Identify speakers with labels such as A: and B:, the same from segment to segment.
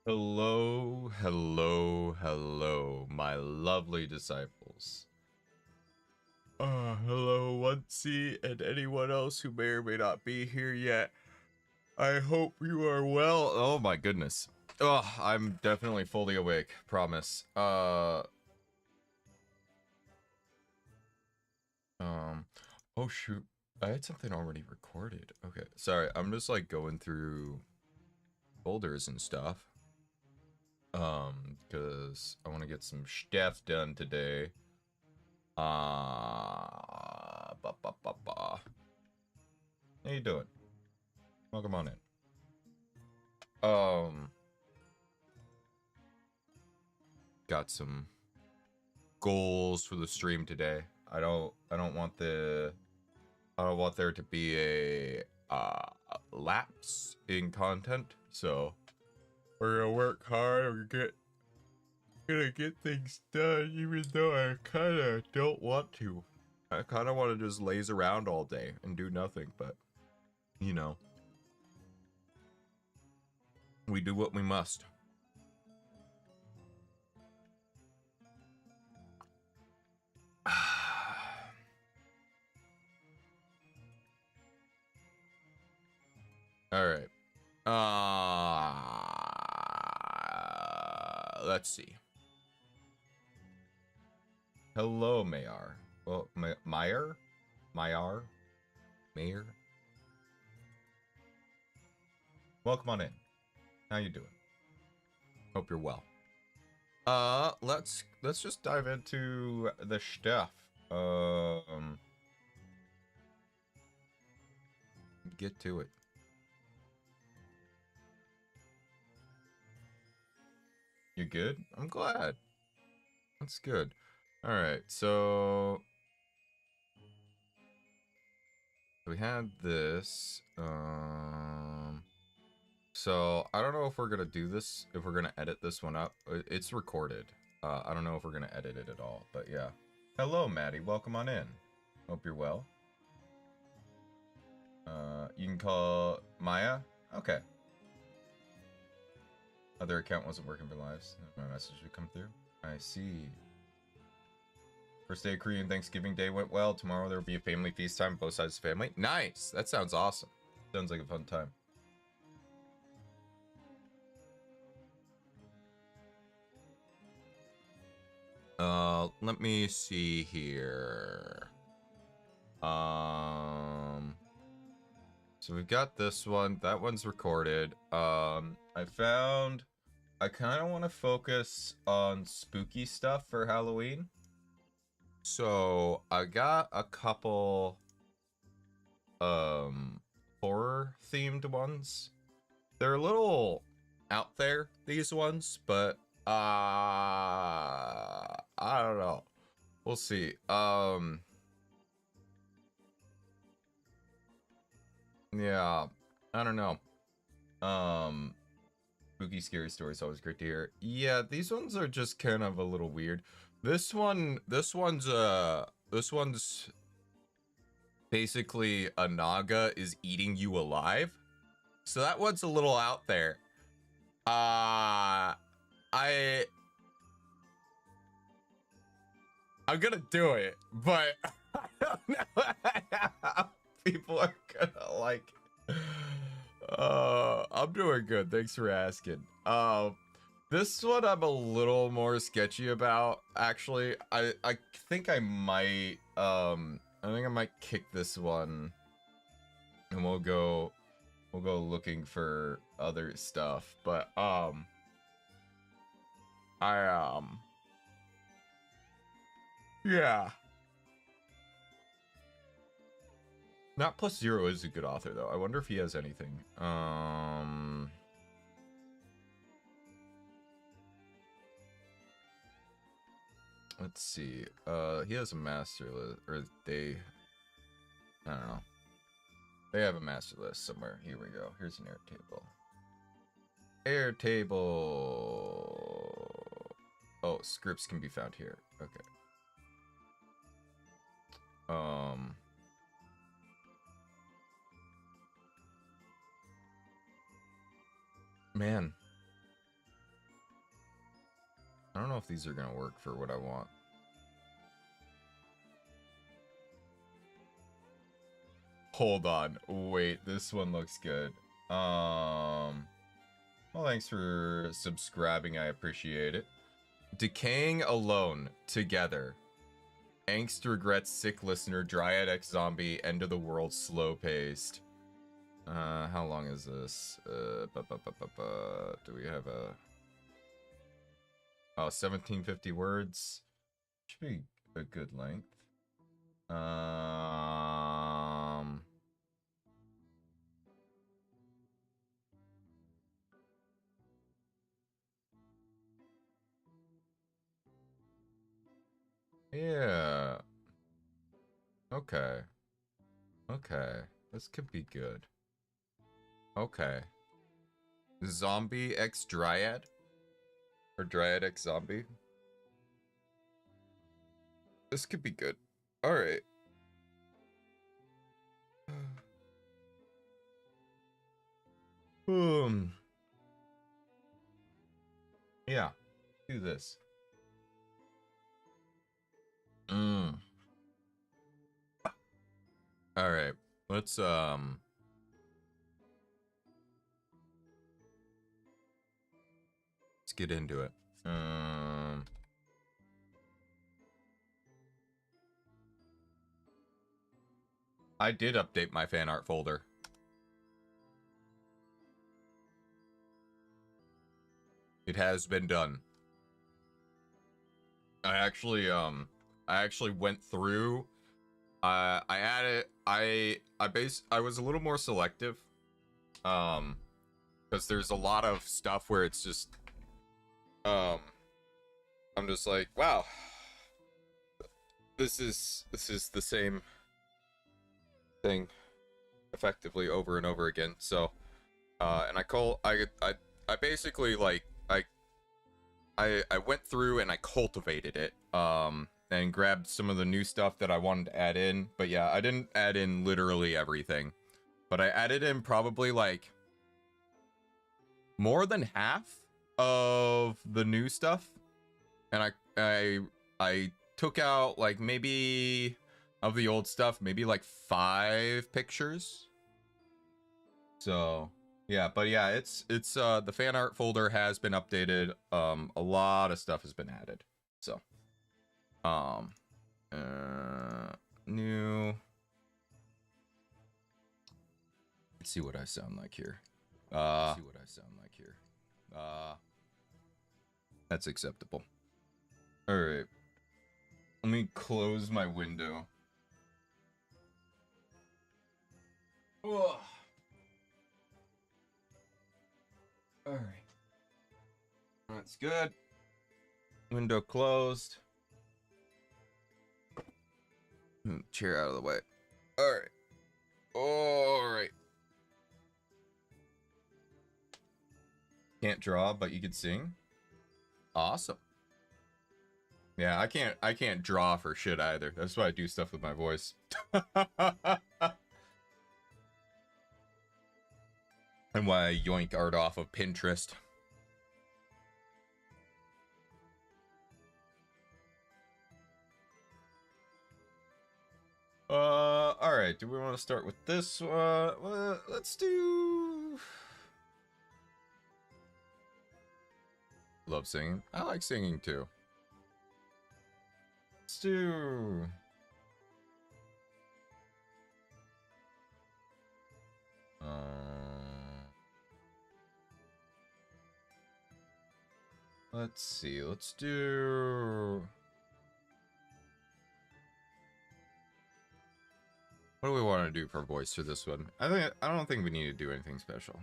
A: Hello, hello, hello, my lovely disciples. Hello, Onesie, and anyone else who may or may not be here yet. I hope you are well. Oh my goodness. Oh, I'm definitely fully awake, promise. Oh shoot. I had something already recorded. Okay, sorry, I'm just like going through folders and stuff. Because I want to get some stuff done today. Ba, ba, ba, ba. How you doing? Welcome on in. Got some goals for the stream today. I don't want there to be a lapse in content. So we're gonna work hard. We're gonna get things done, even though I kind of don't want to. I kind of want to just laze around all day and do nothing, but you know, we do what we must. All right. Let's see. Hello, Mayar. Well, Mayer? Mayor? Welcome on in. How you doing? Hope you're well. Let's just dive into the stuff. Get to it. You good? I'm glad. That's good. All right, so we had this. So I don't know if we're gonna do this, if we're gonna edit this one up. It's recorded. I don't know if we're gonna edit it at all, but yeah. Hello, Maddie. Welcome on in. Hope you're well. You can call Maya. Okay. Other account wasn't working for lives. My message would come through. I see. First day of Korean Thanksgiving Day went well. Tomorrow there will be a family feast time, both sides of the family. Nice. That sounds awesome. Sounds like a fun time. Let me see here. So we've got this one. That one's recorded. I kind of want to focus on spooky stuff for Halloween. So I got a couple horror themed ones. They're a little out there, these ones, but I don't know. We'll see. Yeah, I don't know. Spooky scary stories always great to hear. Yeah, these ones are just kind of a little weird. This one's basically a naga is eating you alive. So that one's a little out there. I'm gonna do it, but I don't know how people are gonna like it. I'm doing good. Thanks for asking. This one I'm a little more sketchy about, actually. I think I might kick this one and we'll go looking for other stuff. But yeah. Not Plus Zero is a good author though. I wonder if he has anything. Let's see. He has a master list, or they, I don't know. They have a master list somewhere. Here we go. Here's an Airtable. Airtable. Oh, scripts can be found here. Okay. Man. I don't know if these are gonna work for what I want. Hold on. Wait, this one looks good. Well, thanks for subscribing. I appreciate it. Decaying alone, together. Angst, regrets, sick listener, Dryad X zombie, end of the world, slow paced. How long is this? Do we have a... Oh, 1750 words. Should be a good length. Yeah. Okay. Okay. This could be good. Okay. Zombie X Dryad? Or Dryad X Zombie? This could be good. Alright. Yeah. Do this. Alright. Let's get into it. I did update my fan art folder. It has been done. I actually went through. I added. I was a little more selective. Because there's a lot of stuff where it's just. I'm just like, wow. This is the same thing, effectively over and over again. So, and I basically like I went through and I cultivated it, and grabbed some of the new stuff that I wanted to add in. But yeah, I didn't add in literally everything, but I added in probably like more than half of the new stuff, and I took out like maybe of the old stuff, maybe like 5 pictures. So yeah, but yeah, it's the fan art folder has been updated. A lot of stuff has been added. So new. Let's see what I sound like here. That's acceptable. All right. Let me close my window. Ugh. All right. That's good. Window closed. Chair out of the way. All right. All right. Can't draw, but you can sing. Awesome. Yeah, I can't draw for shit either. That's why I do stuff with my voice. And why I yoink art off of Pinterest. Alright, do we want to start with this? Let's do... Love singing. I like singing too. Let's do... Let's see, let's do... What do we want to do for voice for this one? I don't think we need to do anything special.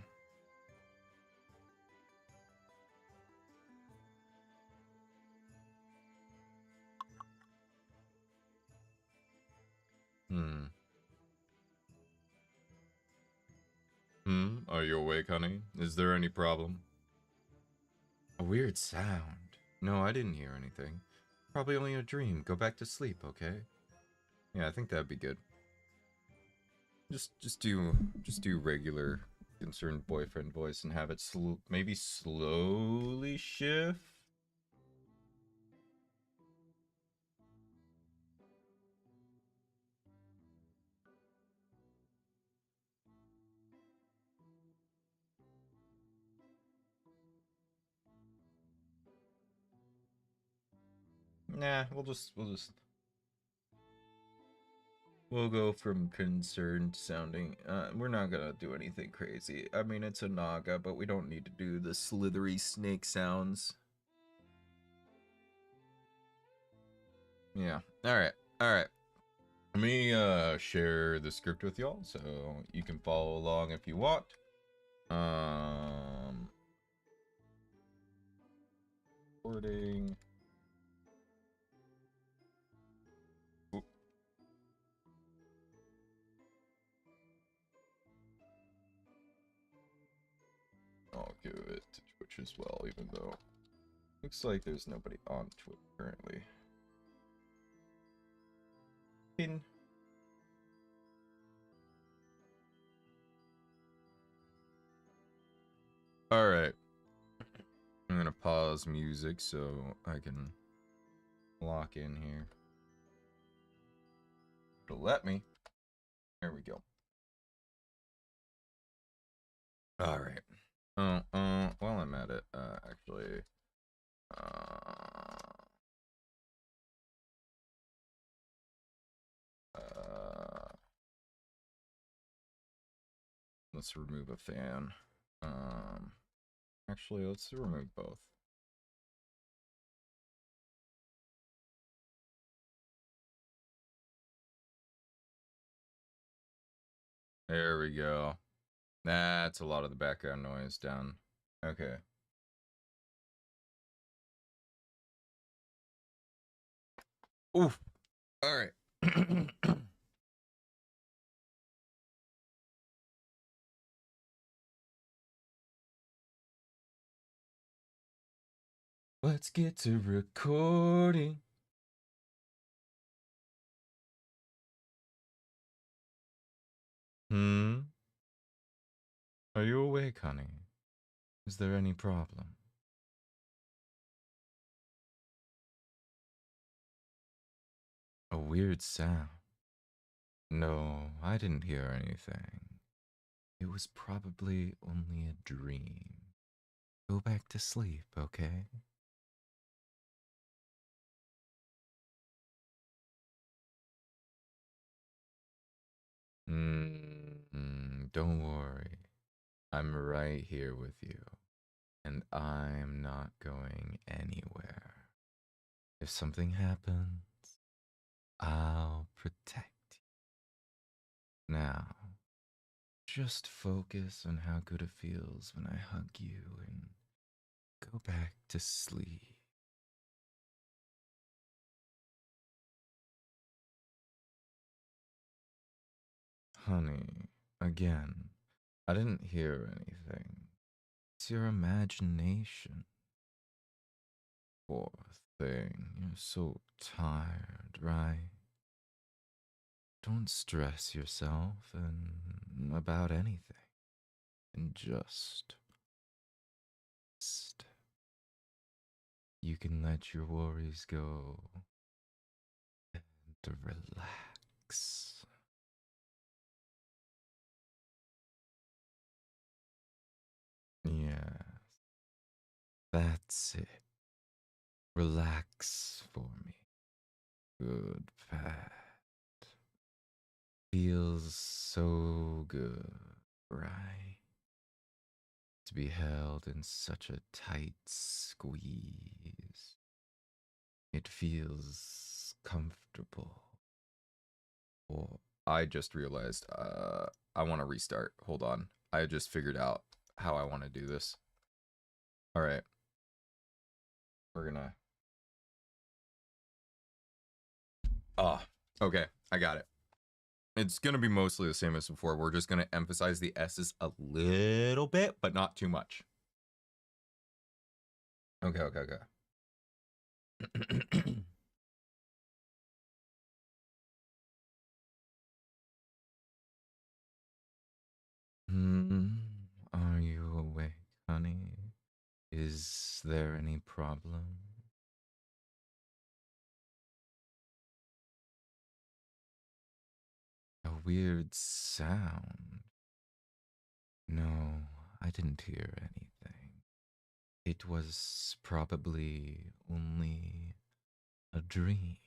A: Are you awake, honey? Is there any problem? A weird sound. No, I didn't hear anything. Probably only a dream. Go back to sleep, okay? Yeah, I think that'd be good. Just do regular concerned boyfriend voice and have it maybe slowly shift. Nah, we'll go from concerned sounding. We're not gonna do anything crazy. I mean, it's a Naga, but we don't need to do the slithery snake sounds. Yeah. All right. All right. Let me share the script with y'all so you can follow along if you want. Recording. Oop. I'll give it to Twitch as well, even though looks like there's nobody on Twitch currently. Pin. All right. I'm gonna pause music so I can lock in here. It'll let me. There we go. All right. While I'm at it, actually, let's remove a fan. Actually, let's remove both. There we go. That's a lot of the background noise down. Okay. Oof. All right. Let's get to recording. Are you awake, honey? Is there any problem? A weird sound. No, I didn't hear anything. It was probably only a dream. Go back to sleep, okay? Don't worry. I'm right here with you. And I'm not going anywhere. If something happens, I'll protect you. Now, just focus on how good it feels when I hug you and go back to sleep. Honey, again, I didn't hear anything. It's your imagination. Poor thing, you're so tired, right? Don't stress yourself and about anything. And just you can let your worries go and relax. Yeah, that's it. Relax for me. Good, Pat. Feels so good, right? To be held in such a tight squeeze. It feels comfortable. Well, I just realized I want to restart. Hold on. I just figured out how I want to do this. All right. We're gonna. Okay. I got it. It's gonna be mostly the same as before. We're just gonna emphasize the S's a little bit, but not too much. Okay. Are you awake, honey? Is there any problem? A weird sound. No, I didn't hear anything. It was probably only a dream.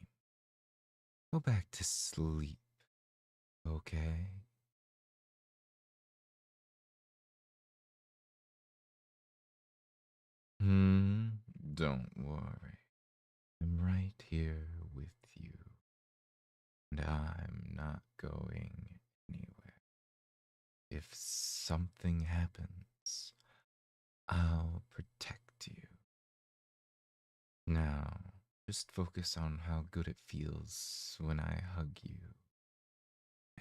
A: Go back to sleep, okay? Don't worry. I'm right here with you, and I'm not going anywhere. If something happens, I'll protect you. Now, just focus on how good it feels when I hug you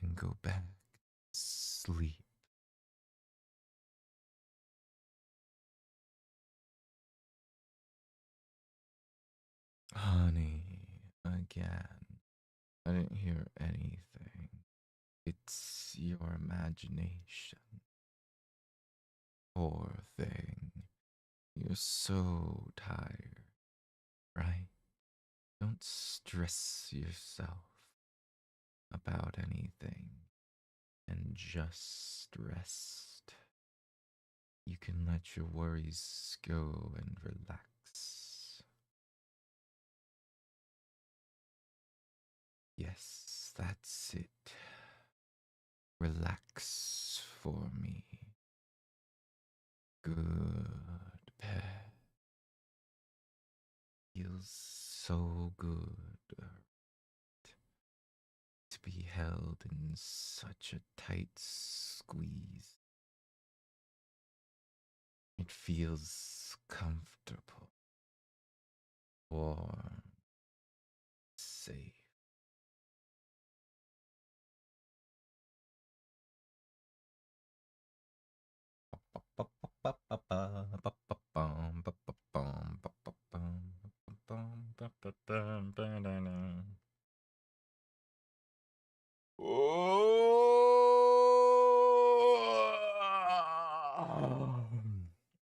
A: and go back to sleep. Honey, again, I didn't hear anything. It's your imagination. Poor thing. You're so tired, right? Don't stress yourself about anything and just rest. You can let your worries go and relax. Yes, that's it. Relax for me. Good pet. Feels so good to be held in such a tight squeeze. It feels comfortable, warm, safe.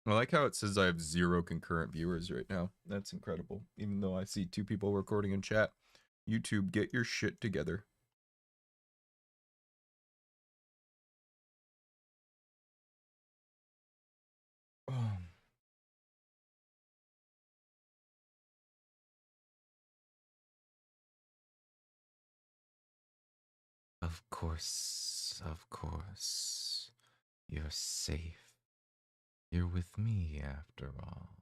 A: I like how it says I have 0 concurrent viewers right now. That's incredible. Even though I see 2 people recording in chat. YouTube, get your shit together. Of course, of course. You're safe. You're with me after all.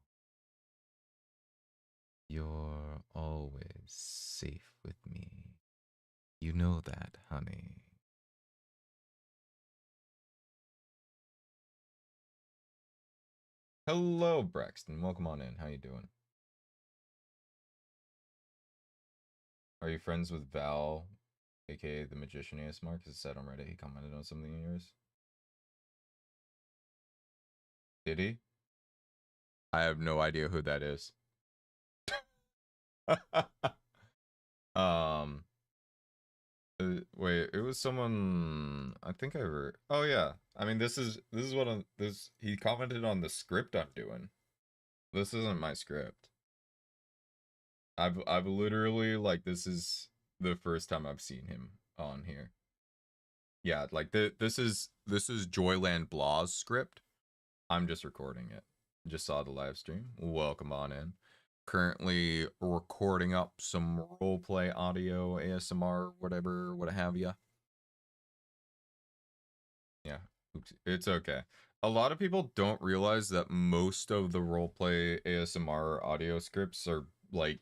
A: You're always safe with me. You know that, honey. Hello, Braxton. Welcome on in. How you doing? Are you friends with Val, aka the Magician ASMR? Because it said on Reddit he commented on something of yours. Did he? I have no idea who that is. um, wait, it was someone. I think I heard. Oh yeah. I mean, this is what this. He commented on the script I'm doing. This isn't my script. I've literally like this is the first time I've seen him on here. Yeah, like this is Joyland Blah's script. I'm just recording it. Just saw the live stream. Welcome on in. Currently recording up some roleplay audio, ASMR, whatever, what have you. Yeah, oops, it's okay. A lot of people don't realize that most of the roleplay ASMR audio scripts are like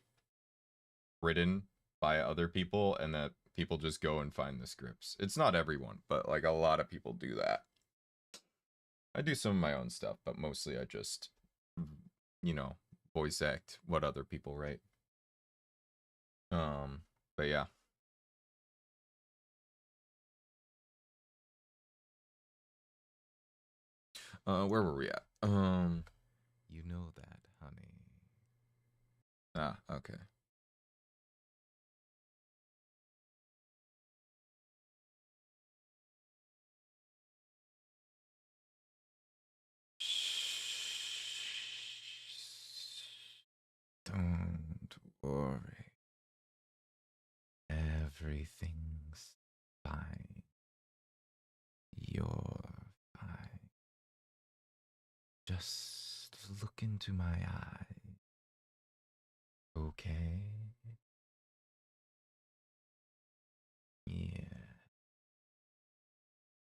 A: written by other people and that people just go and find the scripts. It's not everyone, but like a lot of people do that. I do some of my own stuff, but mostly I just, you know, voice act what other people write. But yeah. Where were we at? You know that, honey. Ah, okay. Don't worry. Everything's fine. You're fine. Just look into my eye. Okay? Yeah.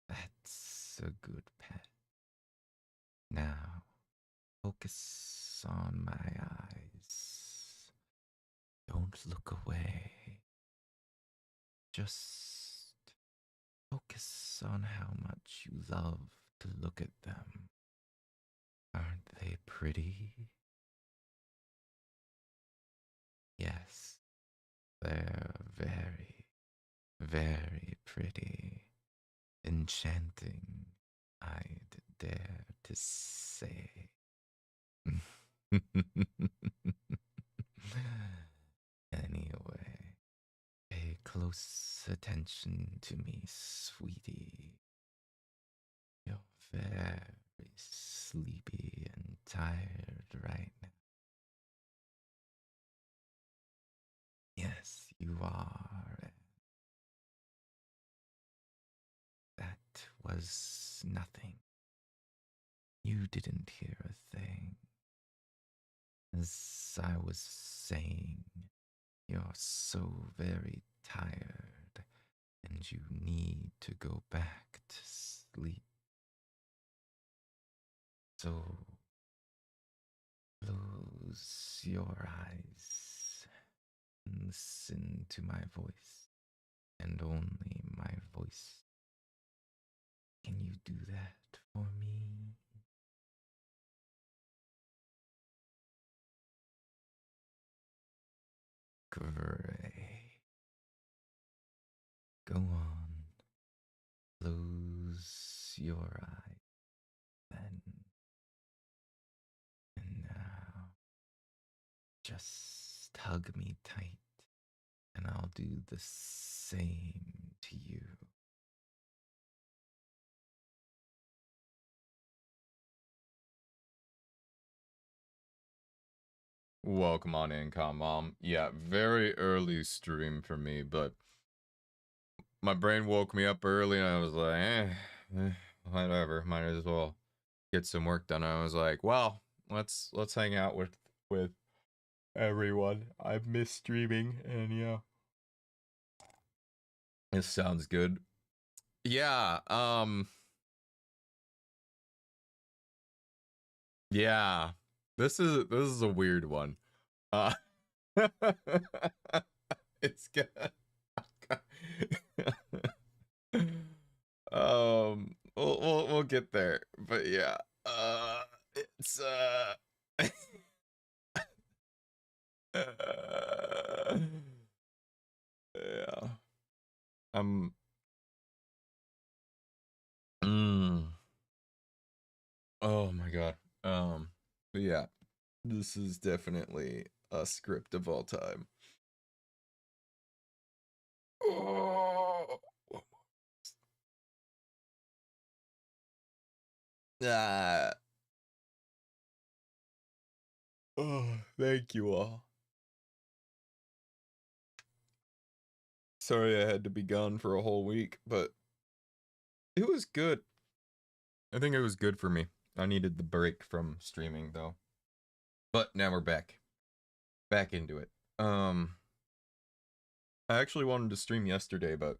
A: That's a good pet. Now, focus on my eyes. Don't look away. Just focus on how much you love to look at them. Aren't they pretty? Yes, they're very, very pretty. Enchanting, I'd dare to say. Anyway, pay close attention to me, sweetie. You're very sleepy and tired right now. Yes, you are. That was nothing. You didn't hear a thing. As I was saying, you're so very tired and you need to go back to sleep. So close your eyes and listen to my voice and only my voice. Can you do that for me? Great. Go on. Close your eyes then. And now, just hug me tight, and I'll do the same to you. Welcome on in, Mom. Yeah, very early stream for me, but my brain woke me up early and I was like, whatever, might as well get some work done. I was like, well, let's hang out with everyone. I've missed streaming, and yeah, this sounds good. Yeah, yeah, this is a weird one. Uh, it's good. We'll get there, but yeah, it's yeah, I'm oh my god, but yeah, this is definitely a script of all time. Oh. Ah. Oh, thank you all. Sorry I had to be gone for a whole week, but it was good. I think it was good for me. I needed the break from streaming though. But now we're back. Back into it. I actually wanted to stream yesterday, but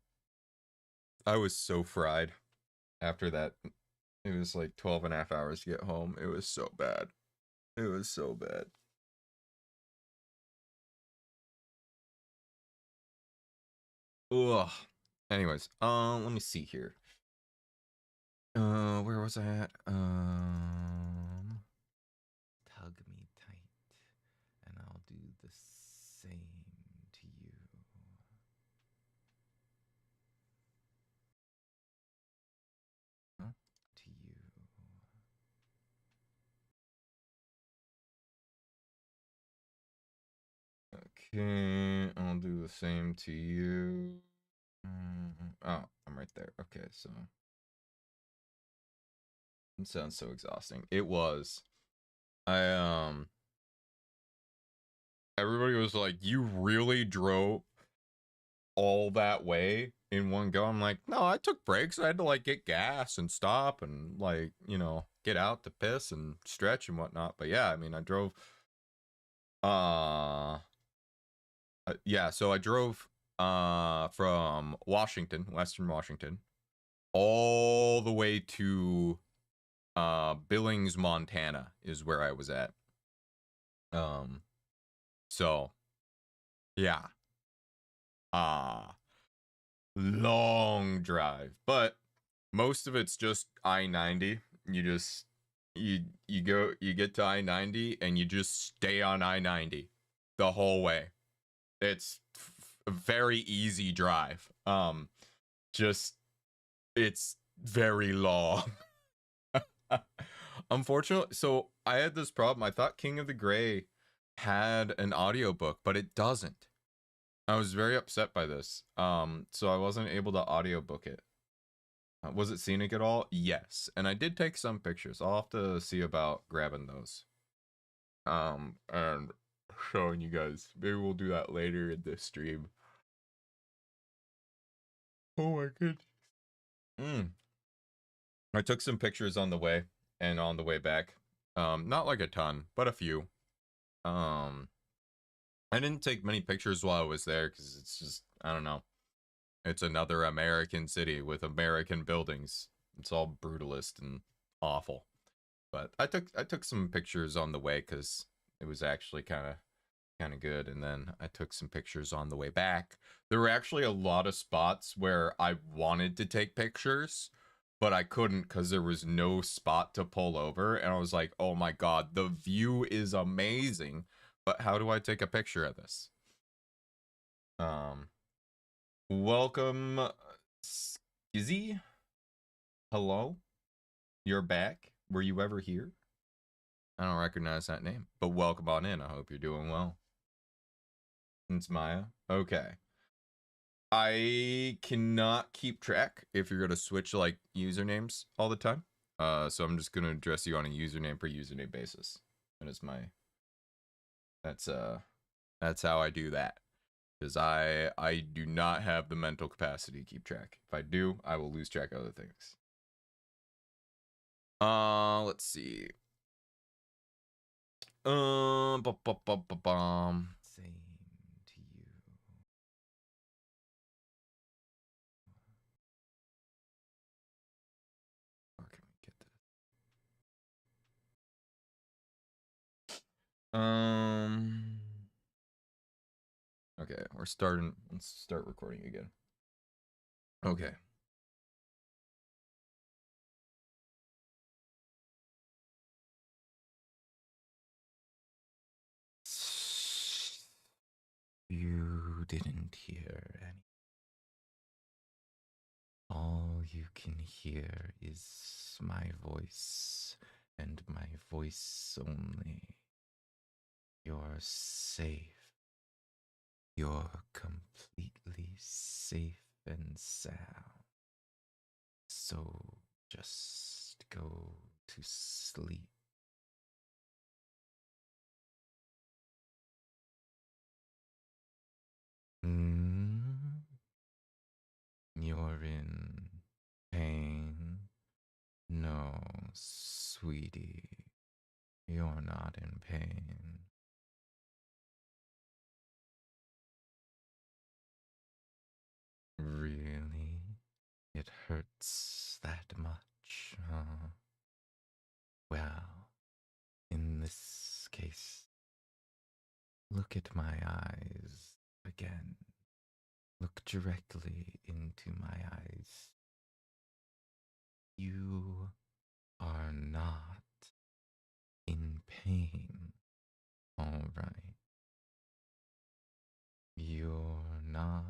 A: I was so fried after that. It was like 12 and a half hours to get home. It was so bad. It was so bad. Ugh. Anyways, let me see here. Where was I at? Hug me tight, and I'll do the same to you. Huh? To you. Okay, I'll do the same to you. Oh, I'm right there. Okay, so it sounds so exhausting. It was. I everybody was like, "You really drove all that way in one go?" I'm like, "No, I took breaks. I had to like get gas and stop and like, get out to piss and stretch and whatnot." But yeah, I mean, I drove yeah, so I drove from Washington, Western Washington, all the way to Billings, Montana is where I was at. So yeah. Uh long drive, but most of it's just I-90. You just you get to I-90 and you just stay on I-90 the whole way. It's a very easy drive. Just it's very long. Unfortunately, so I had this problem. I thought King of the Gray had an audiobook, but it doesn't. I was very upset by this. So I wasn't able to audiobook it. Was it scenic at all? Yes. And I did take some pictures. I'll have to see about grabbing those. And showing you guys. Maybe we'll do that later in this stream. Oh my goodness. I took some pictures on the way and on the way back. Not like a ton, but a few. I didn't take many pictures while I was there because it's just, I don't know. It's another American city with American buildings. It's all brutalist and awful. But I took some pictures on the way because it was actually kind of good, and then I took some pictures on the way back. There were actually a lot of spots where I wanted to take pictures, but I couldn't because there was no spot to pull over, and I was like, oh my god, the view is amazing, but how do I take a picture of this? Welcome, Skizzy. Hello, you're back. Were you ever here? I don't recognize that name, but welcome on in. I hope you're doing well. It's Maya. Okay. I cannot keep track if you're gonna switch like usernames all the time. So I'm just gonna address you on a username per username basis. That is my that's how I do that. Because I do not have the mental capacity to keep track. If I do, I will lose track of other things. Let's see. Same to you. Where can we get this? Okay, we're starting. Let's start recording again. Okay. You didn't hear any. All you can hear is my voice, and my voice only. You're safe. You're completely safe and sound. So just go to sleep. You're in pain? No, sweetie. You're not in pain. Really? It hurts that much, huh? Well, in this case, look at my eyes again. Look directly into my eyes. You are not in pain, all right? You're not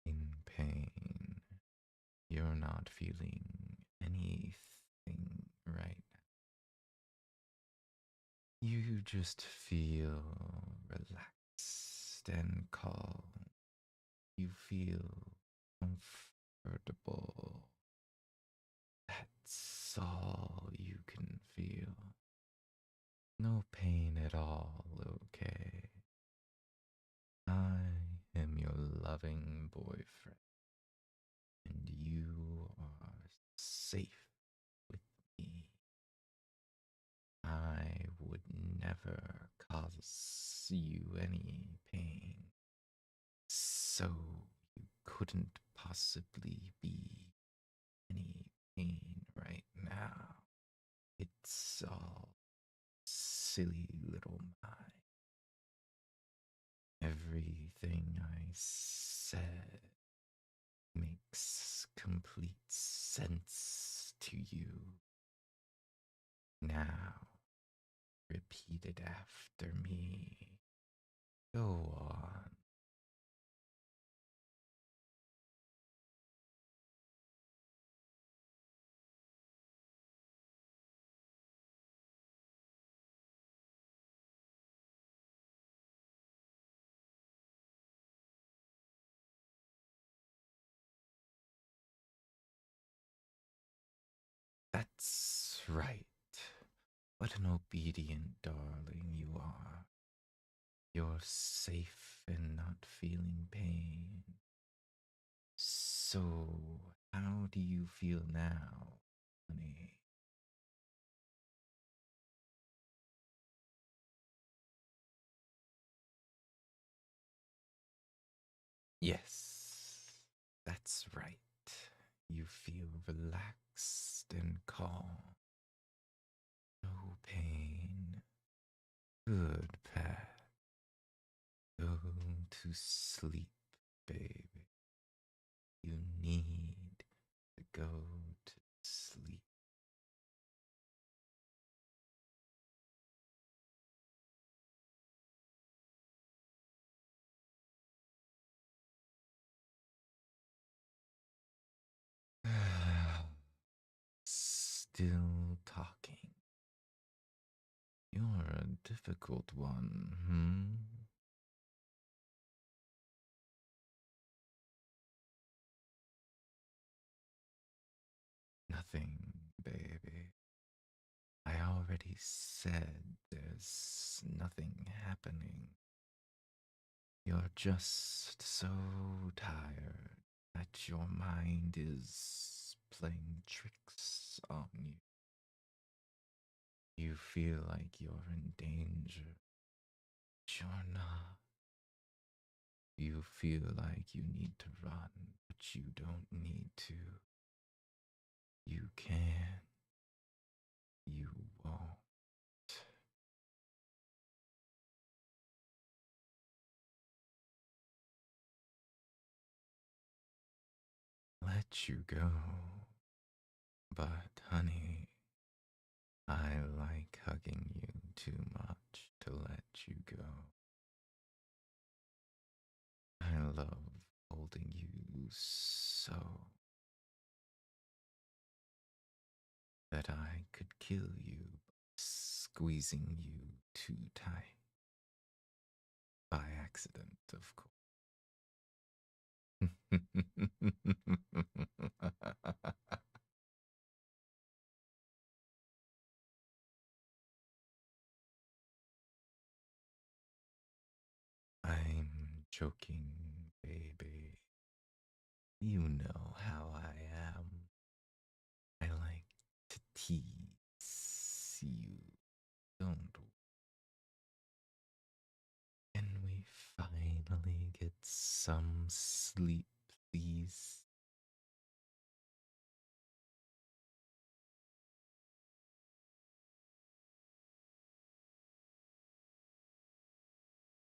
A: in pain. You're not feeling anything right now. You just feel relaxed and calm. You feel comfortable. That's all you can feel. No pain at all, okay? I am your loving boyfriend, and you are safe with me. I would never cause you any pain. So couldn't possibly be any pain right now. It's all silly little mind. Everything I said makes complete sense to you. Now, repeat it after me. Go on. That's right. What an obedient darling you are. You're safe and not feeling pain. So, how do you feel now, honey? Yes, that's right. You feel relaxed and calm. No pain. Good, Pat. Go to sleep, baby. You need to go to sleep. Still talking. You're a difficult one, hmm? Nothing, baby. I already said there's nothing happening. You're just so tired that your mind is playing tricks on you. You feel like you're in danger, but you're not. You feel like you need to run, but you don't need to. You can. You won't. Let you go. But, honey, I like hugging you too much to let you go. I love holding you so that I could kill you by squeezing you too tight. By accident, of course. I'm joking, baby. You know how I am. I like to tease you, don't we? Can we finally get some sleep, please?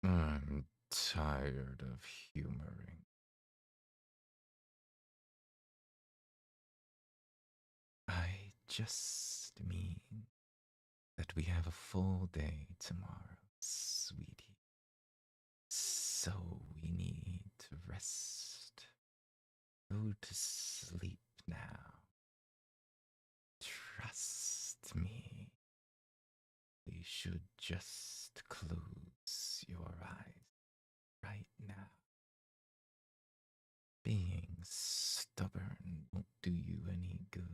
A: I'm tired of humoring. I just mean that we have a full day tomorrow, sweetie. So we need to rest. Go to sleep now. Trust me. We should just close your eyes right now. Being stubborn won't do you any good.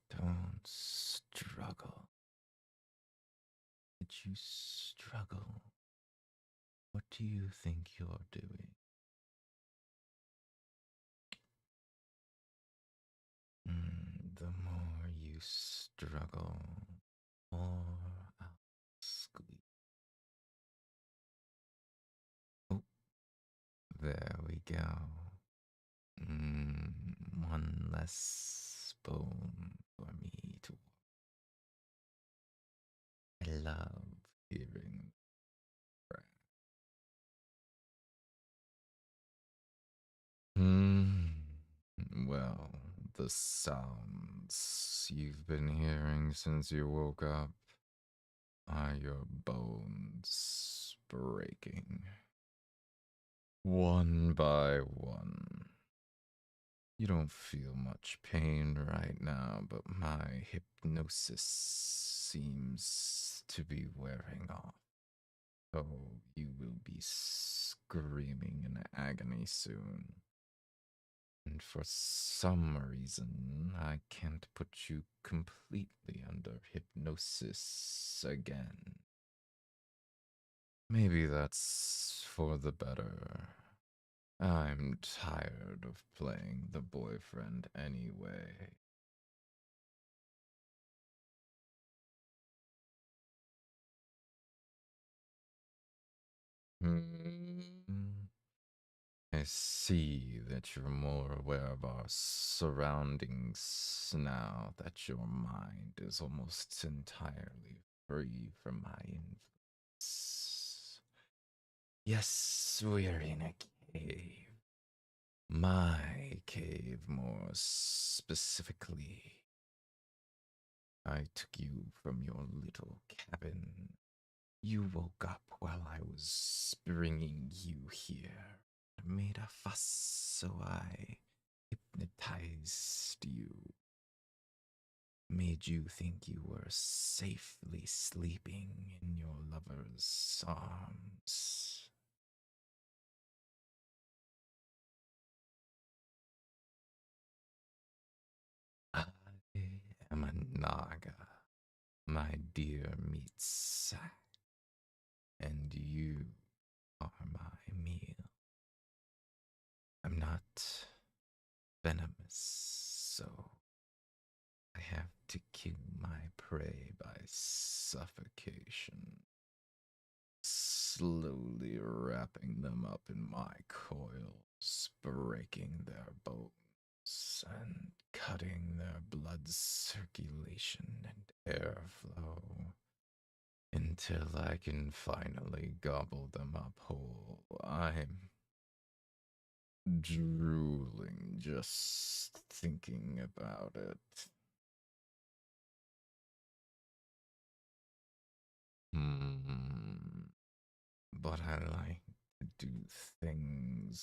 A: Don't struggle. Did you struggle? What do you think you're doing? The more you struggle, more. I'll squeeze. Oh, there we go. One less bone for me to. I love hearing. Hmm. Well, the sounds you've been hearing since you woke up are your bones breaking. One by one. You don't feel much pain right now, but my hypnosis seems to be wearing off. So you will be screaming in agony soon. And for some reason, I can't put you completely under hypnosis again. Maybe that's for the better. I'm tired of playing the boyfriend anyway. I see that you're more aware of our surroundings now that your mind is almost entirely free from my influence. Yes, we're in a cave. My cave, more specifically. I took you from your little cabin. You woke up while I was bringing you here. Made a fuss, so I hypnotized you. Made you think you were safely sleeping in your lover's arms. I am a Naga, my dear meat sack, and you are my meal. I'm not venomous, so I have to kill my prey by suffocation, slowly wrapping them up in my coils, breaking their bones, and cutting their blood circulation and airflow until I can finally gobble them up whole. I'm drooling just thinking about it. Hmm. But I like to do things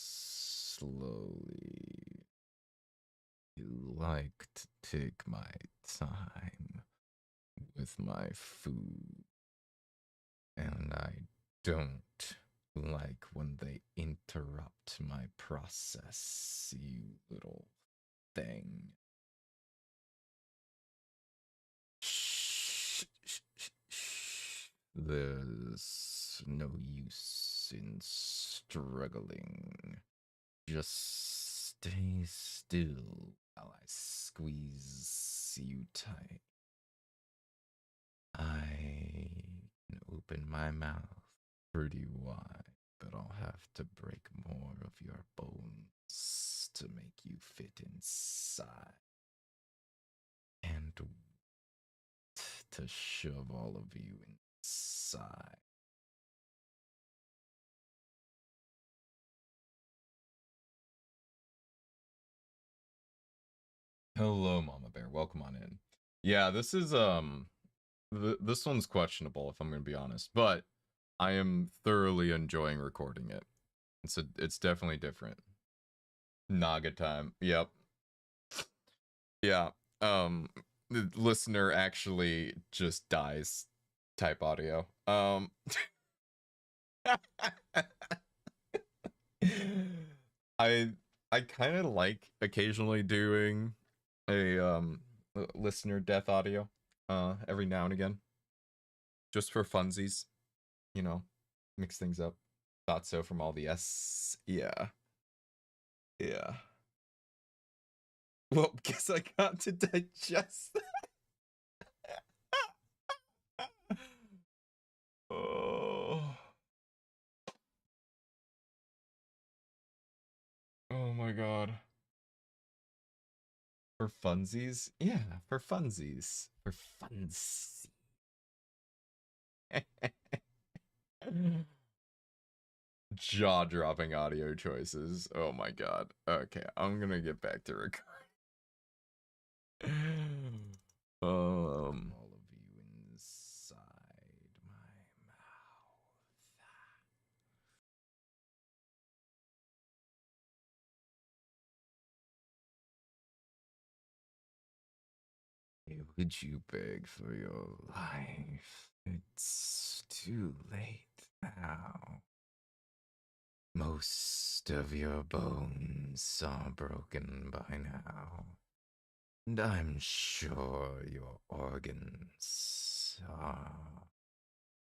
A: slowly. You like to take my time with my food, and I don't like when they interrupt my process, you little thing. Shh, shh, shh, shh. There's no use in struggling. Just stay still while I squeeze you tight. I can open my mouth pretty wide, but I'll have to break more of your bones to make you fit inside. And to shove all of you inside. Hello, Mama Bear. Welcome on in. Yeah, this is this one's questionable if I'm going to be honest, but I am thoroughly enjoying recording it. It's definitely different. Naga time. Yep. Yeah. The listener actually just dies type audio. I I kind of like occasionally doing a listener death audio every now and again just for funsies, you know, mix things up. Thought so from all the S. Yeah. Yeah. Well, because I got to digest. Oh. Oh my god. For funsies? Yeah, for funsies. For funs. Jaw-dropping audio choices. Oh my god. Okay, I'm gonna get back to recording. All of you inside my mouth. Would you beg for your life? It's too late now. Most of your bones are broken by now, and I'm sure your organs are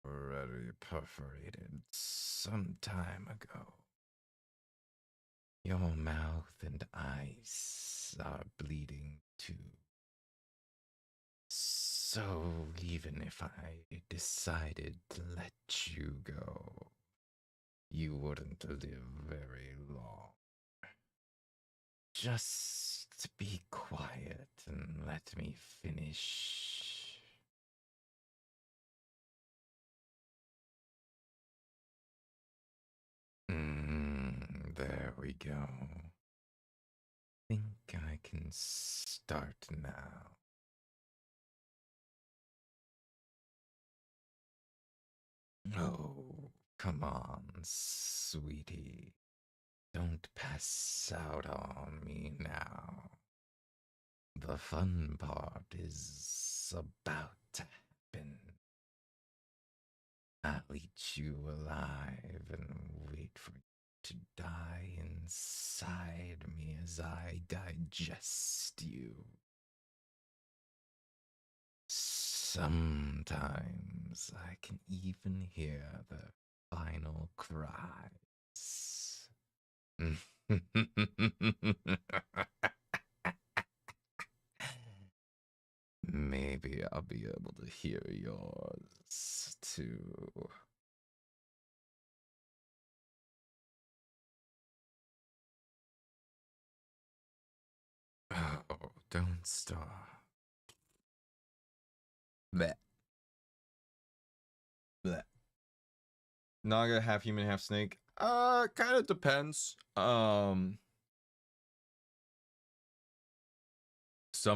A: already perforated some time ago. Your mouth and eyes are bleeding too. So even if I decided to let you go, you wouldn't live very long. Just be quiet and let me finish. There we go. Think I can start now. Oh, come on, sweetie. Don't pass out on me now. The fun part is about to happen. I'll eat you alive and wait for you to die inside me as I digest you. Sometimes I can even hear the final cries. Maybe I'll be able to hear yours too. Oh, don't stop. Blech. Blech. Naga, half human, half snake. Kind of depends. Some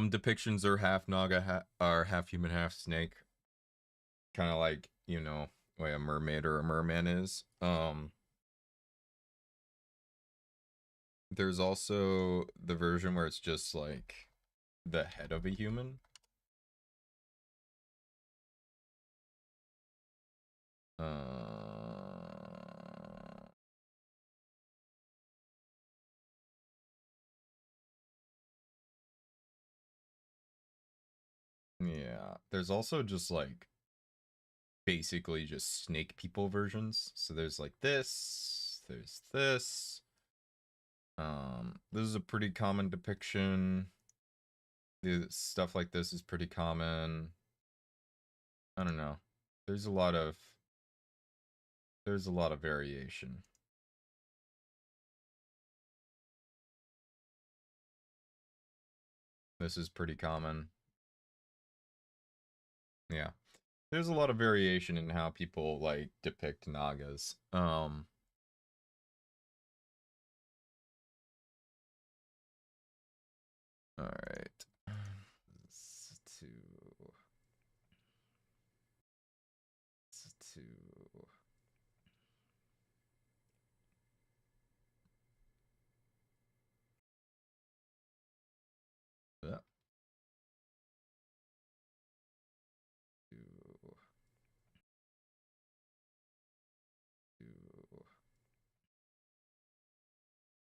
A: depictions are half Naga, are half human, half snake. Kind of like, you know, way a mermaid or a merman is. There's also the version where it's just like the head of a human. Yeah, there's also just like basically just snake people versions. So there's like this, there's this. This is a pretty common depiction. Stuff like this is pretty common. I don't know. There's a lot of variation. This is pretty common. Yeah. There's a lot of variation in how people like depict Nagas. All right. Two. Yeah.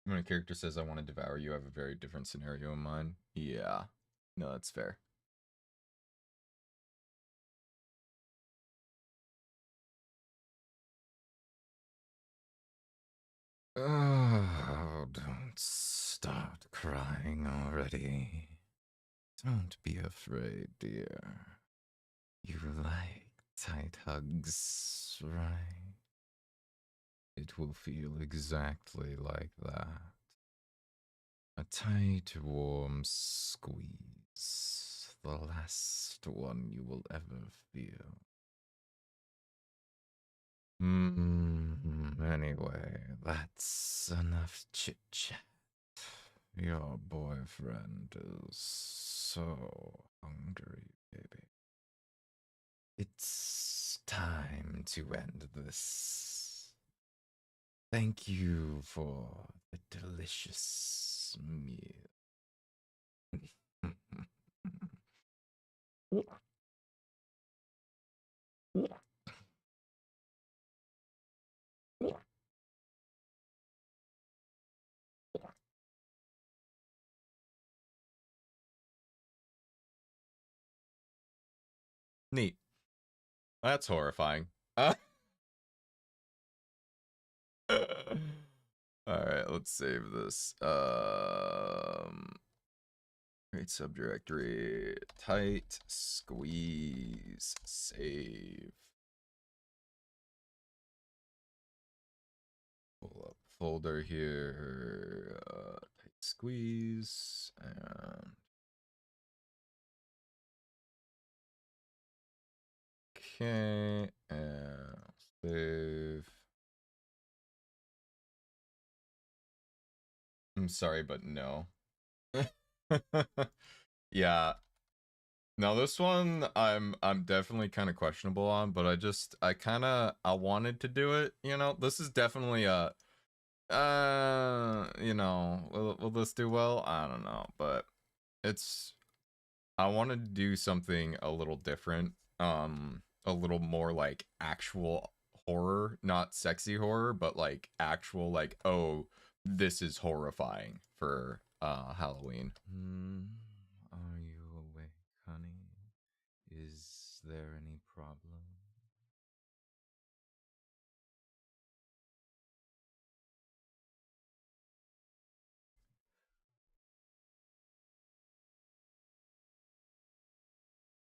A: When a character says, I want to devour you, I have a very different scenario in mind. Yeah. No, that's fair. Oh, don't start crying already. Don't be afraid, dear. You like Tight hugs, right? It will feel exactly like that. A tight, warm squeeze. The last one you will ever feel. Anyway, that's enough chit chat. Your boyfriend is so hungry, baby. It's time to end this. Thank you for the delicious meal. Neat. That's horrifying. All right, let's save this. Create subdirectory. Tight squeeze. Save. Pull up folder here. Tight squeeze and okay, and save. I'm sorry, but no. Yeah. Now this one I'm definitely kind of questionable on, but I wanted to do it, you know. This is definitely a you know, will this do well? I don't know, but it's I wanted to do something a little different, a little more like actual horror, not sexy horror, but like actual like, oh, this is horrifying for Halloween. Are you awake, honey? Is there any problem?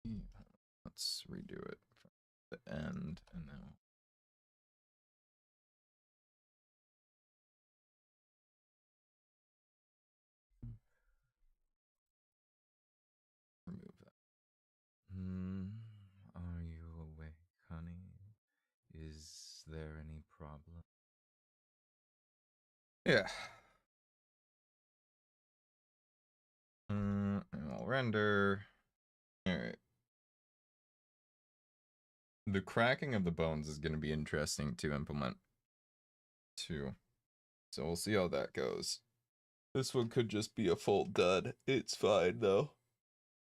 A: Yeah, let's redo it from the end and now remove that. Are you awake, honey? Is there any problem? Yeah. I'll render. Alright. The cracking of the bones is going to be interesting to implement too. So we'll see how that goes. This one could just be a full dud. It's fine though.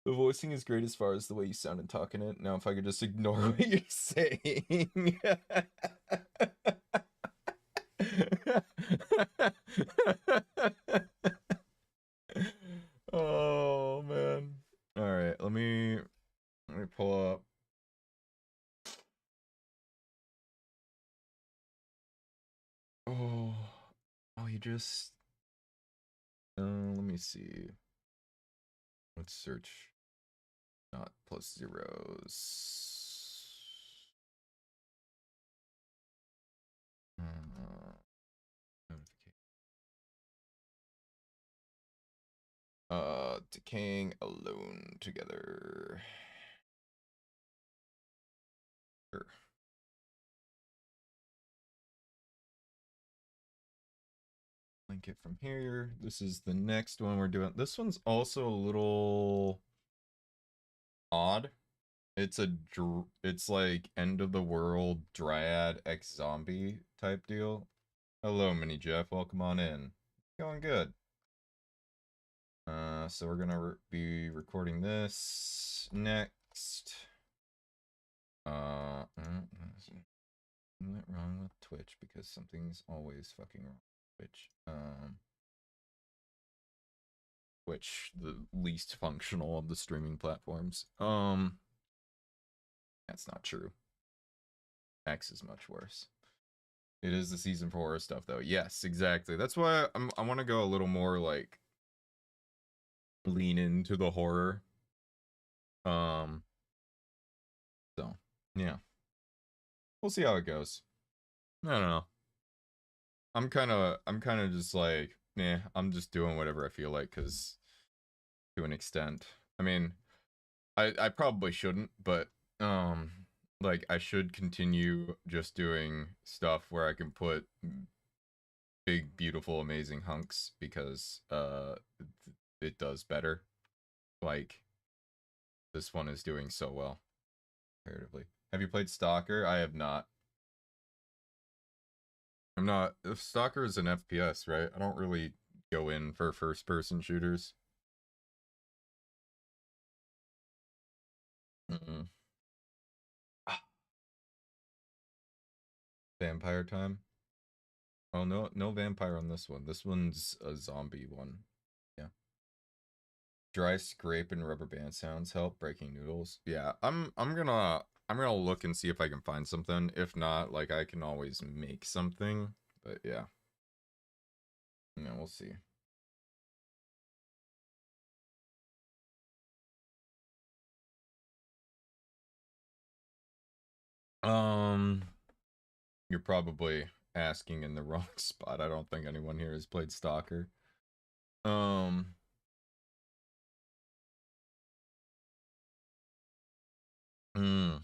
A: The voicing is great as far as the way you sound and talk in it. Now, if I could just ignore what you're saying. Oh man. All right, let me pull up. Oh, oh, you just. Let me see. Let's search. Not plus zeros. Notification. Decaying alone together. Sure. Link it from here. This is the next one we're doing. This one's also a little odd. It's like end of the world dryad X zombie type deal. Hello, Mini Jeff. Welcome on in. Going good. So we're gonna be recording this next. Something went wrong with Twitch because something's always fucking wrong with Twitch. Twitch, the least functional of the streaming platforms. That's not true. X is much worse. It is the season for horror stuff, though. Yes, exactly. That's why I want to go a little more like lean into the horror. So Yeah. We'll see how it goes. I don't know. I'm kind of just like, yeah, I'm just doing whatever I feel like, cause to an extent. I mean, I probably shouldn't, but um like I should continue just doing stuff where I can put big, beautiful, amazing hunks because it does better. Like this one is doing so well comparatively. Have you played Stalker? I have not. I'm not. If Stalker is an FPS, right? I don't really go in for first person shooters. Mm-mm. Ah, vampire time. Oh no, no vampire on this one. This one's a zombie one. Yeah. Dry scrape and rubber band sounds help breaking noodles. Yeah, I'm gonna look and see if I can find something. If not, like I can always make something. But yeah. Yeah, we'll see. Um you're probably asking in the wrong spot. I don't think anyone here has played Stalker. Um mm,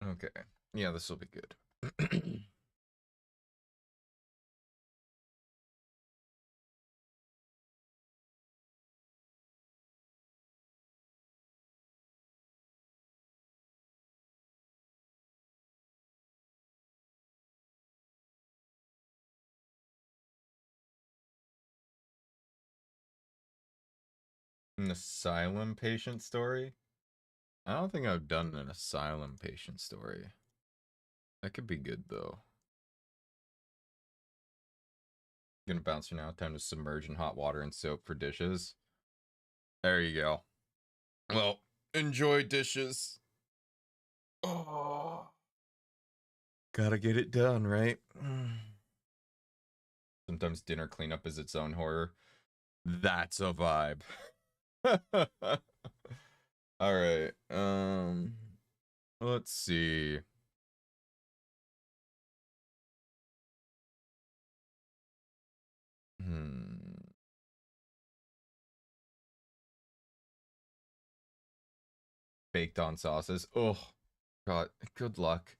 A: okay. Yeah, this will be good. An asylum patient story? I don't think I've done an asylum patient story. That could be good though. Gonna bounce you now. Time to submerge in hot water and soap for dishes. There you go. Well, enjoy dishes. Oh, gotta get it done, right? Sometimes dinner cleanup is its own horror. That's a vibe. All right. Let's see. Hmm. Baked on sauces. Oh, God. Good luck.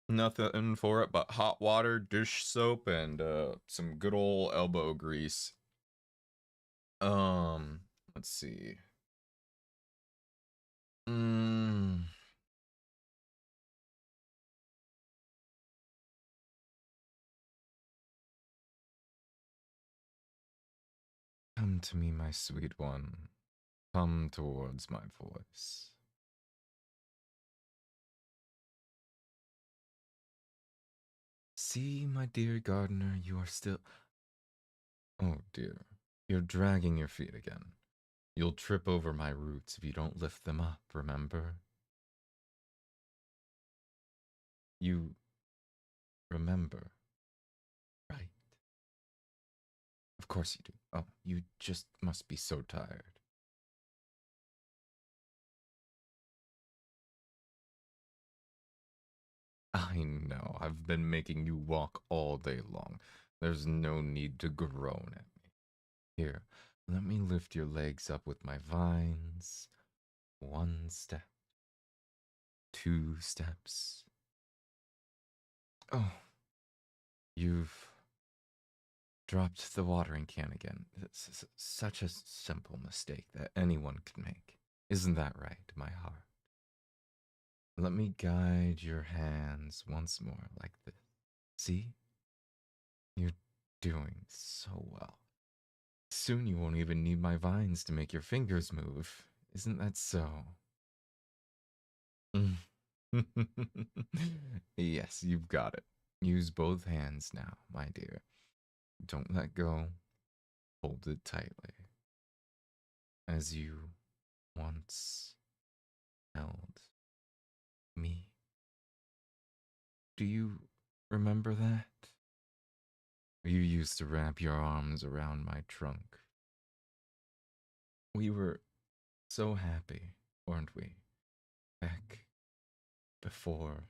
A: Nothing for it but hot water, dish soap, and some good old elbow grease. Um, let's see. Mm, come to me, my sweet one. Come towards my voice. See, my dear gardener, you are still. Oh dear. You're dragging your feet again. You'll trip over my roots if you don't lift them up, remember? You remember, right? Of course you do. Oh, you just must be so tired. I know, I've been making you walk all day long. There's no need to groan at me. Here, let me lift your legs up with my vines. One step, two steps. Oh, you've dropped the watering can again. It's such a simple mistake that anyone could make. Isn't that right, my heart? Let me guide your hands once more like this. See? You're doing so well. Soon you won't even need my vines to make your fingers move. Isn't that so? Yes, you've got it. Use both hands now, my dear. Don't let go. Hold it tightly. As you once held me. Do you remember that? You used to wrap your arms around my trunk. We were so happy, weren't we? Back before.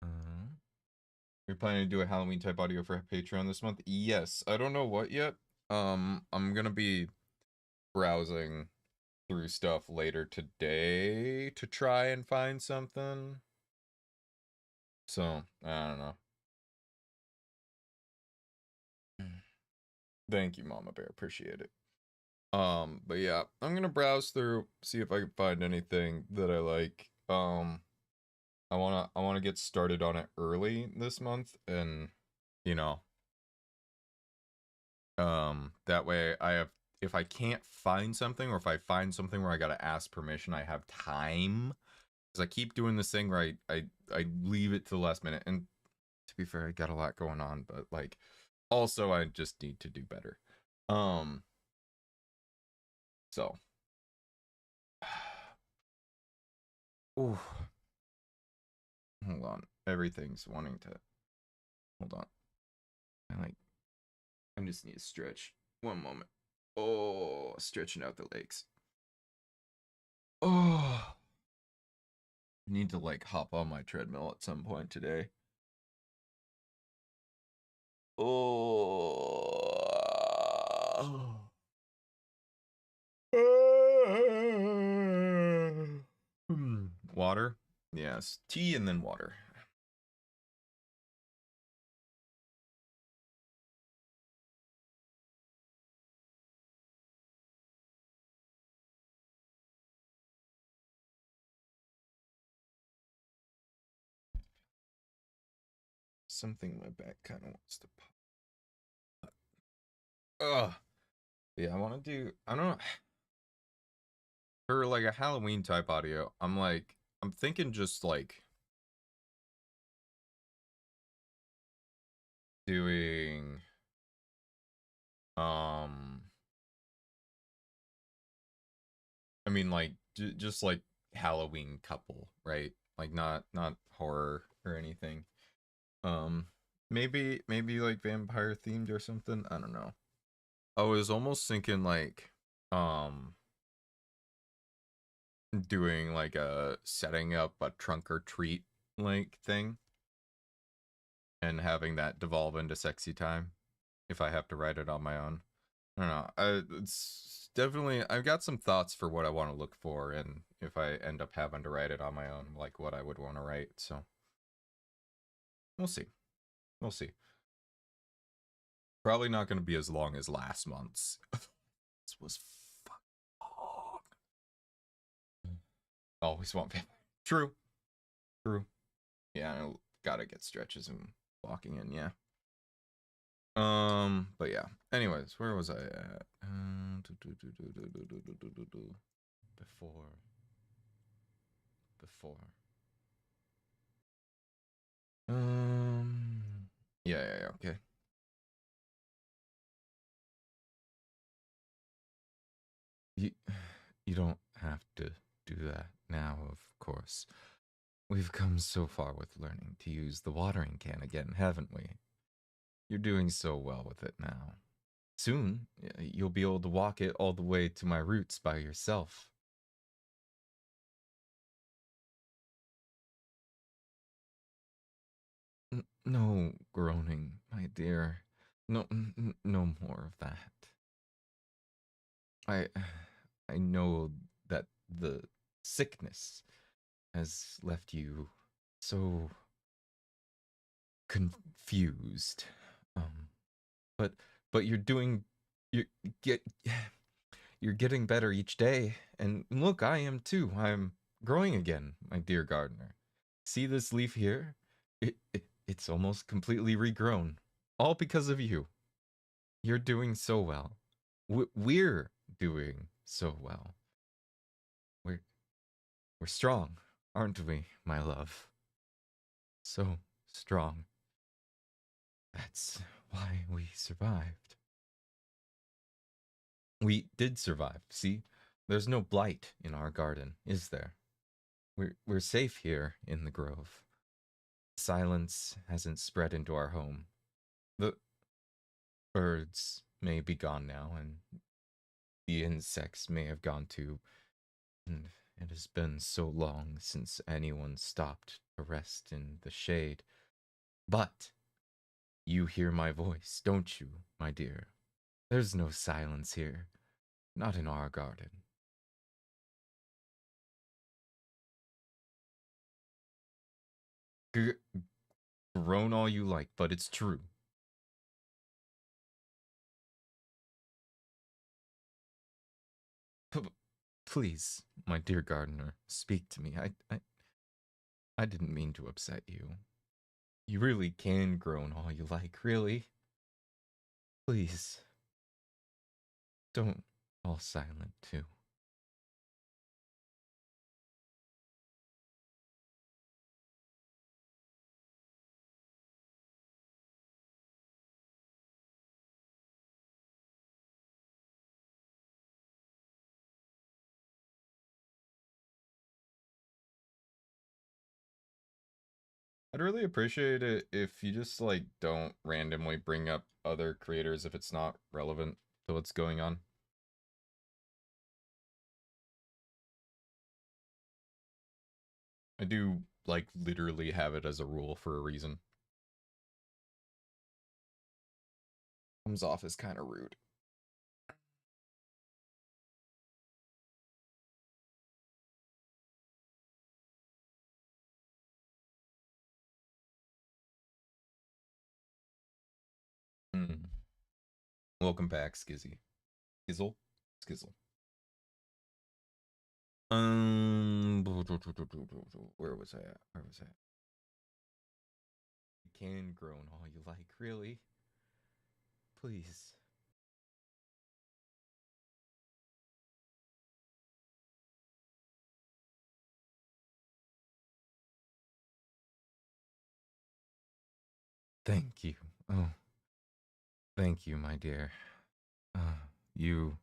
A: Uh, you're planning to do a Halloween type audio for Patreon this month? Yes. I don't know what yet. I'm gonna be browsing through stuff later today to try and find something. So, I don't know. Thank you, Mama Bear. Appreciate it. But yeah, I'm gonna browse through, see if I can find anything that I like. I wanna get started on it early this month, and you know, that way I have, if I can't find something, or if I find something where I gotta ask permission, I have time. Because I keep doing this thing where I leave it to the last minute, and to be fair, I got a lot going on, but like, also I just need to do better. So, ooh, hold on, everything's wanting to. Hold on, I just need to stretch. One moment. Oh, stretching out the legs. Oh, I need to like hop on my treadmill at some point today. Oh. Water? Yes. Tea and then water. Something in my back kind of wants to pop. Ugh. Yeah, I want to do, I don't know. For like a Halloween type audio, I'm thinking just like doing, um, I mean, like just like Halloween couple, right? Like not horror or anything. Um, maybe like vampire themed or something. I don't know. I was almost thinking like um doing like a setting up a trunk or treat like thing and having that devolve into sexy time if I have to write it on my own. I don't know. It's definitely, I've got some thoughts for what I want to look for, and if I end up having to write it on my own, like what I would want to write. So we'll see. We'll see. Probably not going to be as long as last month's. This was fucking long. Always want vampire. True. True. Yeah, I gotta get stretches and walking in. Yeah. But yeah. Anyways, where was I at? Before. Before. Um. Yeah. Okay. You, you don't have to do that now, of course. We've come so far with learning to use the watering can again, haven't we? You're doing so well with it now. Soon, you'll be able to walk it all the way to my roots by yourself. No groaning, my dear. No, no more of that. I, I know that the sickness has left you so confused. Um, but you're doing, you get, you're getting better each day. And look, I am too. I'm growing again, my dear gardener. See this leaf here? It's almost completely regrown. All because of you. You're doing so well. We're doing so well. We're we're strong, aren't we, my love? So strong. That's why we survived. We did survive. See, there's no blight in our garden, is there? We're safe here in the grove. Silence hasn't spread into our home. The birds may be gone now, and the insects may have gone too. And it has been so long since anyone stopped to rest in the shade. But you hear my voice, don't you, my dear? There's no silence here, not in our garden. Groan all you like, but it's true. P- Please, my dear gardener, speak to me. I didn't mean to upset you. You really can groan all you like, really. Please, don't fall silent, too. I'd really appreciate it if you just like don't randomly bring up other creators if it's not relevant to what's going on. I do like literally have it as a rule for a reason. Comes off as kind of rude. Hmm. Welcome back, Skizzy. Skizzle? Skizzle. Where was I at? Where was I at? You can groan all you like, really. Please. Thank you. Oh, thank you, my dear. You,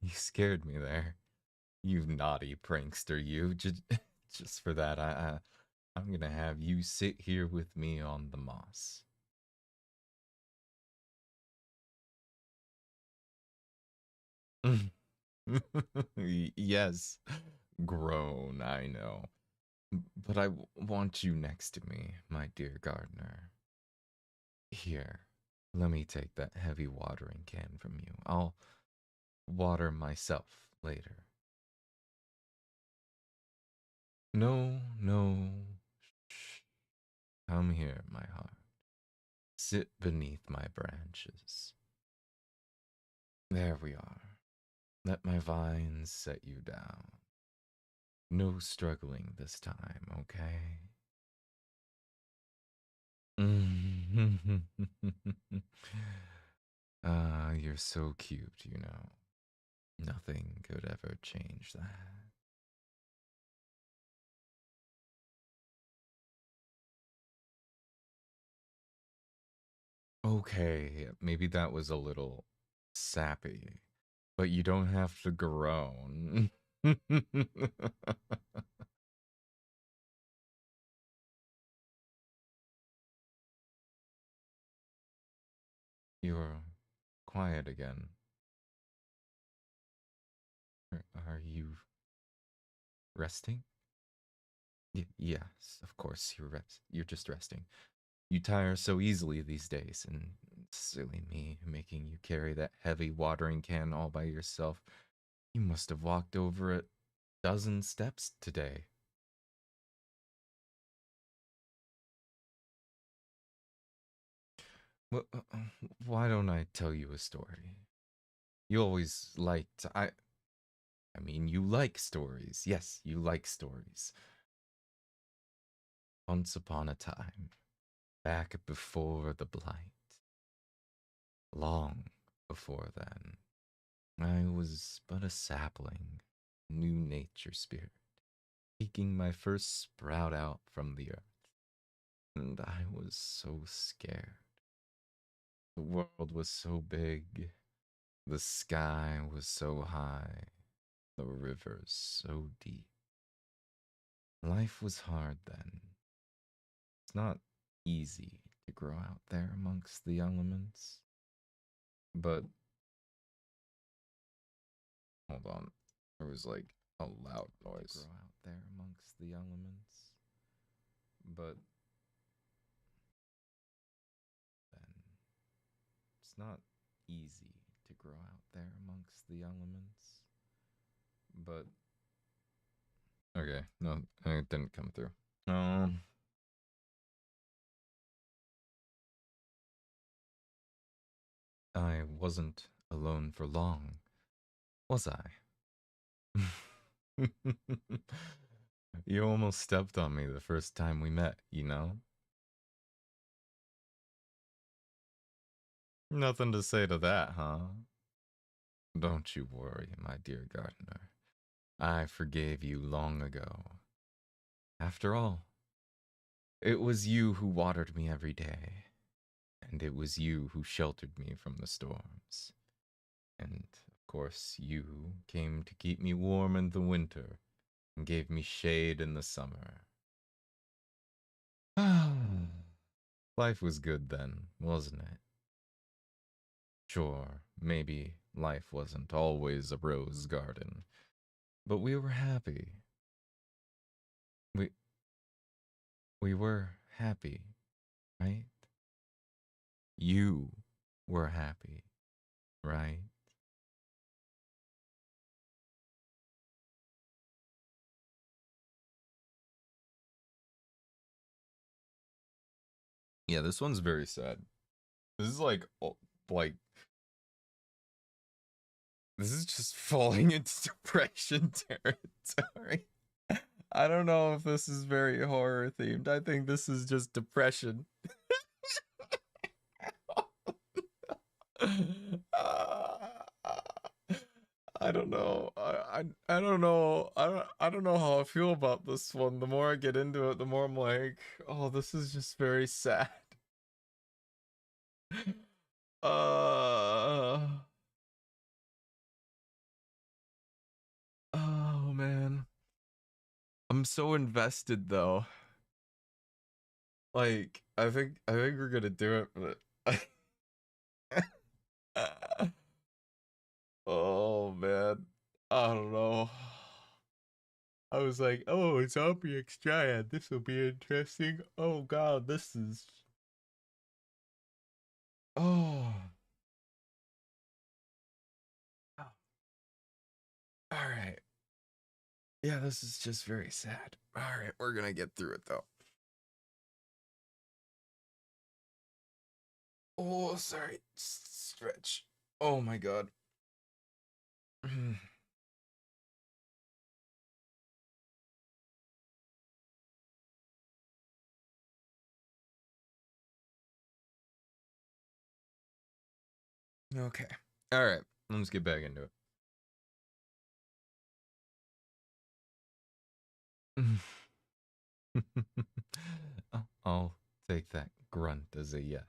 A: you scared me there. You naughty prankster, you. Just for that, I'm gonna have you sit here with me on the moss. Yes, groan, I know. But want you next to me, my dear gardener. Here, let me take that heavy watering can from you. I'll water myself later. No, no. Shh. Come here, my heart. Sit beneath my branches. There we are. Let my vines set you down. No struggling this time, okay? Ah, you're so cute, you know. Nothing could ever change that. Okay, maybe that was a little sappy, but you don't have to groan. You're quiet again. Are you resting? Yes, of course you're just resting. You tire so easily these days, and silly me making you carry that heavy watering can all by yourself. You must have walked over a dozen steps today. Well, why don't I tell you a story? You always liked I mean, you like stories. Yes, you like stories. Once upon a time, back before the blight, long before then, I was but a sapling, new nature spirit, peeking my first sprout out from the earth. And I was so scared. The world was so big, the sky was so high, the rivers so deep. Life was hard then. It's not easy to grow out there amongst the elements. But hold on. There was like a loud noise. Grow out there amongst the elements. But then it's not easy to grow out there amongst the elements. But okay, no, it didn't come through. I wasn't alone for long, was I? You almost stepped on me the first time we met, you know? Nothing to say to that, huh? Don't you worry, my dear gardener. I forgave you long ago. After all, it was you who watered me every day, and it was you who sheltered me from the storms. And, of course, you came to keep me warm in the winter and gave me shade in the summer. Life was good then, wasn't it? Sure, maybe life wasn't always a rose garden, but we were happy. We we were happy, right? You were happy, right? Yeah, this one's very sad. This is like this is just falling into depression territory. I don't know if this is very horror themed. I think this is just depression. I don't know. I don't know. I don't know how I feel about this one. The more I get into it, the more I'm like, oh, this is just very sad. Uh oh man. I'm so invested though. Like I think we're gonna do it, but oh man. I don't know. I was like, oh, it's zombie Triad. This will be interesting. Oh god, this is oh. All right. Yeah, this is just very sad. All right, we're gonna get through it though. Oh, sorry. Stretch. Oh my god. Okay. All right. Let's get back into it. I'll take that grunt as a yes.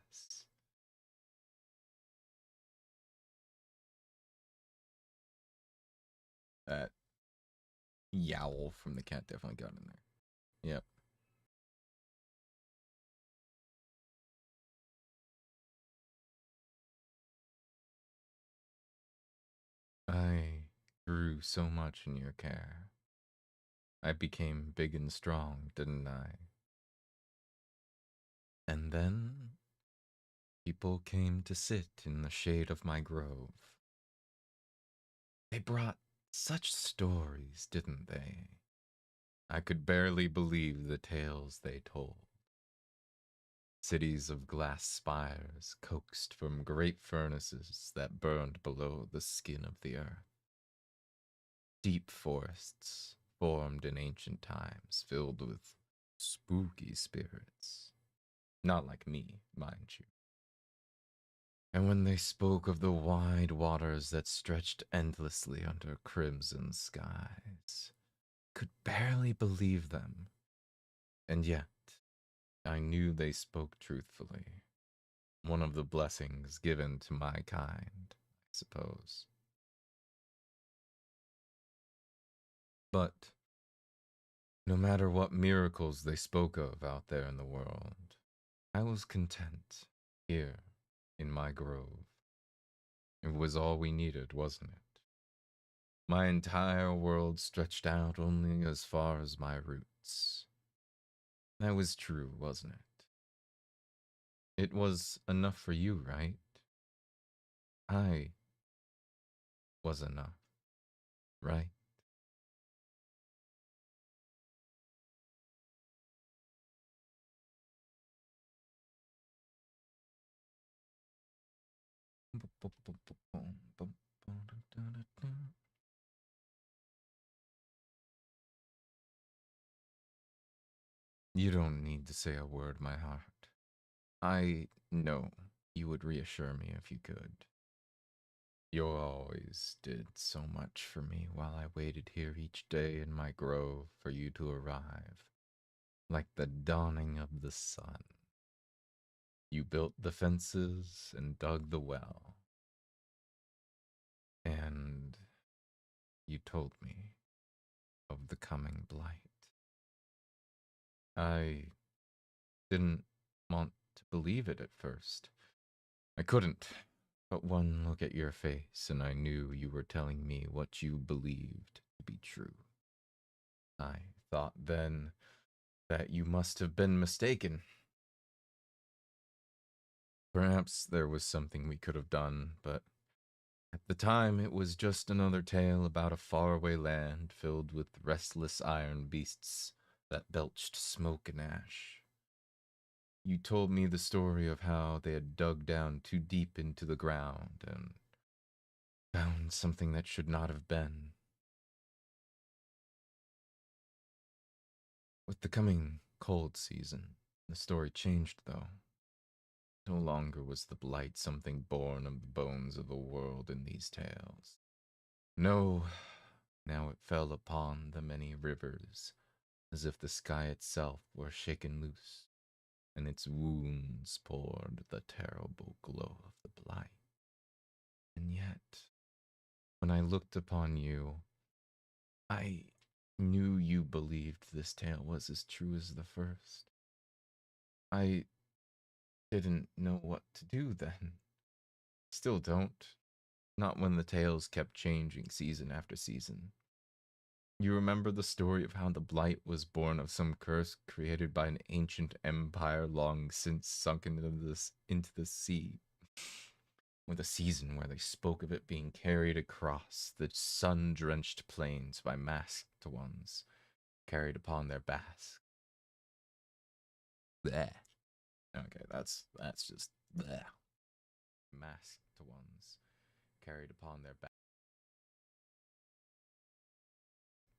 A: That yowl from the cat definitely got in there. Yep. I grew so much in your care. I became big and strong, didn't I? And then people came to sit in the shade of my grove. They brought such stories, didn't they? I could barely believe the tales they told. Cities of glass spires coaxed from great furnaces that burned below the skin of the earth. Deep forests formed in ancient times filled with spooky spirits. Not like me, mind you. And when they spoke of the wide waters that stretched endlessly under crimson skies, could barely believe them. And yet, I knew they spoke truthfully. One of the blessings given to my kind, I suppose. But no matter what miracles they spoke of out there in the world, I was content here in my grove. It was all we needed, wasn't it? My entire world stretched out only as far as my roots. That was true, wasn't it? It was enough for you, right? I was enough, right? You don't need to say a word, my heart. I know you would reassure me if you could. You always did so much for me while I waited here each day in my grove for you to arrive, like the dawning of the sun. You built the fences and dug the well, and you told me of the coming blight. I didn't want to believe it at first. I couldn't, but one look at your face and I knew you were telling me what you believed to be true. I thought then that you must have been mistaken. Perhaps there was something we could have done, but at the time it was just another tale about a faraway land filled with restless iron beasts that belched smoke and ash. You told me the story of how they had dug down too deep into the ground and found something that should not have been. With the coming cold season, the story changed, though. No longer was the blight something born of the bones of the world in these tales. No, now it fell upon the many rivers, as if the sky itself were shaken loose, and its wounds poured the terrible glow of the blight. And yet, when I looked upon you, I knew you believed this tale was as true as the first. I didn't know what to do then. Still don't. Not when the tales kept changing season after season. You remember the story of how the blight was born of some curse created by an ancient empire long since sunken into the sea, with a season where they spoke of it being carried across the sun-drenched plains by masked ones, carried upon their backs. Bleh. Okay, that's just bleh. Masked ones, carried upon their backs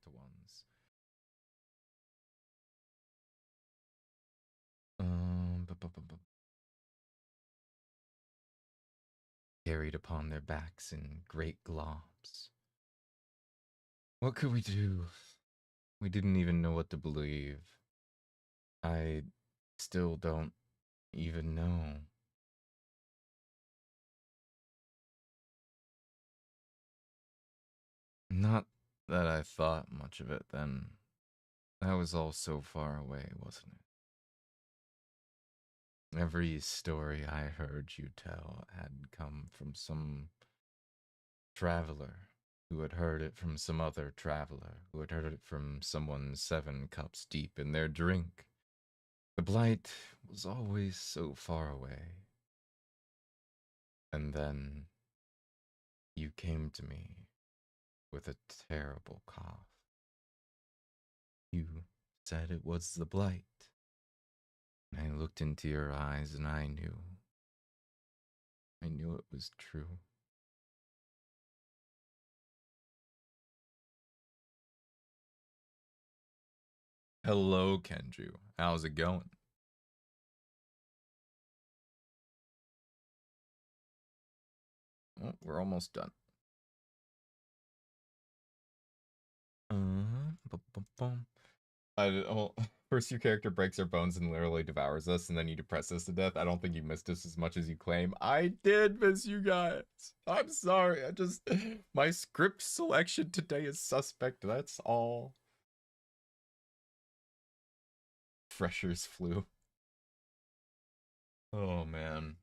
A: to ones. Carried upon their backs in great globs. What could we do? We didn't even know what to believe. I still don't even know. Not that I thought much of it then. That was all so far away, wasn't it? Every story I heard you tell had come from some traveler who had heard it from some other traveler who had heard it from someone 7 cups deep in their drink. The blight was always so far away. And then you came to me with a terrible cough. You said it was the blight. And I looked into your eyes and I knew. I knew it was true. Hello, Kenju. How's it going? Oh, we're almost done. Bum, bum, bum. Well, first your character breaks their bones and literally devours us, and then you depress us to death. I don't think you missed us as much as you claim. I did miss you guys. I'm sorry. My script selection today is suspect. That's all. Freshers flu. Oh man.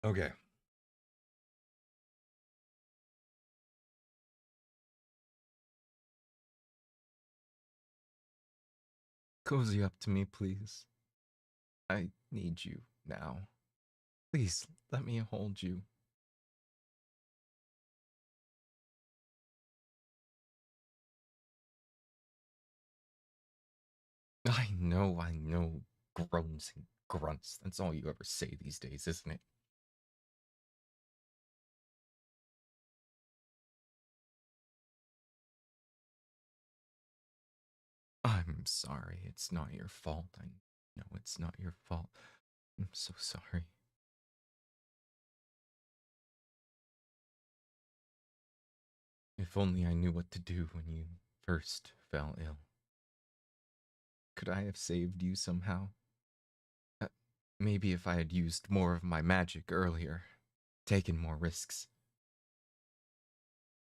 A: Okay. Cozy up to me, please. I need you now. Please let me hold you. I know. Groans and grunts. That's all you ever say these days, isn't it? I'm sorry. It's not your fault. I know it's not your fault. I'm so sorry. If only I knew what to do when you first fell ill. Could I have saved you somehow? Uh, Maybe if I had used more of my magic earlier, taken more risks.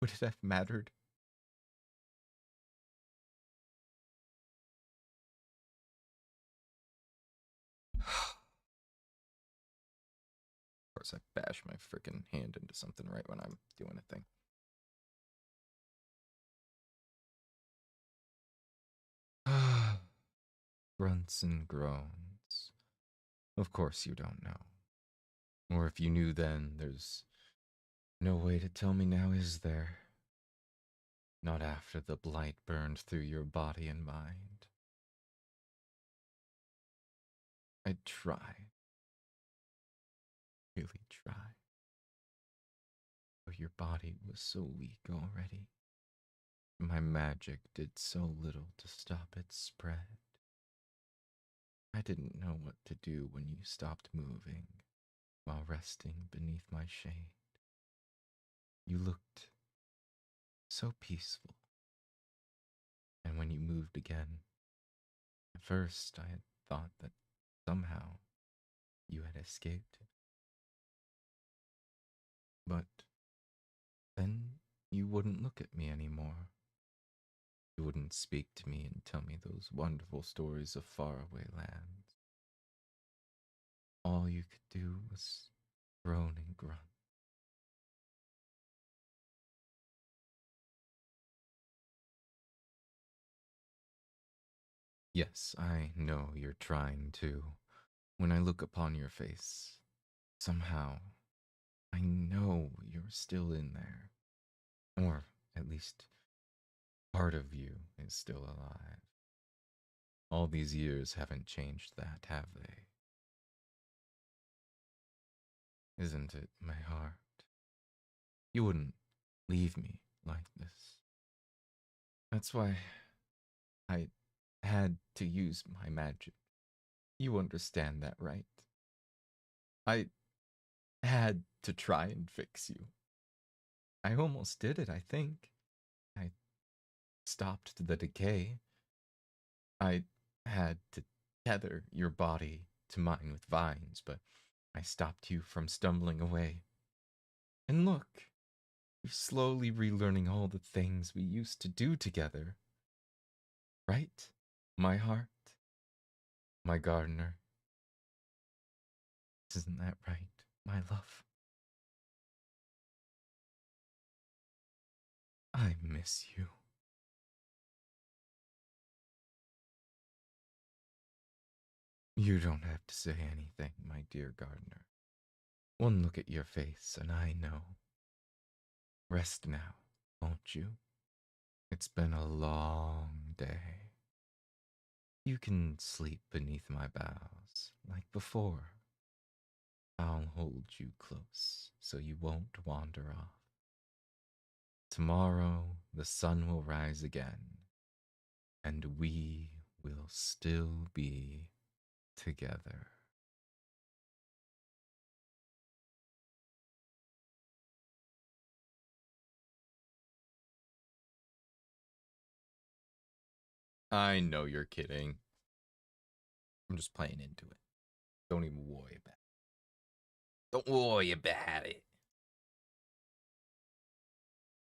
A: Would it have mattered? Of course, I bash my freaking hand into something right when I'm doing a thing. Grunts and groans. Of course you don't know. Or if you knew then, there's no way to tell me now, is there? Not after the blight burned through your body and mind. I tried, really tried. But your body was so weak already. My magic did so little to stop its spread. I didn't know what to do when you stopped moving while resting beneath my shade. You looked so peaceful. And when you moved again, at first I had thought that somehow you had escaped. But then you wouldn't look at me anymore. You wouldn't speak to me and tell me those wonderful stories of faraway lands. All you could do was groan and grunt. Yes, I know you're trying to. When I look upon your face, somehow I know you're still in there. Or at least part of you is still alive. All these years haven't changed that, have they? Isn't it, my heart? You wouldn't leave me like this. That's why I had to use my magic. You understand that, right? I had to try and fix you. I almost did it, I think. I stopped the decay. I had to tether your body to mine with vines, but I stopped you from stumbling away. And look, you're slowly relearning all the things we used to do together. Right? My heart, my gardener. Isn't that right, my love? I miss you. You don't have to say anything, my dear gardener. One look at your face, and I know. Rest now, won't you? It's been a long day. You can sleep beneath my boughs like before. I'll hold you close so you won't wander off. Tomorrow the sun will rise again, and we will still be together. I know you're kidding. I'm just playing into it. Don't even worry about it. Don't worry about it.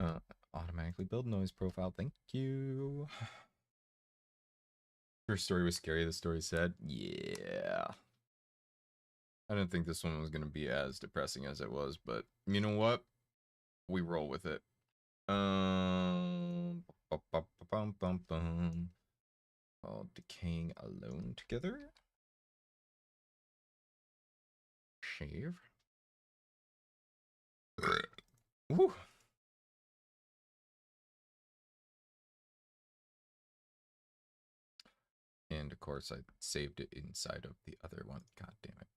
A: Uh, Automatically build noise profile. Thank you. First story was scary. The story said, yeah. I didn't think this one was going to be as depressing as it was, but you know what? We roll with it. All decaying alone together. Shave. Woo. And of course, I saved it inside of the other one. God damn it.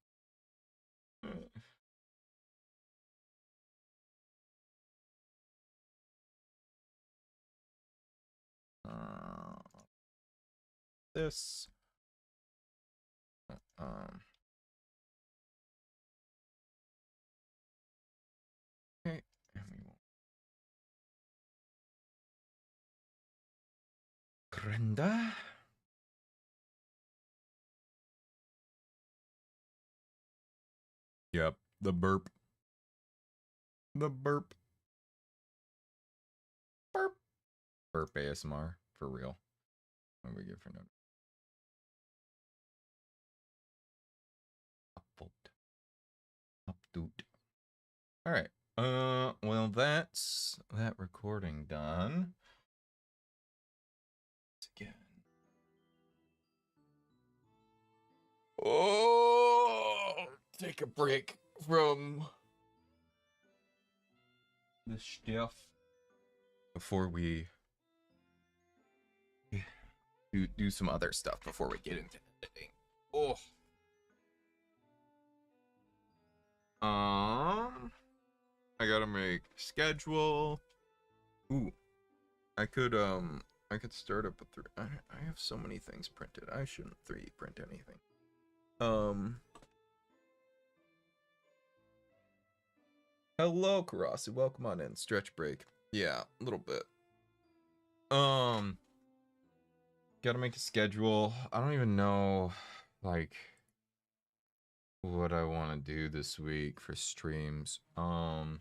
A: This. Okay. Brenda. Yep, the burp. The burp. Burp. Burp ASMR for real. What do we get for note? Upvote. All right. Well, that's that recording done. Again. Oh, take a break from the stuff before we do some other stuff before we get into editing. Oh. I gotta make schedule. Ooh, I could start up a I have so many things printed. I shouldn't 3D print anything. Hello, Karasi. Welcome on in. Stretch break. Yeah, a little bit. Gotta make a schedule. I don't even know, like, what I want to do this week for streams. And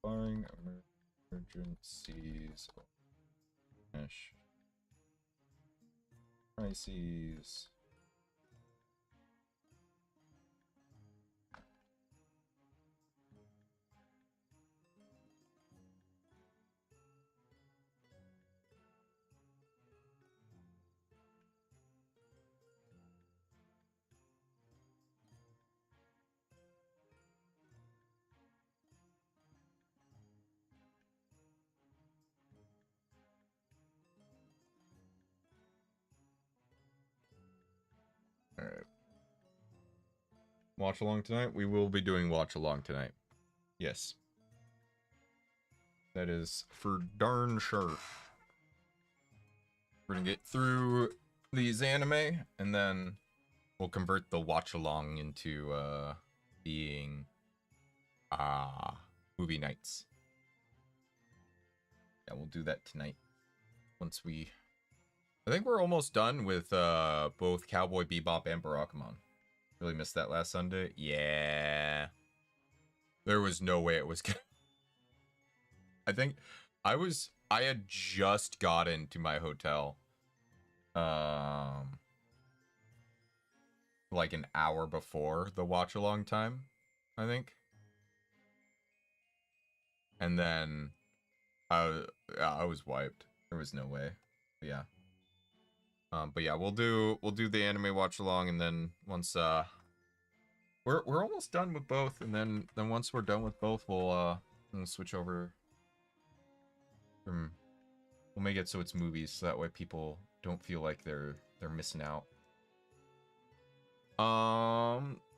A: barring emergencies, crises. All right. Watch along tonight? We will be doing watch along tonight. Yes. That is for darn sure. We're gonna get through these anime, and then we'll convert the watch along into being movie nights. Yeah, we'll do that tonight. Once I think we're almost done with both Cowboy Bebop and Barakamon. Really missed that last Sunday. Yeah. There was no way it was gonna. I think I had just got into my hotel. Like an hour before the watch along time, I think. And then I was wiped. There was no way. But yeah. But yeah, we'll do the anime watch along, and then once we're almost done with both, and then once we're done with both, we'll switch over from we'll make it so it's movies, so that way people don't feel like they're missing out.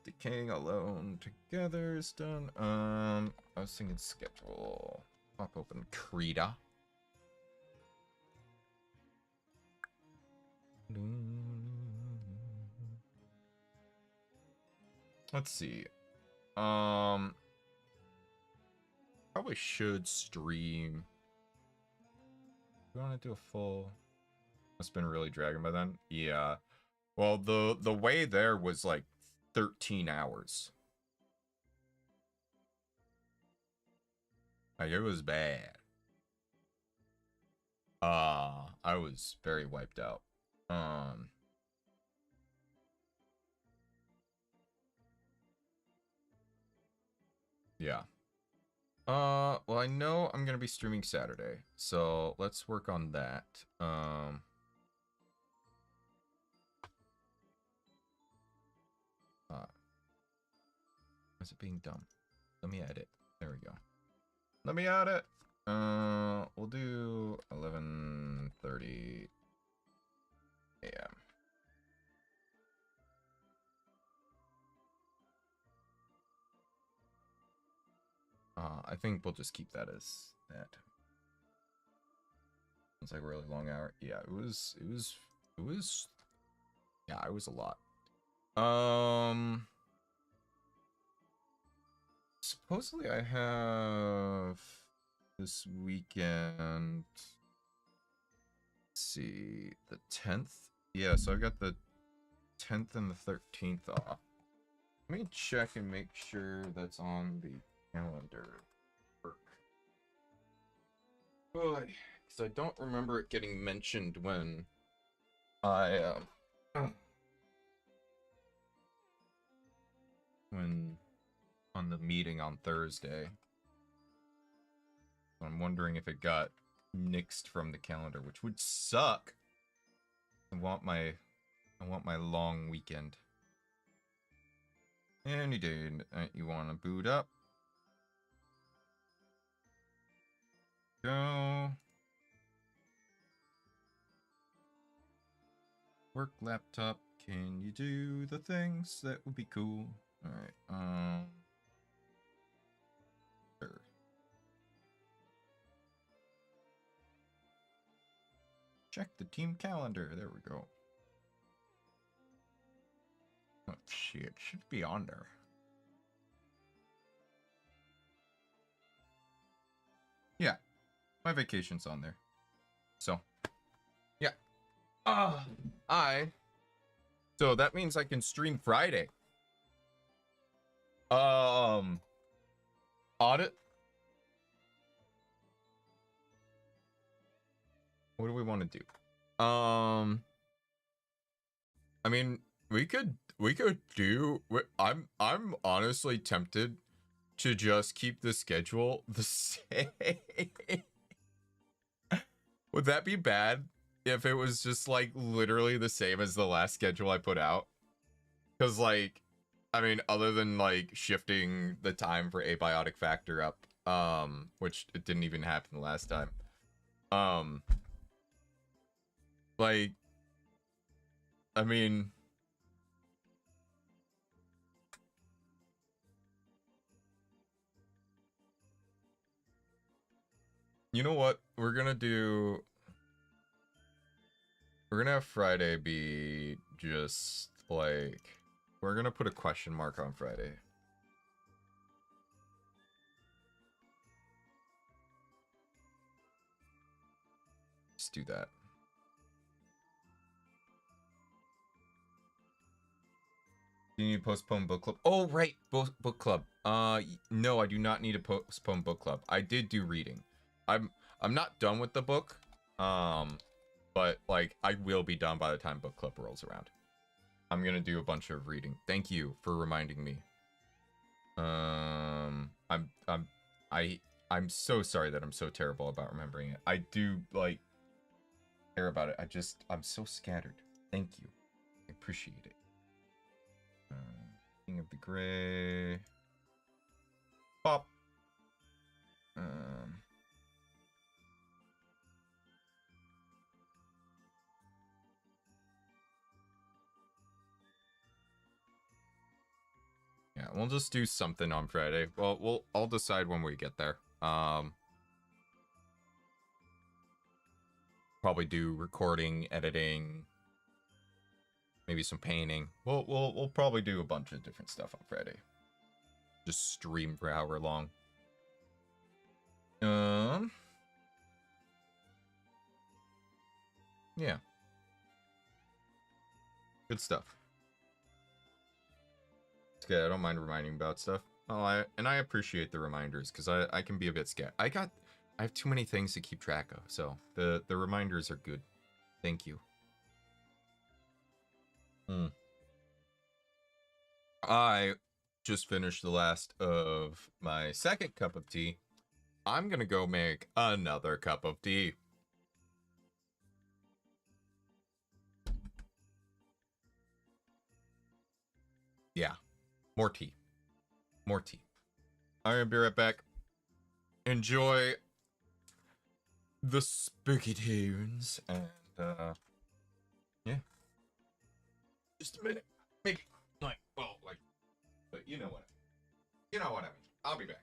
A: Decaying Alone Together is done. I was thinking schedule. Pop open Krita. Let's see. Probably should stream. Do you want to do a full? It's been really dragging by then. Yeah. Well, the way there was like 13 hours. Like, it was bad. I was very wiped out. Yeah. Well, I know I'm gonna be streaming Saturday, so let's work on that. Is it being dumb? Let me edit. There we go. Let me edit. We'll do 11:30 a.m. I think we'll just keep that as that. It's like a really long hour. Yeah, it was yeah, it was a lot. Supposedly I have this weekend. Let's see, the 10th? Yeah, so I've got the 10th and the 13th off. Let me check and make sure that's on the calendar. Boy, because I don't remember it getting mentioned when I when on the meeting on Thursday. I'm wondering if it got nixed from the calendar, which would suck. I want my long weekend. Any day you want to boot up. Go. Work laptop. Can you do the things that would be cool? All right. Sure. Check the team calendar. There we go. Oh shit, it should be on there. Yeah, my vacation's on there. So, yeah. So that means I can stream Friday. Audit. What do we want to do? I mean, we could do. I'm honestly tempted to just keep the schedule the same. Would that be bad if it was just like literally the same as the last schedule I put out? Because like, I mean, other than like shifting the time for abiotic factor up, which it didn't even happen the last time. Like, I mean, you know what? We're gonna have Friday be just like, we're gonna put a question mark on Friday. Let's do that. Do you need to postpone book club? Oh, right, book club. No, I do not need to postpone book club. I did do reading. I'm not done with the book. But like I will be done by the time book club rolls around. I'm gonna do a bunch of reading. Thank you for reminding me. I'm so sorry that I'm so terrible about remembering it. I do like care about it. I'm so scattered. Thank you. I appreciate it. King of the Gray. Pop. Yeah, we'll just do something on Friday. Well, I'll decide when we get there. Probably do recording, editing, maybe some painting. We'll probably do a bunch of different stuff on Friday. Just stream for however long. Yeah. Good stuff. It's good. I don't mind reminding about stuff. Oh, I appreciate the reminders because I can be a bit scared. I have too many things to keep track of, so the reminders are good. Thank you. I just finished the last of my second cup of tea. I'm gonna go make another cup of tea. Yeah, more tea. More tea. I'm gonna be right back. Enjoy the spooky tunes and yeah. Just a minute. Maybe like but you know what I mean. I'll be back.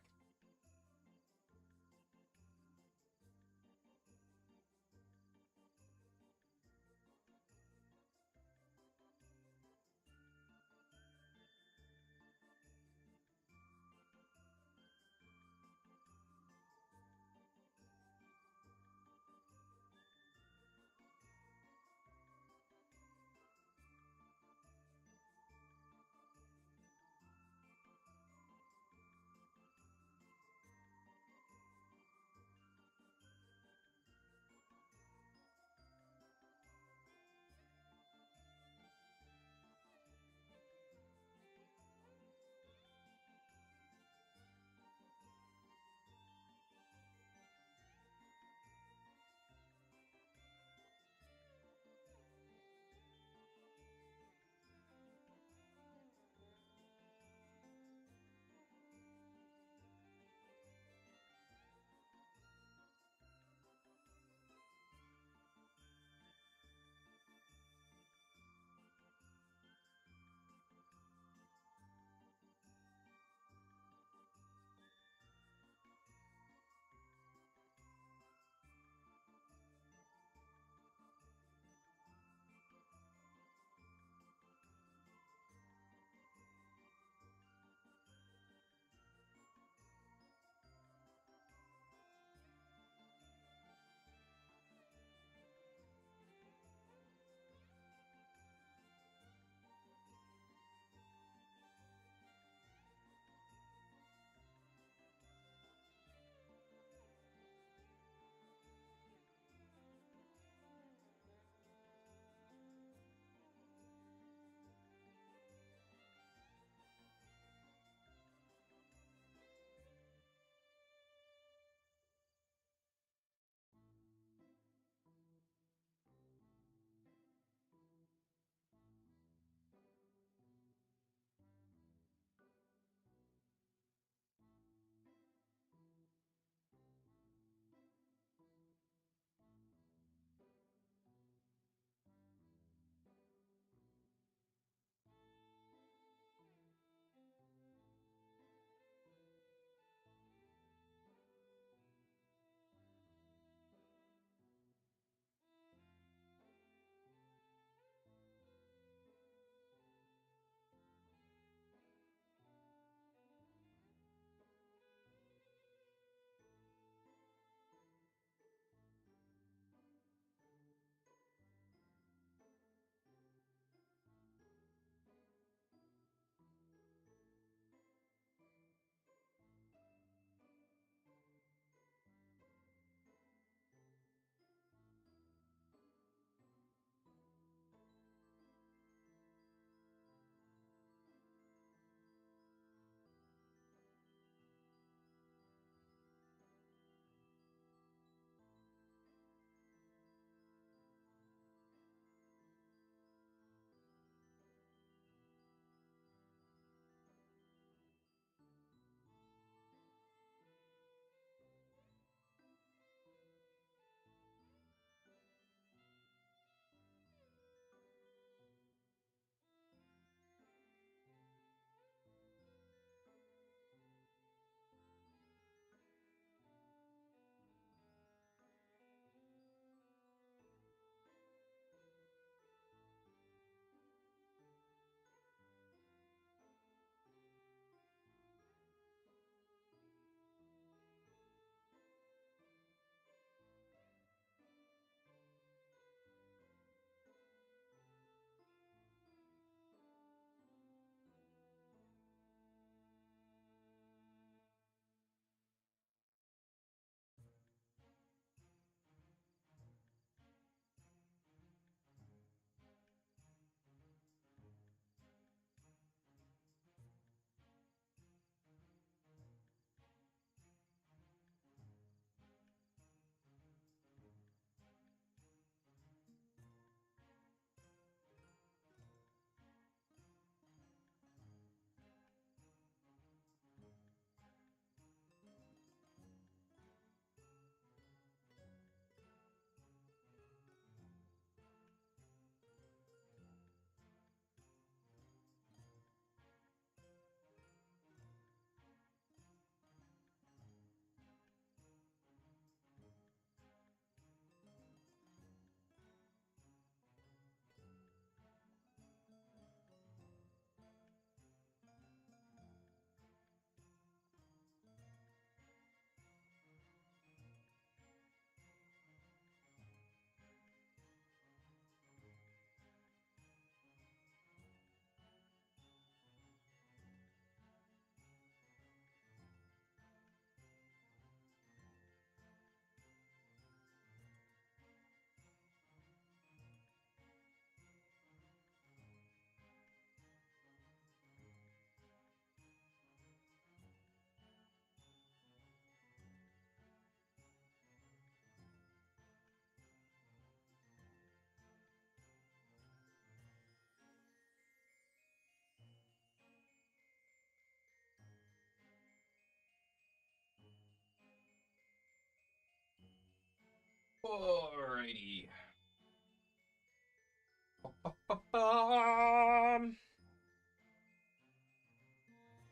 A: Alrighty.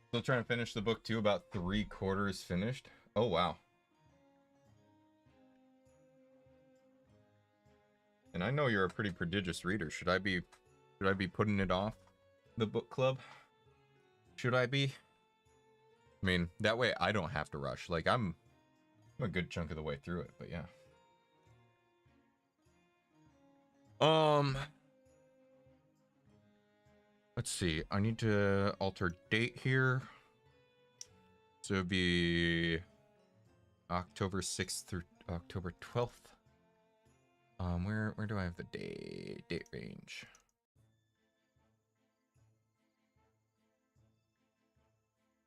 A: Still trying to finish the book too, about 3/4 finished. Oh wow. And I know you're a pretty prodigious reader. Should I be putting it off the book club? Should I be? I mean, that way I don't have to rush. Like I'm a good chunk of the way through it, but yeah. Let's see. I need to alter date here. So it'd be October 6th through October 12th. Where do I have the date range?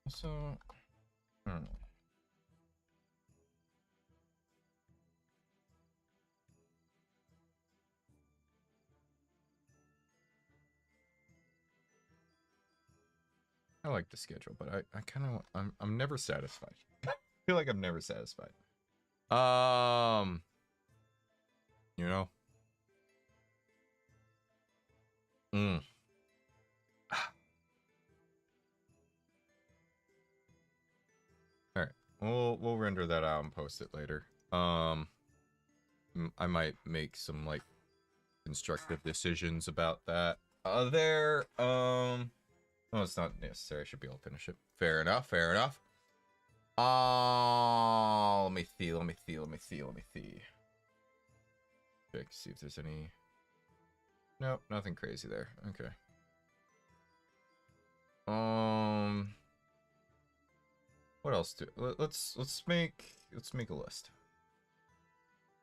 A: So, I don't know. I like the schedule, but I kind of I'm never satisfied. I feel like I'm never satisfied. You know. All right, we'll render that out and post it later. I might make some like constructive decisions about that. Oh, it's not necessary. I should be able to finish it. Fair enough. Fair enough. Let me see. Check, see if there's any. Nope, nothing crazy there. Okay. What else do? Let's make a list.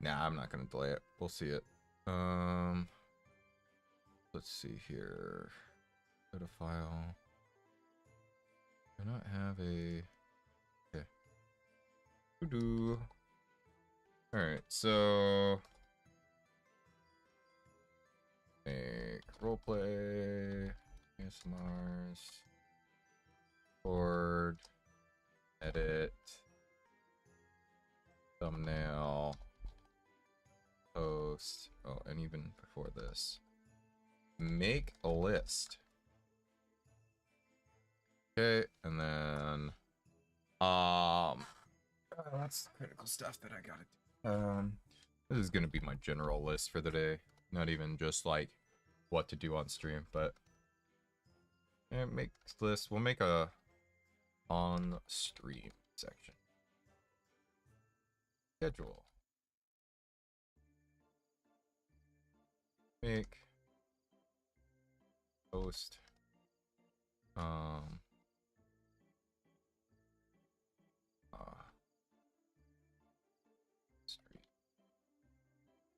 A: Nah, I'm not gonna delay it. We'll see it. Let's see here. Go to file. Do not have a. Okay. Doo-doo. All right, so make roleplay, ASMRs, record, edit, thumbnail, post. Oh, and even before this, make a list. Okay, and then that's critical stuff that I gotta do. This is gonna be my general list for the day, not even just like what to do on stream, but yeah, make list. We'll make a on stream section. Schedule. Make post.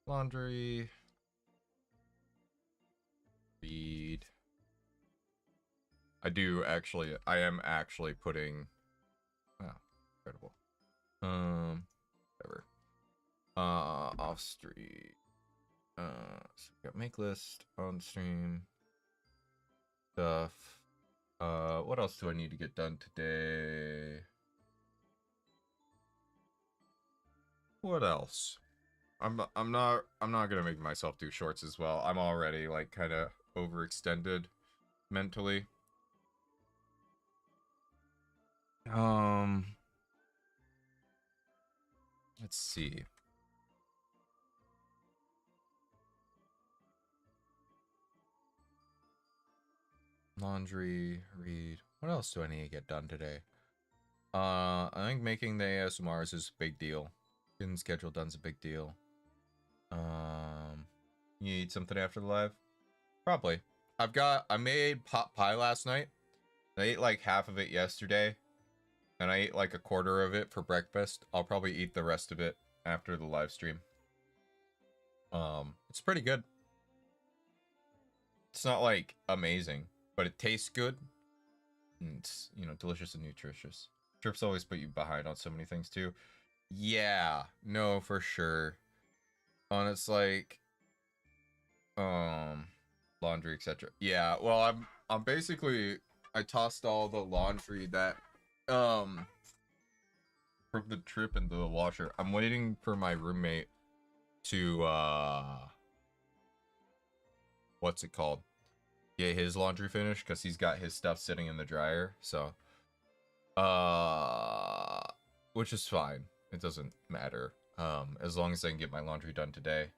A: Laundry. Read. I am actually putting. Wow, incredible. Whatever. Off stream. So we got make list, on stream stuff. What else do I need to get done today? What else? I'm not gonna make myself do shorts as well. I'm already like kind of overextended mentally. Let's see. Laundry, read. What else do I need to get done today? I think making the ASMRs is a big deal. Getting schedule done's a big deal. You eat something after the live? Probably. I made pot pie last night. I ate like half of it yesterday. And I ate like a quarter of it for breakfast. I'll probably eat the rest of it after the live stream. It's pretty good. It's not like amazing, but it tastes good. And it's, you know, delicious and nutritious. Trips always put you behind on so many things too. Yeah, no, for sure. And it's like, laundry, etc. Yeah, well, I'm basically, I tossed all the laundry that, from the trip into the washer. I'm waiting for my roommate to what's it called? Get his laundry finished because he's got his stuff sitting in the dryer. So which is fine. It doesn't matter. As long as I can get my laundry done today.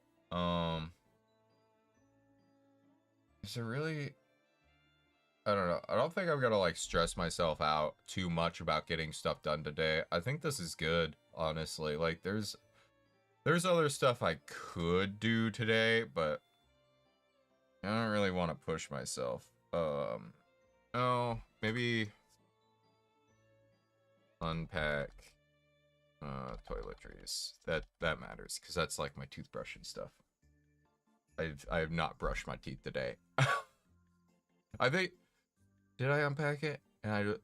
A: Is there really, I don't know. I don't think I'm gonna like stress myself out too much about getting stuff done today. I think this is good, honestly. Like there's other stuff I could do today, but I don't really want to push myself. Oh, maybe unpack toiletries. That matters because that's like my toothbrush and stuff. I have not brushed my teeth today. I think, did I unpack it? And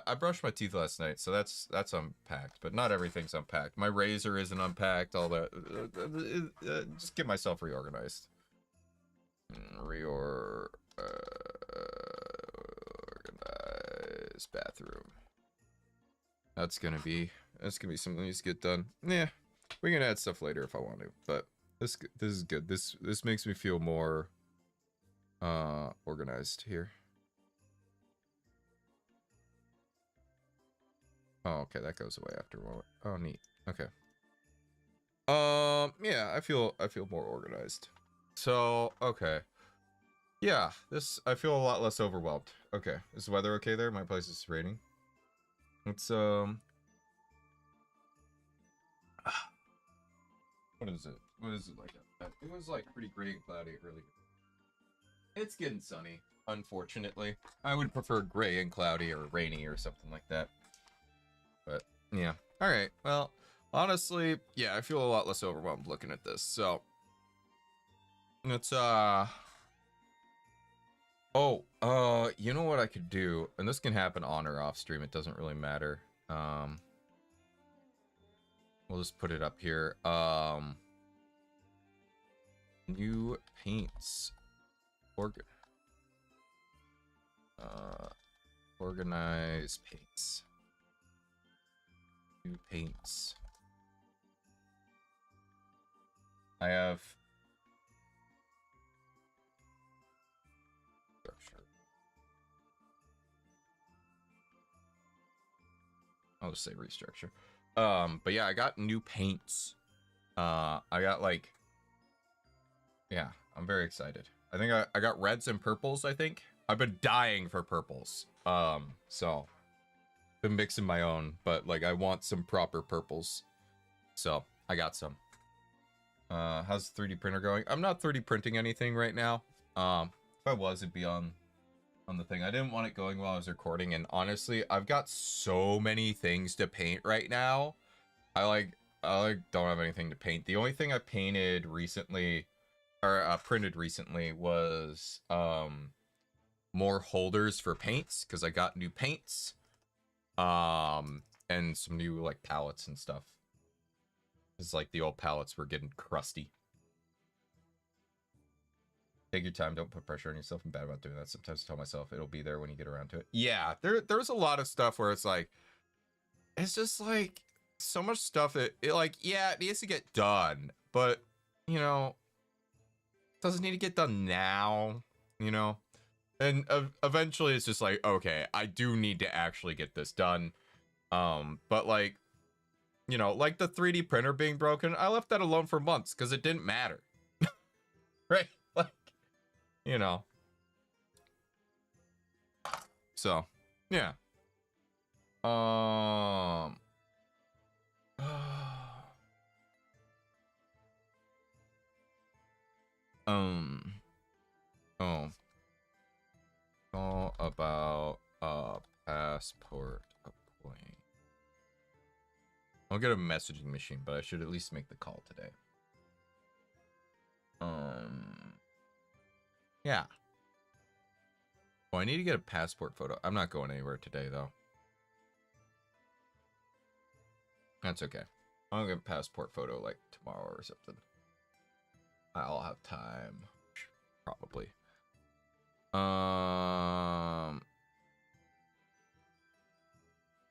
A: I brushed my teeth last night, so that's unpacked, but not everything's unpacked. My razor isn't unpacked. All that. Just get myself reorganized. Organized bathroom. That's gonna be something that needs to get done. Yeah, we can add stuff later if I want to, but this is good. This makes me feel more organized here. Oh, okay, that goes away after a moment. Oh, neat. Okay. Yeah, I feel more organized. So, okay. Yeah, I feel a lot less overwhelmed. Okay, is the weather okay there? My place is raining. It's what is it? What is it like? It was like pretty gray and cloudy earlier. It's getting sunny, unfortunately. I would prefer gray and cloudy or rainy or something like that. But yeah. All right. Well, honestly, yeah, I feel a lot less overwhelmed looking at this. So it's you know what I could do, and this can happen on or off stream. It doesn't really matter. We'll just put it up here. New paints. Organize paints. New paints. I have structure. I'll just say restructure. But yeah, I got new paints. I got like, yeah, I'm very excited. I think I got reds and purples, I think. I've been dying for purples. So been mixing my own, but like I want some proper purples. So I got some. How's the 3D printer going? I'm not 3D printing anything right now. If I was, it'd be on the thing. I didn't want it going while I was recording, and honestly, I've got so many things to paint right now. I don't have anything to paint. The only thing I painted recently, or printed recently, was more holders for paints because I got new paints, and some new like palettes and stuff. It's like the old palettes were getting crusty. Take your time. Don't put pressure on yourself. I'm bad about doing that. Sometimes I tell myself it'll be there when you get around to it. Yeah, there's a lot of stuff where it's like, it's just like so much stuff that it like, yeah, it needs to get done, but you know, it doesn't need to get done now, you know? And eventually it's just like, okay, I do need to actually get this done. But like, you know, like the 3D printer being broken, I left that alone for months because it didn't matter. Right? Like, you know. So, yeah. Oh, all about a passport appointment. I'll get a messaging machine, but I should at least make the call today. Yeah. Oh, I need to get a passport photo. I'm not going anywhere today, though. That's okay. I'll get a passport photo, like, tomorrow or something. I'll have time. Probably.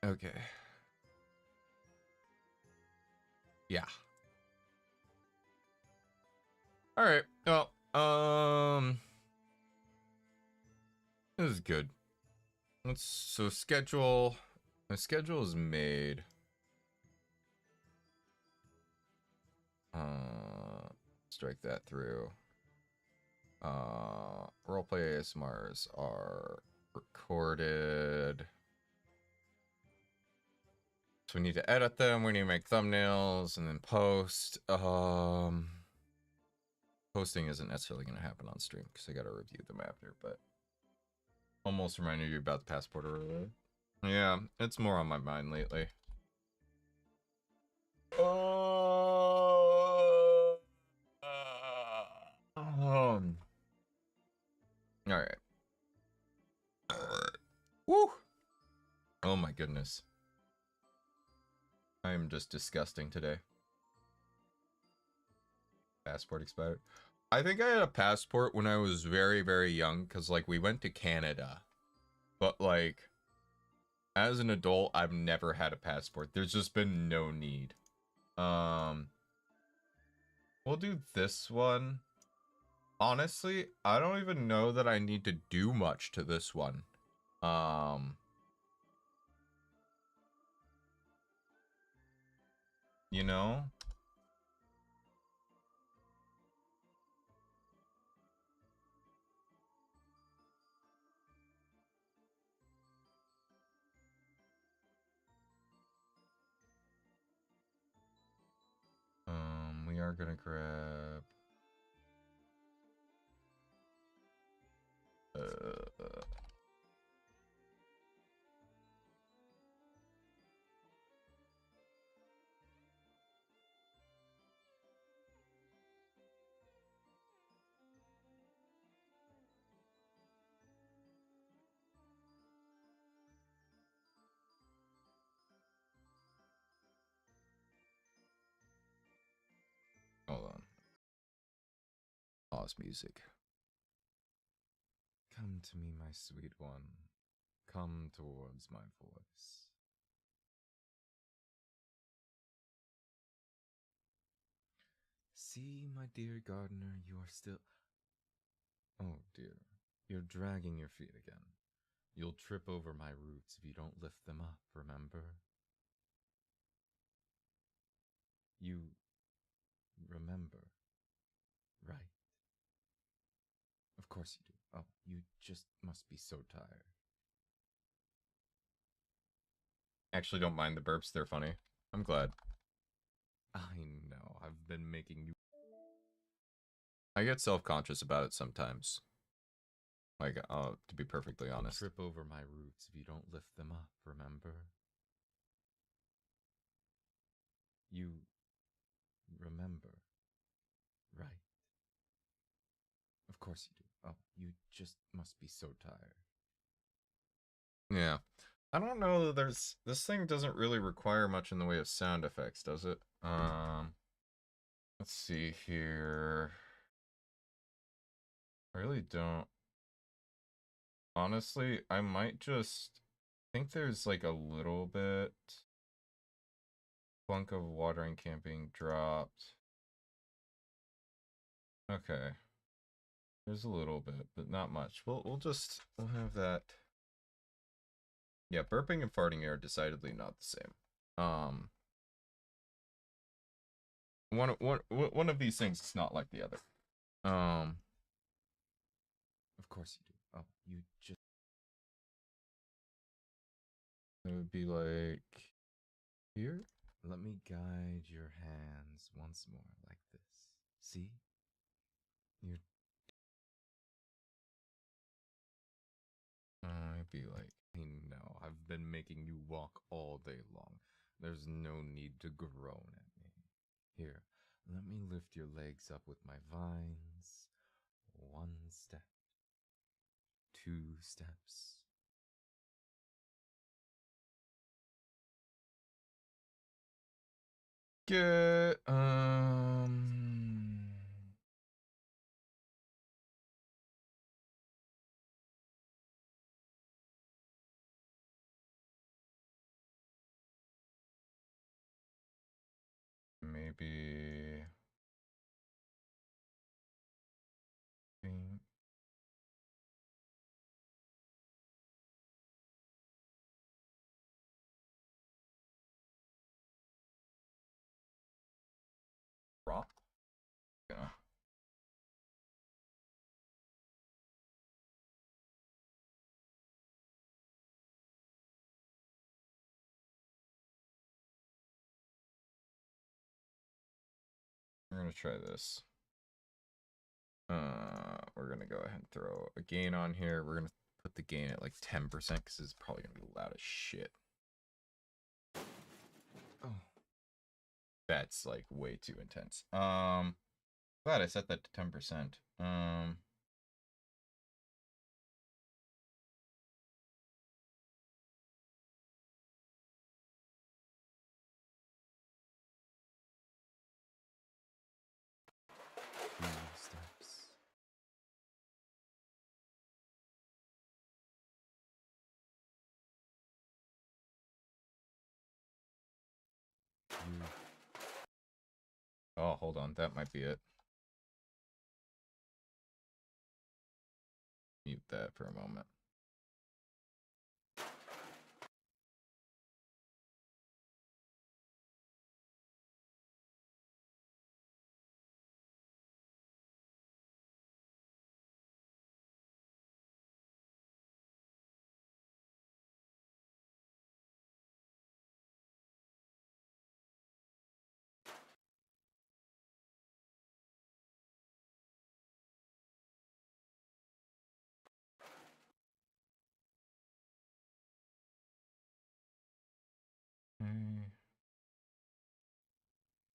A: Okay. Yeah. All right. Well, this is good. Let's so schedule. My schedule is made. Strike that through. Roleplay ASMRs are recorded. So we need to edit them. We need to make thumbnails and then post. Posting isn't necessarily going to happen on stream because I got to review them after. But almost reminded you about the passport earlier. Yeah, it's more on my mind lately. All right. Woo! Oh my goodness. I am just disgusting today. Passport expired. I think I had a passport when I was very, very young because, like, we went to Canada. But, like, as an adult, I've never had a passport. There's just been no need. We'll do this one. Honestly, I don't even know that I need to do much to this one. You know? We are gonna grab... hold on. Pause music. Come to me, my sweet one. Come towards my voice. See, my dear gardener, you are still... Oh, dear. You're dragging your feet again. You'll trip over my roots if you don't lift them up, remember? You... remember, right? Of course you do. Oh, you just must be so tired. Actually, don't mind the burps. They're funny. I'm glad. I know. I've been making you... I get self-conscious about it sometimes. Like, to be perfectly honest. You'll trip over my roots if you don't lift them up, remember? You... remember, right? Of course you do. Oh, you just must be so tired. Yeah. I don't know that there's... This thing doesn't really require much in the way of sound effects, does it? Let's see here. I really don't. Honestly, I might just... think there's like a little bit... Plunk of watering can being dropped. Okay. There's a little bit, but not much. We'll have that. Yeah, burping and farting are decidedly not the same. One of these things is not like the other. Of course you do. Oh, you just... It would be like here. Let me guide your hands once more like this. See? You're... I'd be like, I know, I've been making you walk all day long. There's no need to groan at me. Here, let me lift your legs up with my vines. 1 step. 2 steps. Get, maybe gonna try this. We're gonna go ahead and throw a gain on here. We're gonna put the gain at like 10% because it's probably gonna be loud as shit. Oh, that's like way too intense. Glad I set that to 10%. Steps. Oh, hold on. That might be it. Mute that for a moment.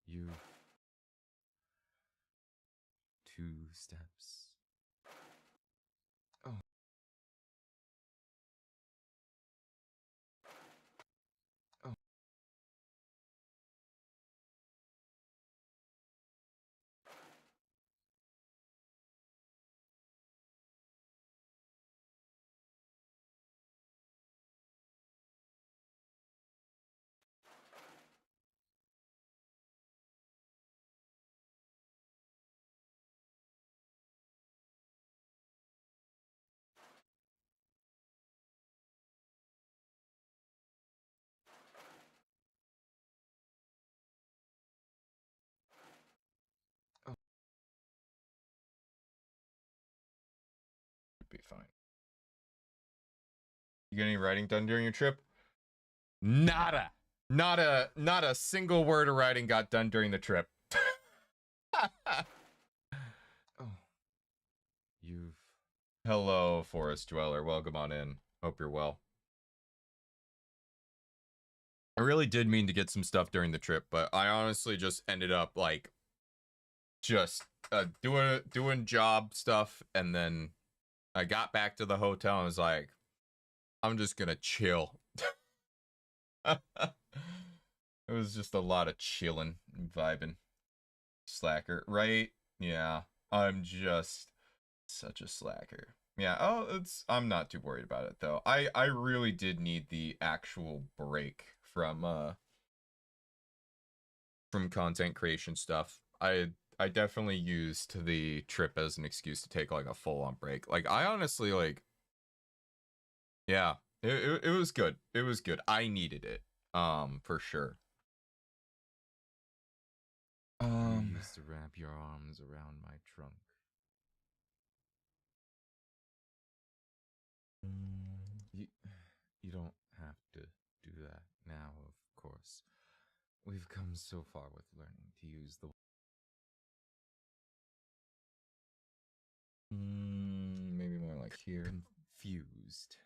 A: You 2 steps. Oh. Oh. Oh. Be fine. You get any writing done during your trip? Nada. Not a single word of writing got done during the trip. Oh. You've Hello, Forest Dweller. Welcome on in. Hope you're well. I really did mean to get some stuff during the trip, but I honestly just ended up like just doing job stuff, and then I got back to the hotel and was like, I'm just gonna chill. It was just a lot of chilling and vibing. Slacker, right? Yeah, I'm just such a slacker. Yeah, I'm not too worried about it though. I really did need the actual break from content creation stuff. I definitely used the trip as an excuse to take like a full-on break. Like I honestly like, yeah, it was good. It was good. I needed it, for sure. You used to wrap your arms around my trunk. You don't have to do that now, of course. We've come so far with learning to use the maybe more like here. Confused.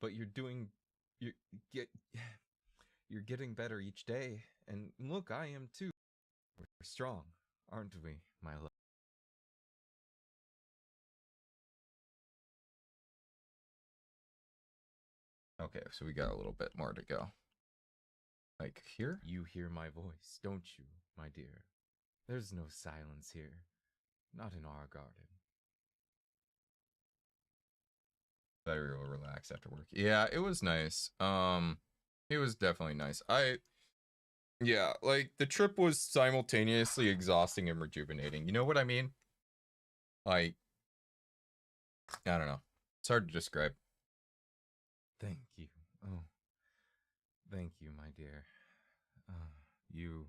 A: But you're doing you get you're getting better each day, and look, I am too. We're strong, aren't we, my love? Okay, so we got a little bit more to go. Like here? You hear my voice, don't you, my dear? There's no silence here. Not in our garden. Better will relax after work. Yeah, it was nice. It was definitely nice. Yeah, like the trip was simultaneously exhausting and rejuvenating. You know what I mean? Like, I don't know. It's hard to describe. Thank you. Oh, thank you, my dear. You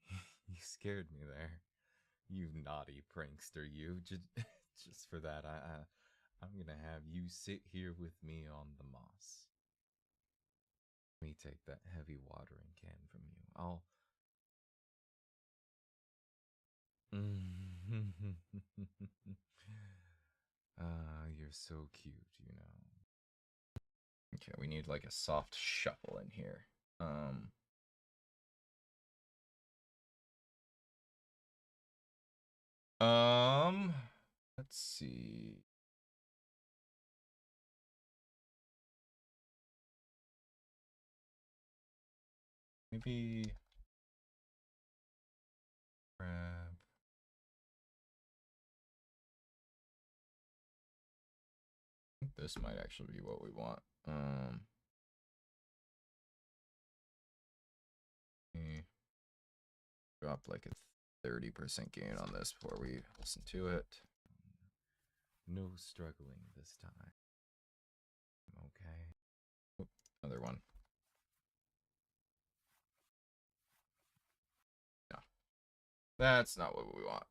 A: you scared me there. You naughty prankster, you. Just for that, I'm gonna have you sit here with me on the moss. Let me take that heavy watering can from you. You're so cute, you know. Okay, we need like a soft shuffle in here. Let's see. Maybe grab. I think this might actually be what we want. Drop like a 30% gain on this before we listen to it. No struggling this time. Okay. Oop, another one. No. That's not what we want.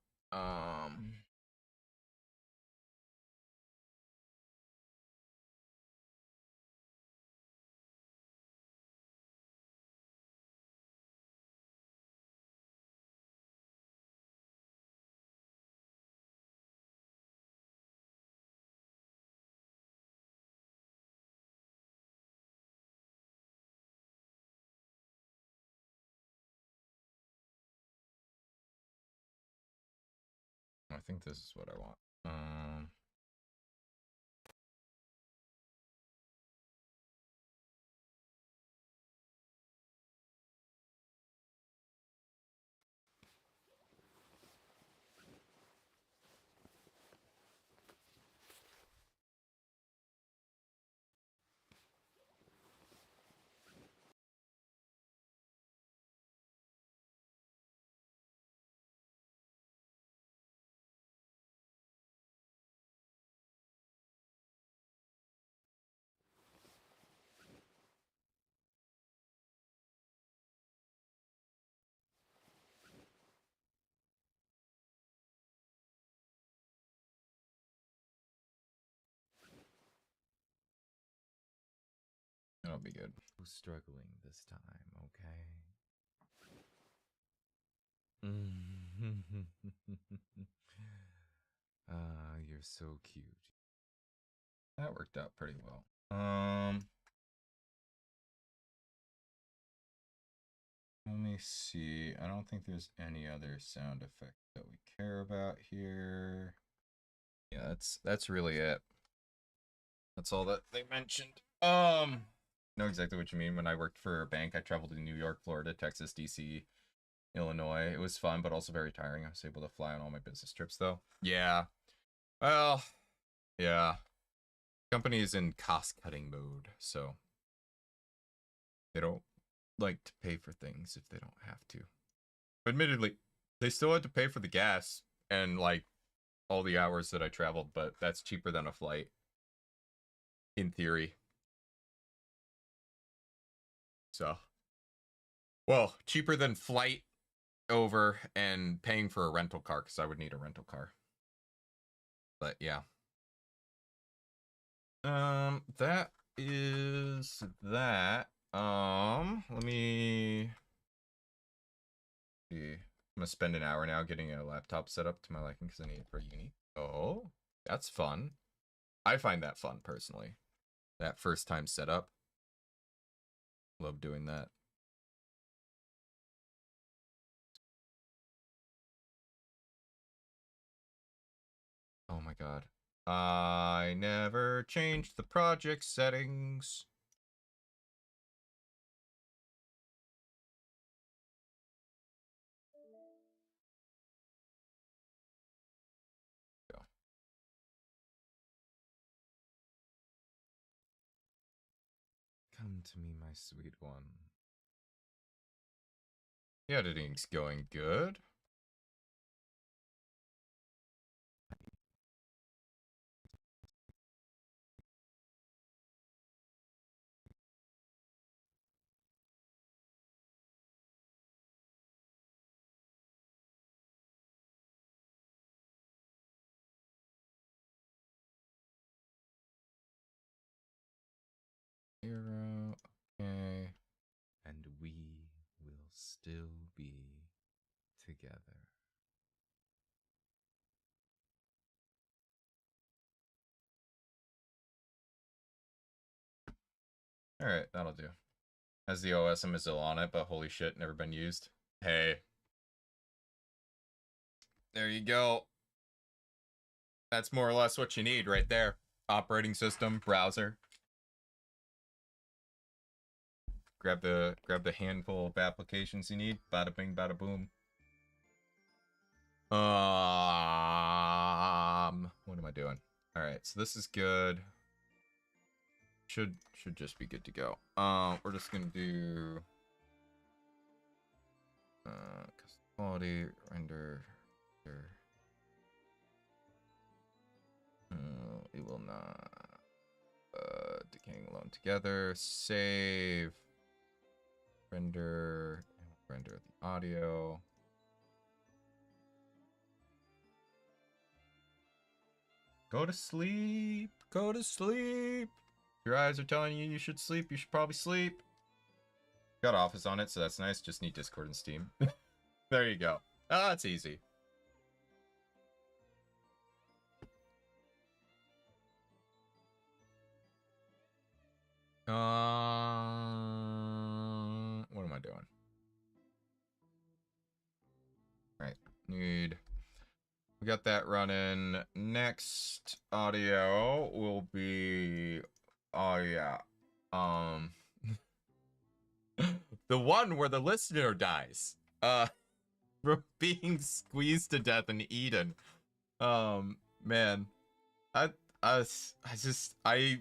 A: I think this is what I want. That'll be good. Struggling this time, okay? You're so cute. That worked out pretty well. Let me see. I don't think there's any other sound effect that we care about here. Yeah, that's really it. That's all that they mentioned. Know exactly what you mean. When I worked for a bank, I traveled to New York, Florida, Texas, DC, Illinois. It was fun, but also very tiring. I was able to fly on all my business trips, though. Yeah. Well, yeah. Company is in cost-cutting mode, so they don't like to pay for things if they don't have to. Admittedly, they still had to pay for the gas and like all the hours that I traveled, but that's cheaper than a flight in theory. So, well, cheaper than flight over and paying for a rental car because I would need a rental car. But yeah. That is that. Let me see. I'm gonna spend an hour now getting a laptop set up to my liking because I need it for uni. Oh, that's fun. I find that fun personally. That first time setup. Love doing that. Oh my god. I never changed the project settings. Go. Come to me, my sweet one. The editing's going good. Zero. Okay. And we will still be together. Alright, that'll do. Has the OSM is still on it, but holy shit, never been used. Hey. There you go. That's more or less what you need right there. Operating system, browser. Grab the handful of applications you need. Bada bing, bada boom. What am I doing? All right, so this is good. Should just be good to go. We're just gonna do custom quality render. We will not decaying alone together. Save. Render the audio. Go to sleep. Go to sleep. Your eyes are telling you you should sleep. You should probably sleep. Got Office on it, so that's nice. Just need Discord and Steam. There you go. Ah, that's easy. What am I doing? All right, we got that running. Next audio will be, oh yeah, the one where the listener dies, from being squeezed to death in Eden. Man, I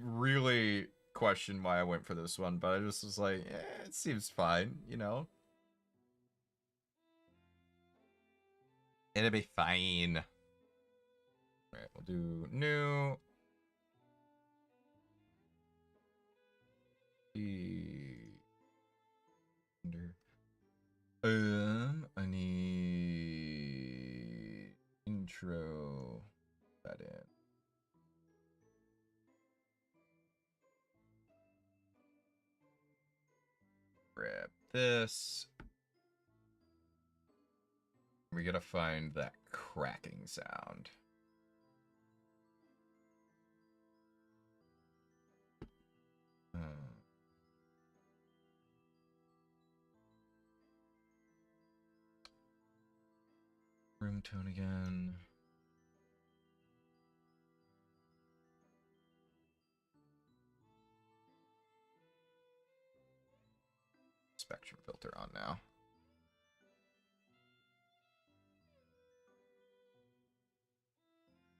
A: really questioned why I went for this one, but I just was like, it seems fine, you know. It'll be fine. All right, we'll do new. I need intro that in. Grab this. We gotta find that cracking sound. Room tone again. Spectrum filter on now.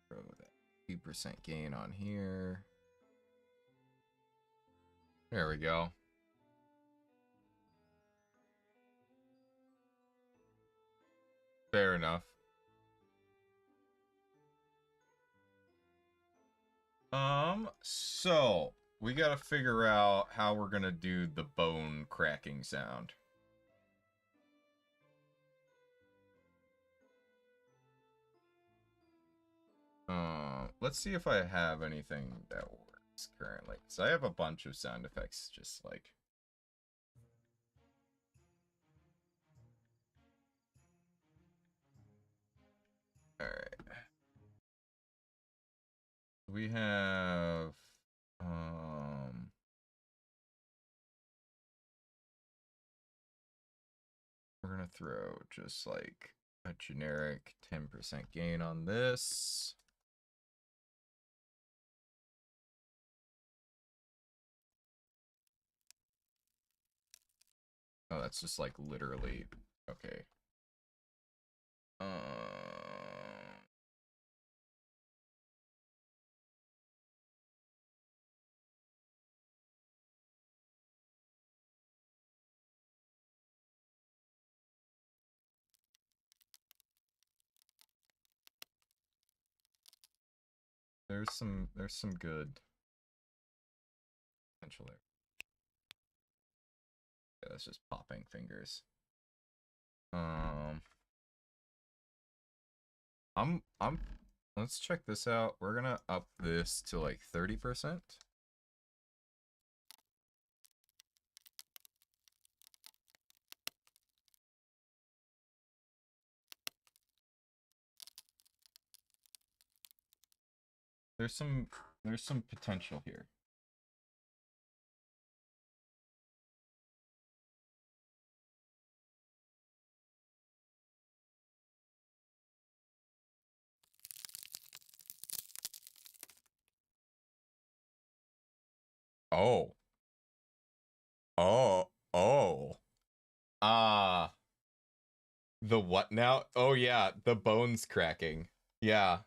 A: Throw that 2% gain on here. There we go. Fair enough. So we gotta figure out how we're gonna do the bone cracking sound. Let's see if I have anything that works currently. So I have a bunch of sound effects, just like. All right. We have we're gonna throw just like a generic 10% gain on this. Oh, that's just like literally okay. There's some good potential there. Yeah, that's just popping fingers. Let's check this out. We're gonna up this to like 30%. There's some potential here. Oh. Oh. Oh. Ah. The what now? Oh yeah, the bones cracking. Yeah.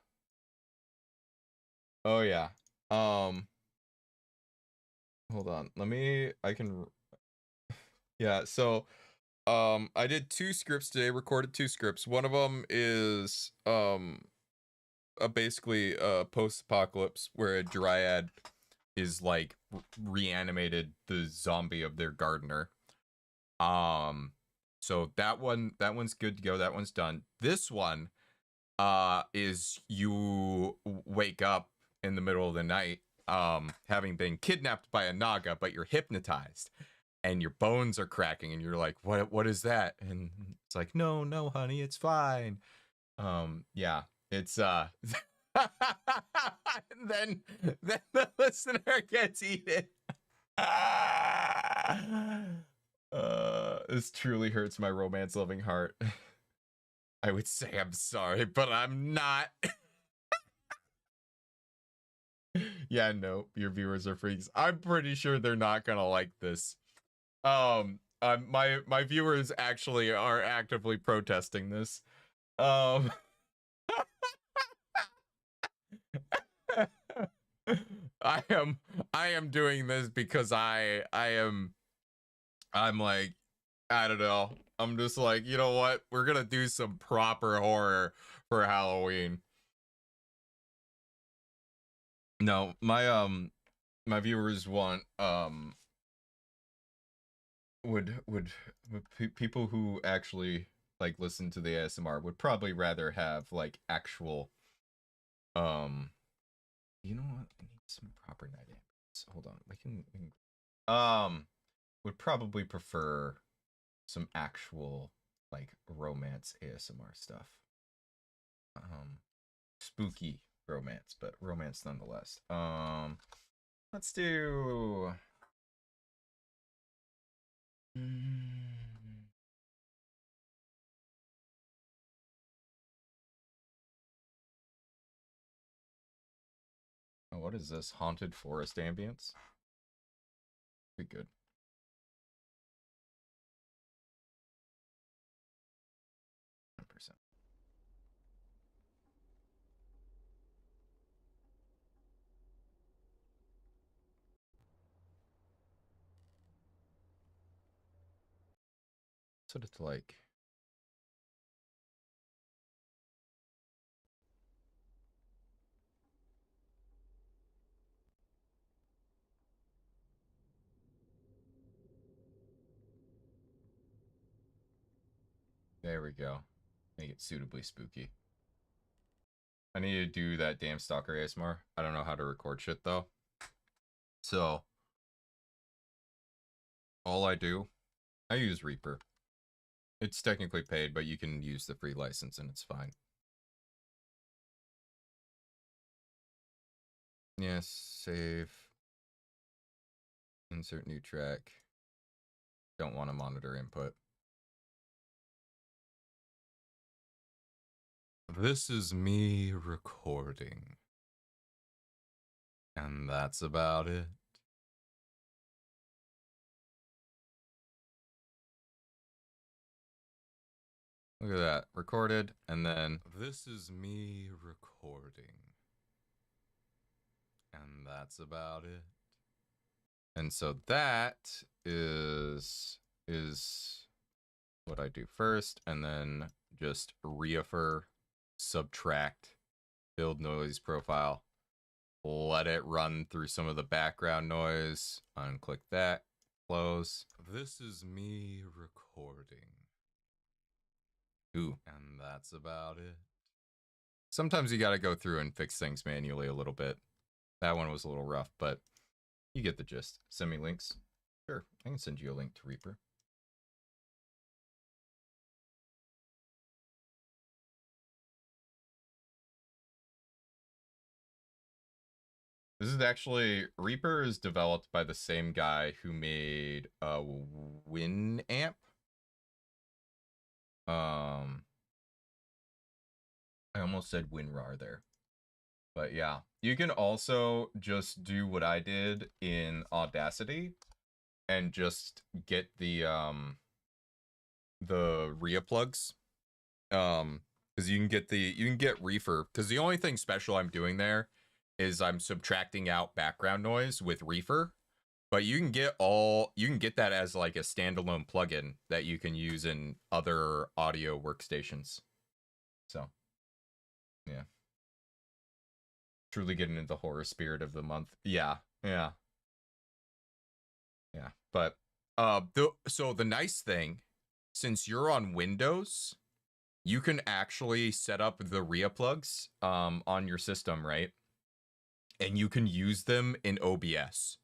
A: Oh yeah. Um, hold on. I can yeah, so I did two scripts today, recorded two scripts. One of them is basically post-apocalypse where a dryad is like reanimated the zombie of their gardener. Um so that one's good to go. That one's done. This one is you wake up in the middle of the night having been kidnapped by a naga, but you're hypnotized and your bones are cracking and you're like, what is that? And it's like, no honey, it's fine. Yeah, it's then then the listener gets eaten. This truly hurts my romance loving heart. I would say I'm sorry, but I'm not. Yeah, no, your viewers are freaks. I'm pretty sure they're not gonna like this. My viewers actually are actively protesting this. Um, I am I am doing this because I'm like, I don't know. I'm just like, you know what? We're gonna do some proper horror for Halloween. No, my viewers want people who actually like listen to the ASMR would probably rather have like actual um you know what? I need some proper night ambience. Hold on. We can would probably prefer some actual like romance ASMR stuff. Um spooky romance, but romance nonetheless. Let's do oh, what is this? Haunted forest ambience? Be good. %. Sort of like there we go. Make it suitably spooky. I need to do that damn stalker ASMR. I don't know how to record shit though. So all I use Reaper. It's technically paid, but you can use the free license and it's fine. Yes, save. Insert new track. Don't want to monitor input. This is me recording. And that's about it. Look at that. Recorded, and then this is me recording. And that's about it. And so that is what I do first, and then just refer, subtract, build noise profile, let it run through some of the background noise, unclick that, close. This is me recording. Ooh, and that's about it. Sometimes you gotta go through and fix things manually a little bit. That one was a little rough, but you get the gist. Send me links. Sure, I can send you a link to Reaper. This is actually, Reaper is developed by the same guy who made Winamp. I almost said WinRAR there, But yeah, you can also just do what I did in Audacity and just get the RIA plugs. Because you can get reefer, because the only thing special I'm doing there is I'm subtracting out background noise with reefer. But you can get that as like a standalone plugin that you can use in other audio workstations. So yeah. Truly getting into the horror spirit of the month. Yeah. Yeah. Yeah. But so the nice thing, since you're on Windows, you can actually set up the RIA plugs on your system, right? And you can use them in OBS.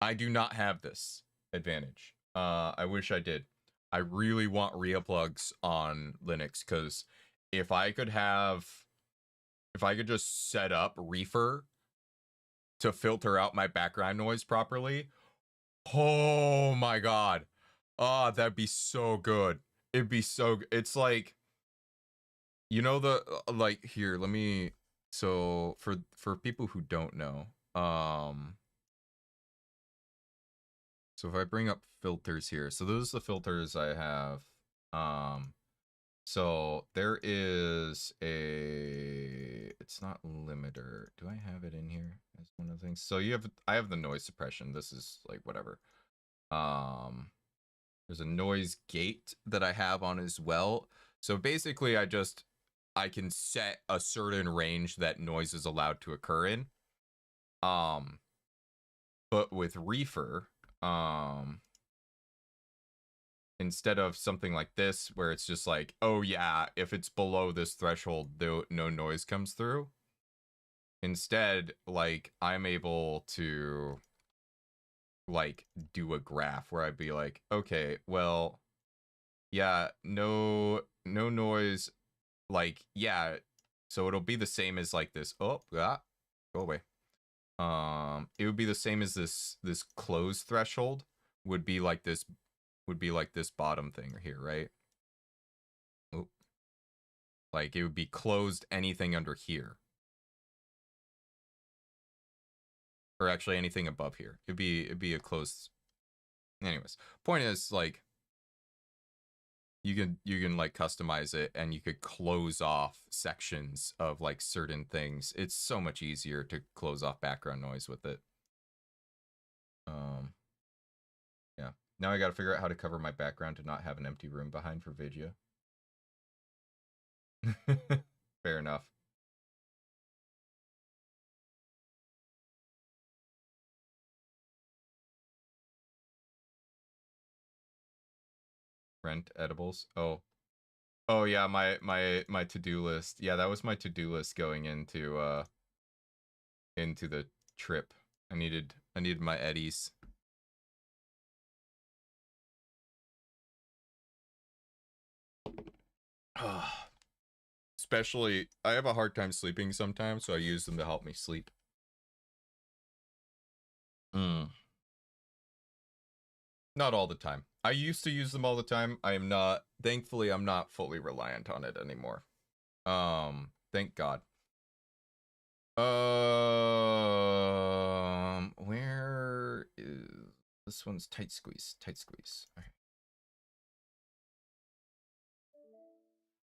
A: I do not have this advantage. I wish I did. I really want RIA plugs on Linux, because if I could just set up Reefer to filter out my background noise properly, oh my god. Oh, that'd be so good. It'd be so it's like, you know, the like, here, let me, so for people who don't know, so if I bring up filters here, so those are the filters I have. So there is a, it's not limiter. Do I have it in here as one of the things? So I have the noise suppression. This is like whatever. There's a noise gate that I have on as well. So basically I can set a certain range that noise is allowed to occur in. But with Reefer, instead of something like this where it's just like, oh yeah, if it's below this threshold, no noise comes through. Instead, like, I'm able to like do a graph where I'd be like, okay, well, yeah, no noise, like, yeah, so it'll be the same as like this. Oh, ah, go away. It would be the same as this close threshold would be like this bottom thing here, right? Oh, like it would be closed anything under here. Or actually anything above here. It'd be a closed. Anyways, point is, like, you can like customize it, and you could close off sections of like certain things. It's so much easier to close off background noise with it. Yeah. Now I got to figure out how to cover my background to not have an empty room behind for video. Fair enough. Rent edibles. Oh yeah, my to-do list. Yeah, that was my to-do list going into the trip. I needed my eddies. Especially, I have a hard time sleeping sometimes, so I use them to help me sleep. Not all the time. I used to use them all the time. I am not, thankfully, I'm not fully reliant on it anymore. Thank God. Where is this one's tight squeeze? Tight squeeze. Okay.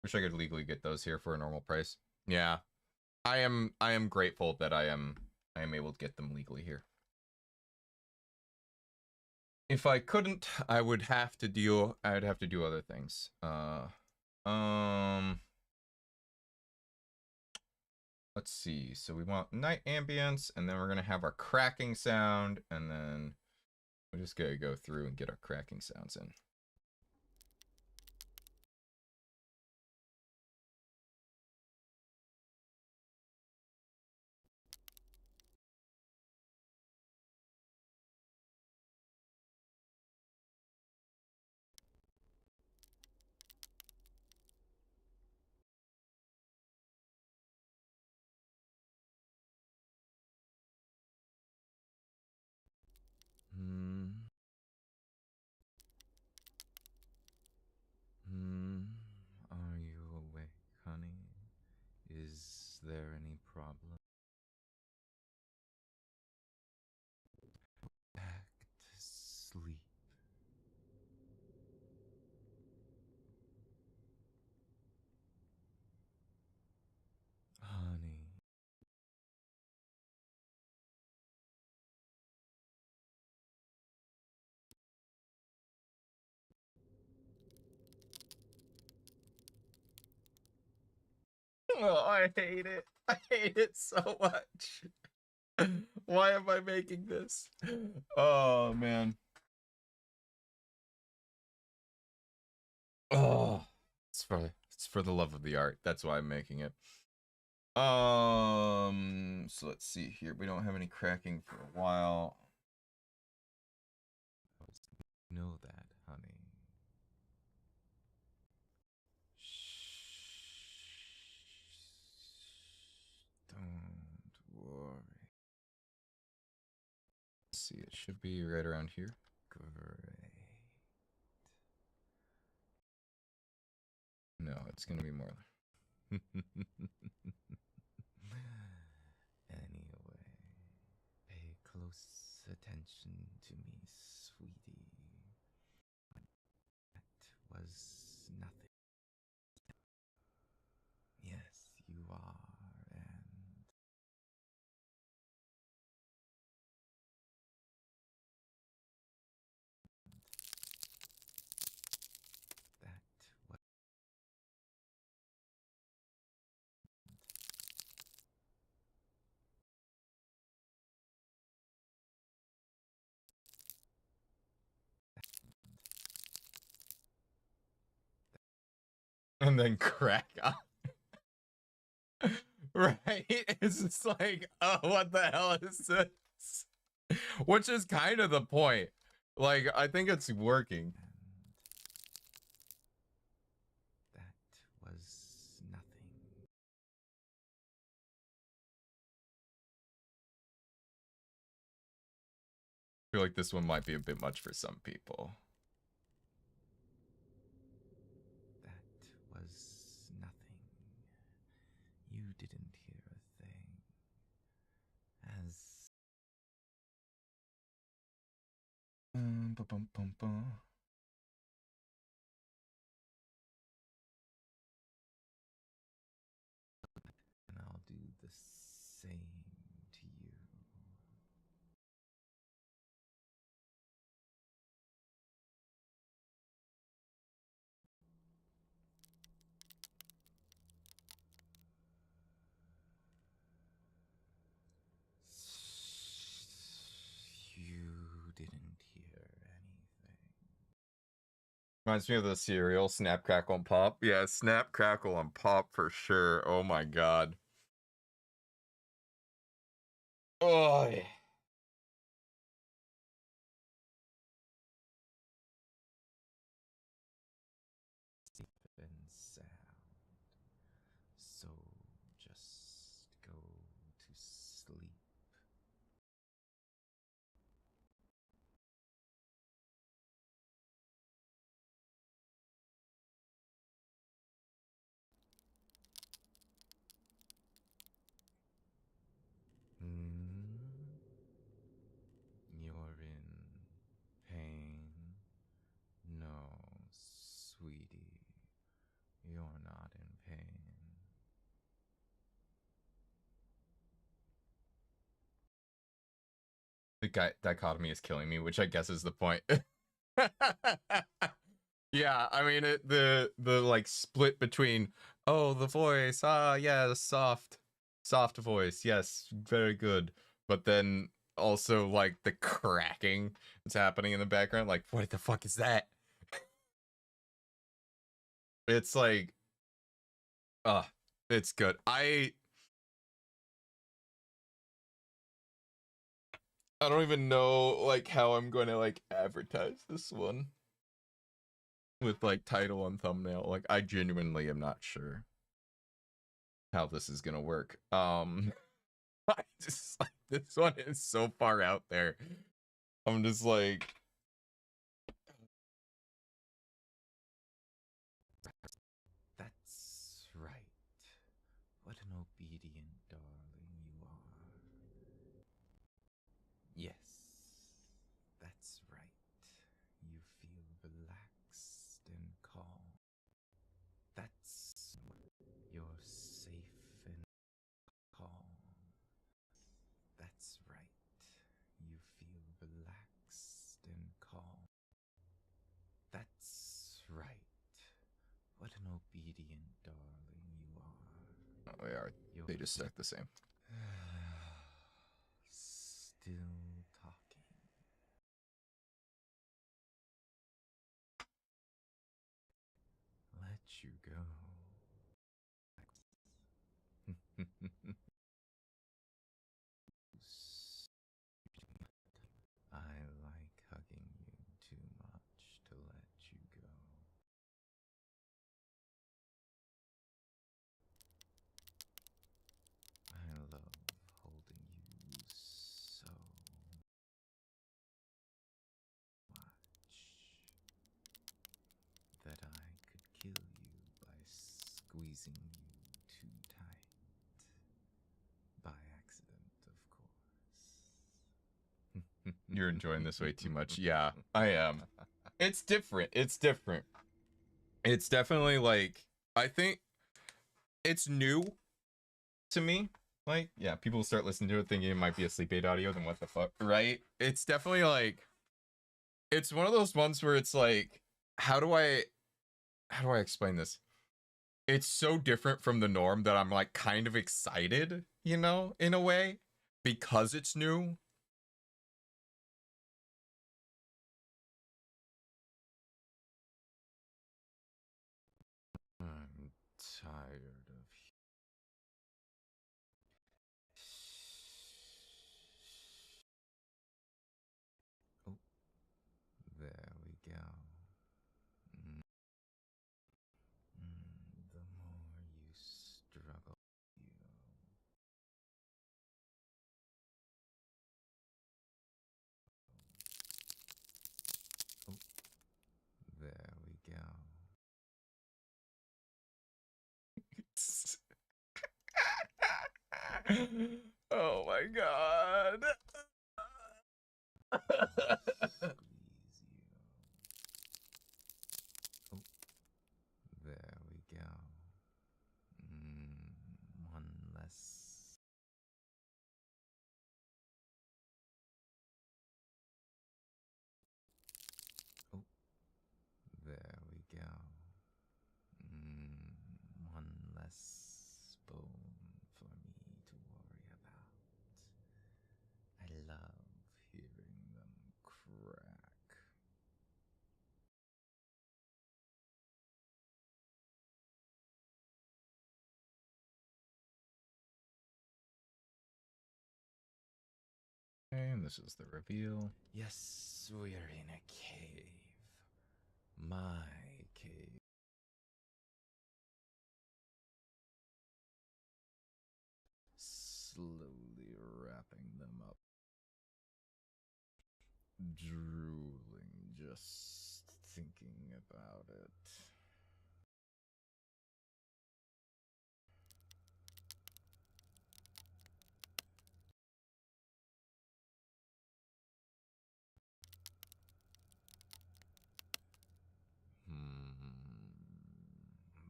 A: Wish I could legally get those here for a normal price. Yeah, I am grateful that I am able to get them legally here. If I couldn't, I'd have to do other things. Let's see. So we want night ambience, and then we're gonna have our cracking sound, and then we're just gonna go through and get our cracking sounds in. Are you awake, honey? Is there any problem? problem. Back to sleep. Honey. Oh, I hate it. I hate it so much. Why am I making this? Oh, man. Oh, it's for the love of the art. That's why I'm making it. So let's see here. We don't have any cracking for a while. Know that, honey. Don't worry. Let's see, it should be right around here. Great. No, it's gonna be more. Anyway, pay close attention to me, sweetie. That was nothing. Yes, you are, and that was. And then crack up. Right? It's just like, oh, what the hell is this? Which is kind of the point. Like, I think it's working. That was nothing. I feel like this one might be a bit much for some people. That was nothing. You didn't hear a thing. As bum, bum, bum, bum. And I'll do the same to you. You didn't hear anything. Reminds me of the cereal, Snap, Crackle, and Pop. Yeah, Snap, Crackle, and Pop for sure. Oh my god. Oh, yeah. Safe and sound. So just go to sleep. You're in pain? No, sweetie. You're not in pain. The dichotomy is killing me, which I guess is the point. Yeah, I mean the like split between, oh, the voice, yeah, the soft voice, yes, very good, but then also like the cracking that's happening in the background, like what the fuck is that? It's like, uh it's good. I don't even know like how I'm going to like advertise this one with like title and thumbnail. Like I genuinely am not sure how this is gonna work. I just like this one is so far out there. I'm just like, that's right. What an obedient darling.
B: relaxed and calm. That's right. What an obedient darling you are.
A: Oh, they are.
B: You're
A: They just stuck the same.
B: still talking. Let you go. I like hugging you too much to let you go. I love holding you so much that I could kill you by squeezing you too tight. By accident, of course.
A: You're enjoying this way too much. Yeah, I am. It's different. It's different. It's definitely like, I think it's new to me. Like, yeah, people start listening to it thinking it might be a sleep aid audio, then what the fuck, right? It's definitely like, it's one of those ones where it's like, how do I explain this? It's so different from the norm that I'm like kind of excited, you know, in a way, because it's new.
B: I'm tired of Oh, there we go. Mm. The more you struggle, Oh, there we go.
A: Oh my god.
B: Squeeze you. Oh, there we go. One less. Oh, there we go. One less bone for me to worry about. I love hearing them crack.
A: And this is the reveal.
B: Yes, we're in a cave. My cave. Slowly wrapping them up. Drooling just thinking about it.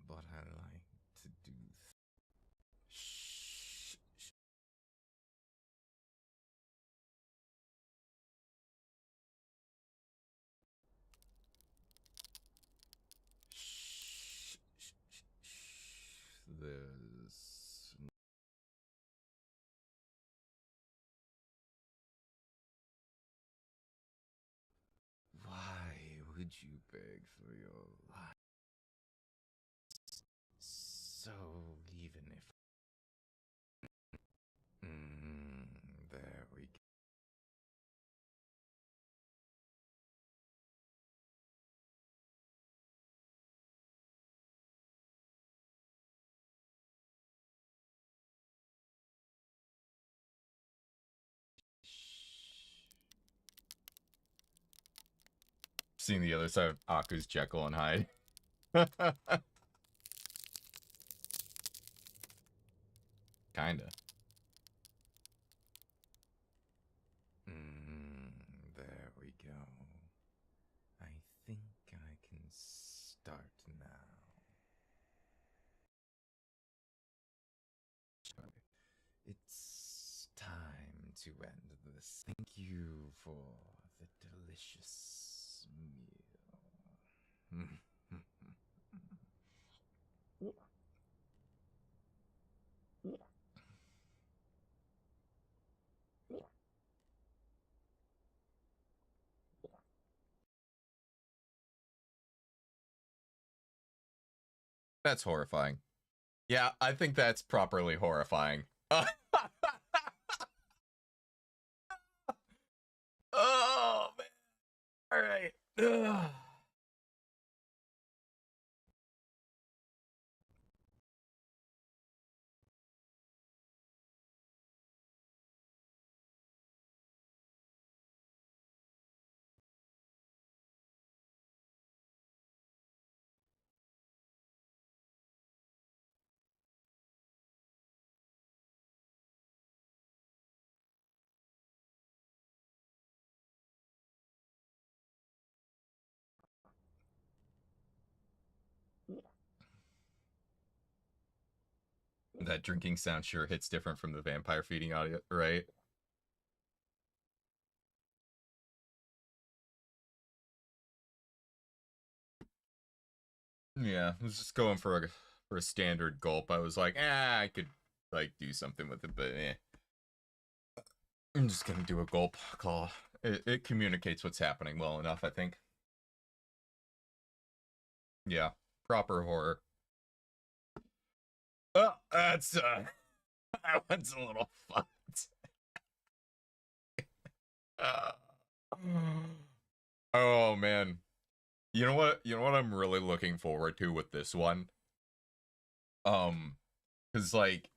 B: But I like to do. Shh. Shh. There's. Why would you beg for your life? So even if. There we go.
A: Seeing the other side of Aku's Jekyll and Hyde. Kinda.
B: There we go. I think I can start now. It's time to end this. Thank you for the delicious meal.
A: That's horrifying. Yeah, I think that's properly horrifying. Oh, man. All right. Ugh. That drinking sound sure hits different from the vampire feeding audio, right? Yeah, I was just going for a standard gulp. I was like, I could like do something with it, but I'm just gonna do a gulp call. It communicates what's happening well enough, I think. Yeah, proper horror. Oh, that's that one's a little fucked. Uh, oh man, you know what? You know what I'm really looking forward to with this one. Because like,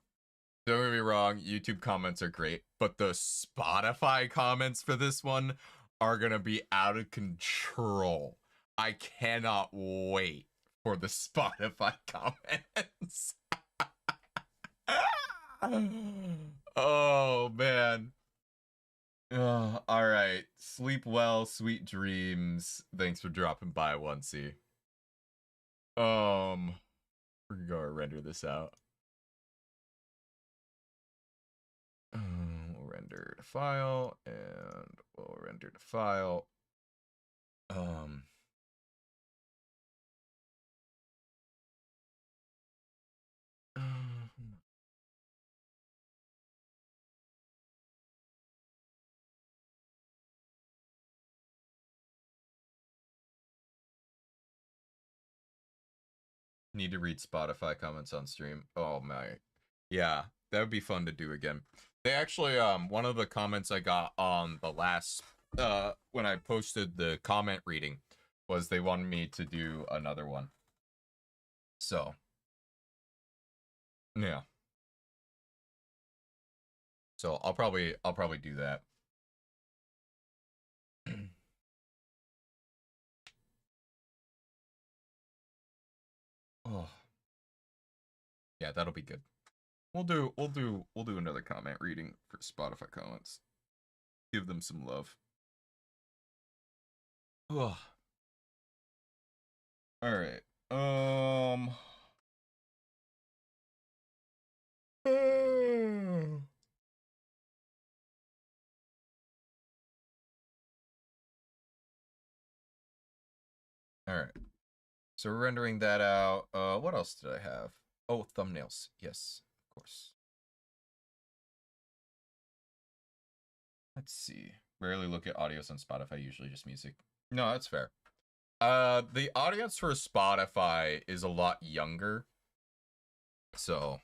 A: don't get me wrong, YouTube comments are great, but the Spotify comments for this one are gonna be out of control. I cannot wait for the Spotify comments. Oh man. All right. Sleep well, sweet dreams. Thanks for dropping by, Onesie. We're gonna render this out. We'll render the file, and we'll render the file. Um. Need to read Spotify comments on stream. Oh my. Yeah, that would be fun to do again. They actually one of the comments I got on the last when I posted the comment reading was they wanted me to do another one. So, yeah. So, I'll probably do that. Oh. Yeah, that'll be good. We'll do another comment reading for Spotify comments. Give them some love. Oh. All right. All right. So we're rendering that out. What else did I have? Oh, thumbnails. Yes, of course. Let's see. Rarely look at audios on Spotify, usually just music. No, that's fair. The audience for Spotify is a lot younger. So,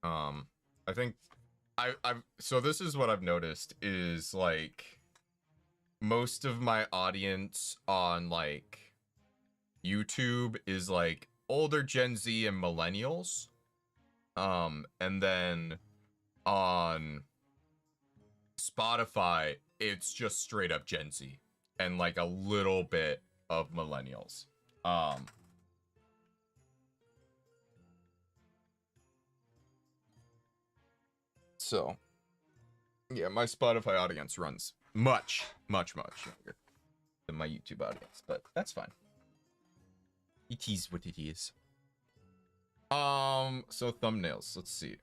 A: I think I've so this is what I've noticed is like most of my audience on like YouTube is like older Gen Z and millennials. And then on Spotify, it's just straight up Gen Z and like a little bit of millennials. So yeah, my Spotify audience runs much younger than my YouTube audience, but that's fine. It is what it is. So thumbnails. Let's see.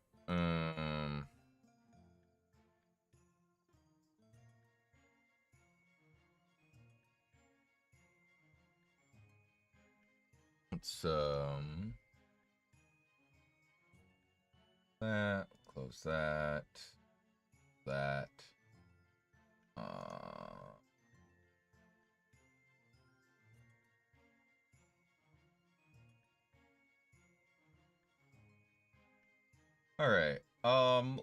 A: let's that, close that, that. All right.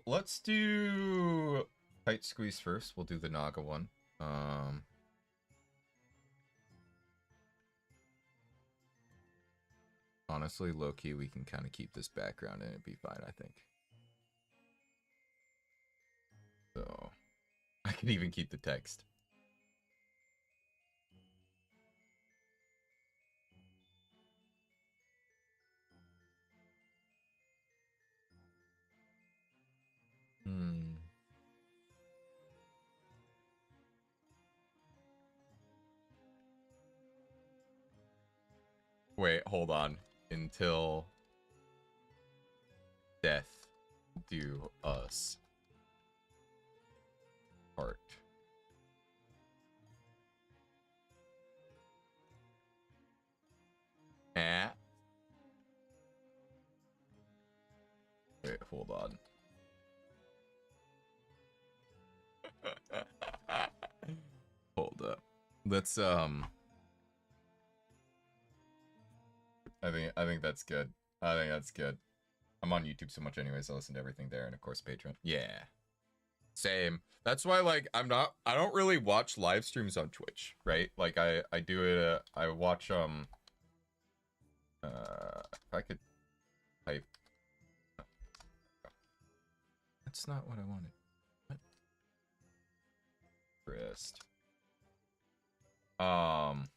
A: Let's do tight squeeze first. We'll do the Naga one. Honestly, low-key, we can kind of keep this background and it'd be fine, I think. So, I can even keep the text. Wait, hold on. Until death do us part. Eh? Wait, hold on. Hold up. Let's I think that's good. I think that's good. I'm on YouTube so much anyways, I listen to everything there, and of course Patreon. Yeah. Same. That's why, like, I don't really watch live streams on Twitch, right? Like, I do it, I watch, if I could type. That's not what I wanted. What? Wrist. What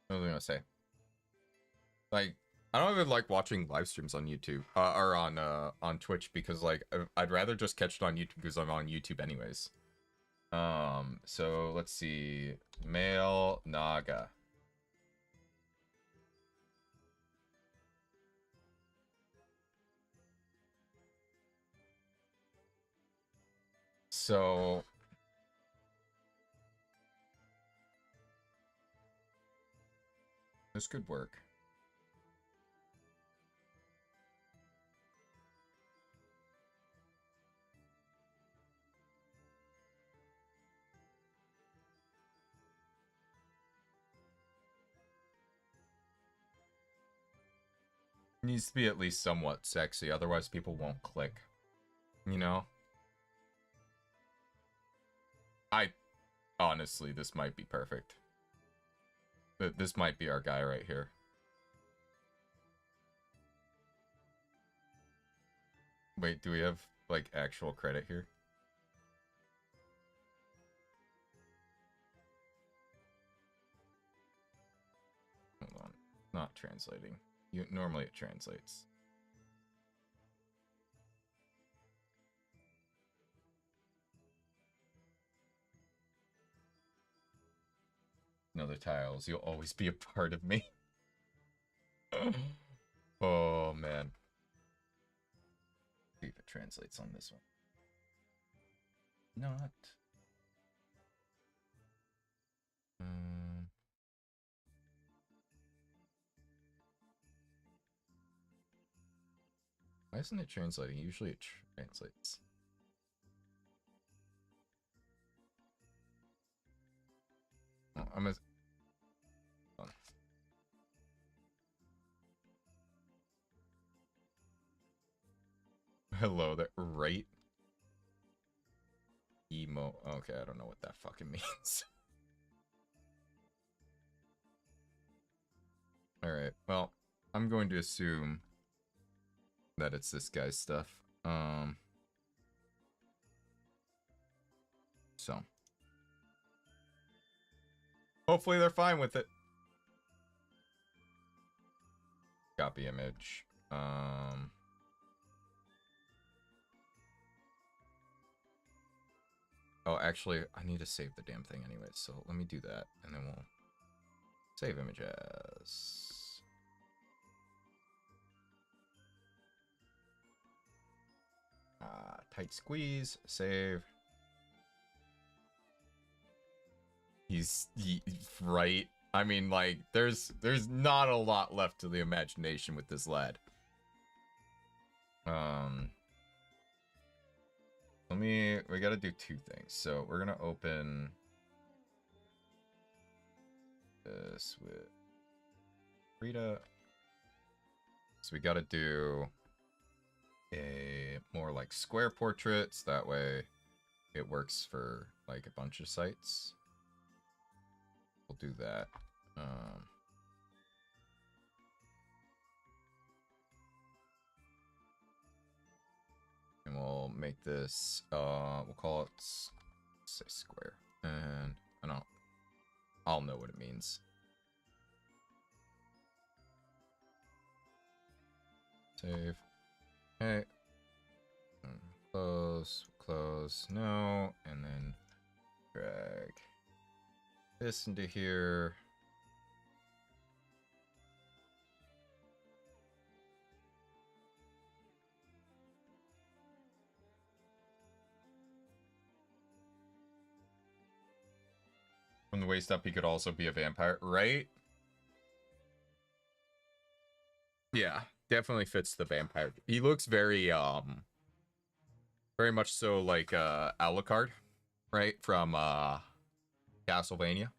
A: was I gonna say? Like, I don't even like watching live streams on YouTube, or on Twitch, because, like, I'd rather just catch it on YouTube because I'm on YouTube anyways. So let's see. Male Naga. So this could work. Needs to be at least somewhat sexy, otherwise people won't click. You know? Honestly, this might be perfect. This might be our guy right here. Wait, do we have, like, actual credit here? Hold on. Not translating. Normally it translates. Another tiles. You'll always be a part of me. Oh, man. See if it translates on this one. Not. Why isn't it translating? Usually it translates. Oh, I'm a... Hello there, right? Emo. Okay, I don't know what that fucking means. Alright, well, I'm going to assume that it's this guy's stuff. So. Hopefully they're fine with it. Copy image. Oh, actually, I need to save the damn thing anyway, so let me do that, and then we'll save image as... tight squeeze, save. He's right. I mean, like, there's not a lot left to the imagination with this lad. We gotta do two things. So we're gonna open this with Rita. So we gotta do a more like square portraits. That way it works for like a bunch of sites. We'll do that. And we'll make this, we'll call it, say square. And I'll know what it means. Save. Okay. Close, no. And then drag this into here. From the waist up, he could also be a vampire, right? Yeah, definitely fits the vampire. He looks very much so like Alucard, right? From Castlevania.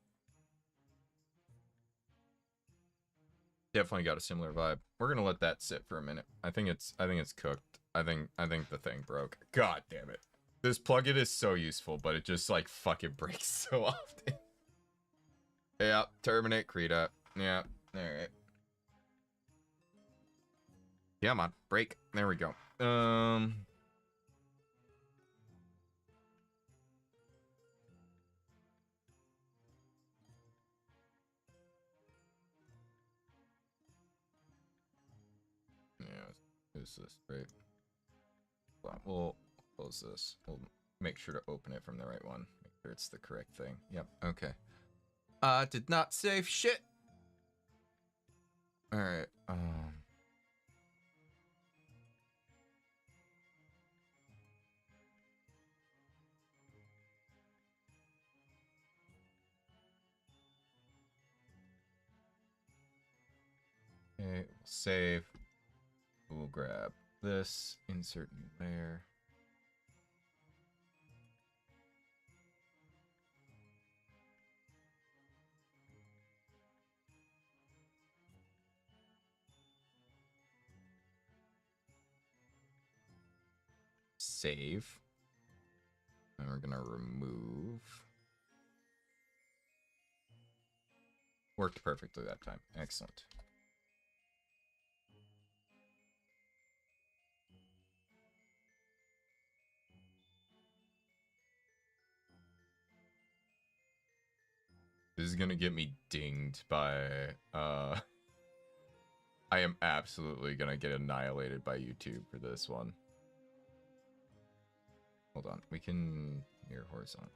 A: Definitely got a similar vibe. We're gonna let that sit for a minute. I think it's cooked. I think the thing broke. God damn it. This plugin is so useful, but it just like fucking breaks so often. Yeah, terminate Krita. Yeah, alright. Yeah, man. Break. There we go. Yeah, is this right? We'll close this. We'll make sure to open it from the right one. Make sure it's the correct thing. Yep, okay. Did not save shit. Alright, okay, we'll save. We'll grab this, insert new layer. Save. And we're gonna remove. Worked perfectly that time. Excellent. This is gonna get me dinged by I am absolutely gonna get annihilated by YouTube for this one. Hold on, we can mirror horizontal.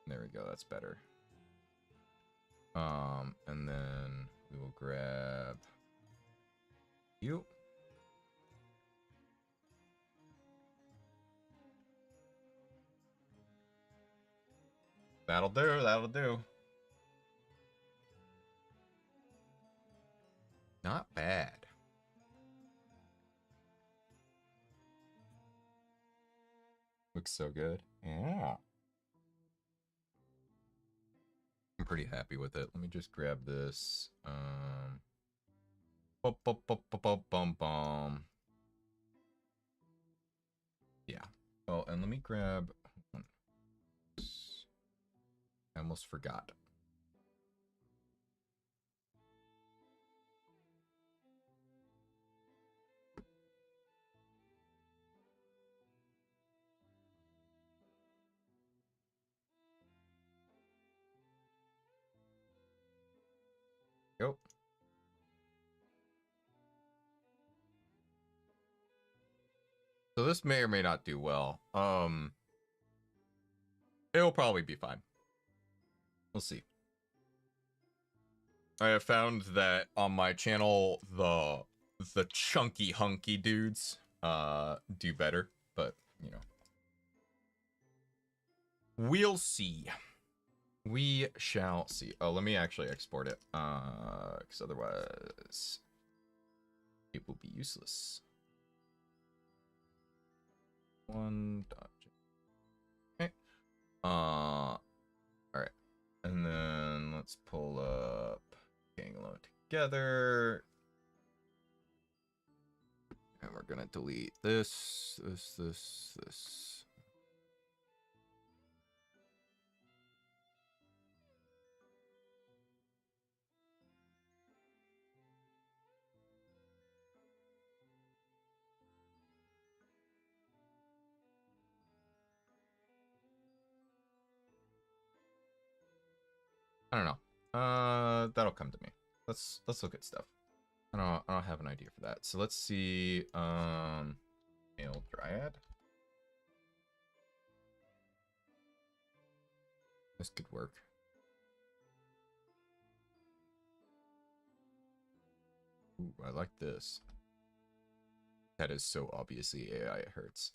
A: There we go, that's better. And then we will grab you. That'll do, that'll do. Not bad. Looks so good. Yeah. I'm pretty happy with it. Let me just grab this. Yeah. Oh, and let me grab. I almost forgot. Yep. So this may or may not do well. It'll probably be fine. We'll see. I have found that on my channel, the chunky hunky dudes do better, but you know, we'll see. We shall see. Oh, let me actually export it. Because otherwise it will be useless. One dot. Okay. All right. And then let's pull up Gang Alone Together. And we're gonna delete this. I don't know. That'll come to me. Let's look at stuff. I don't have an idea for that. So let's see. Male Dryad. This could work. Ooh, I like this. That is so obviously AI, it hurts.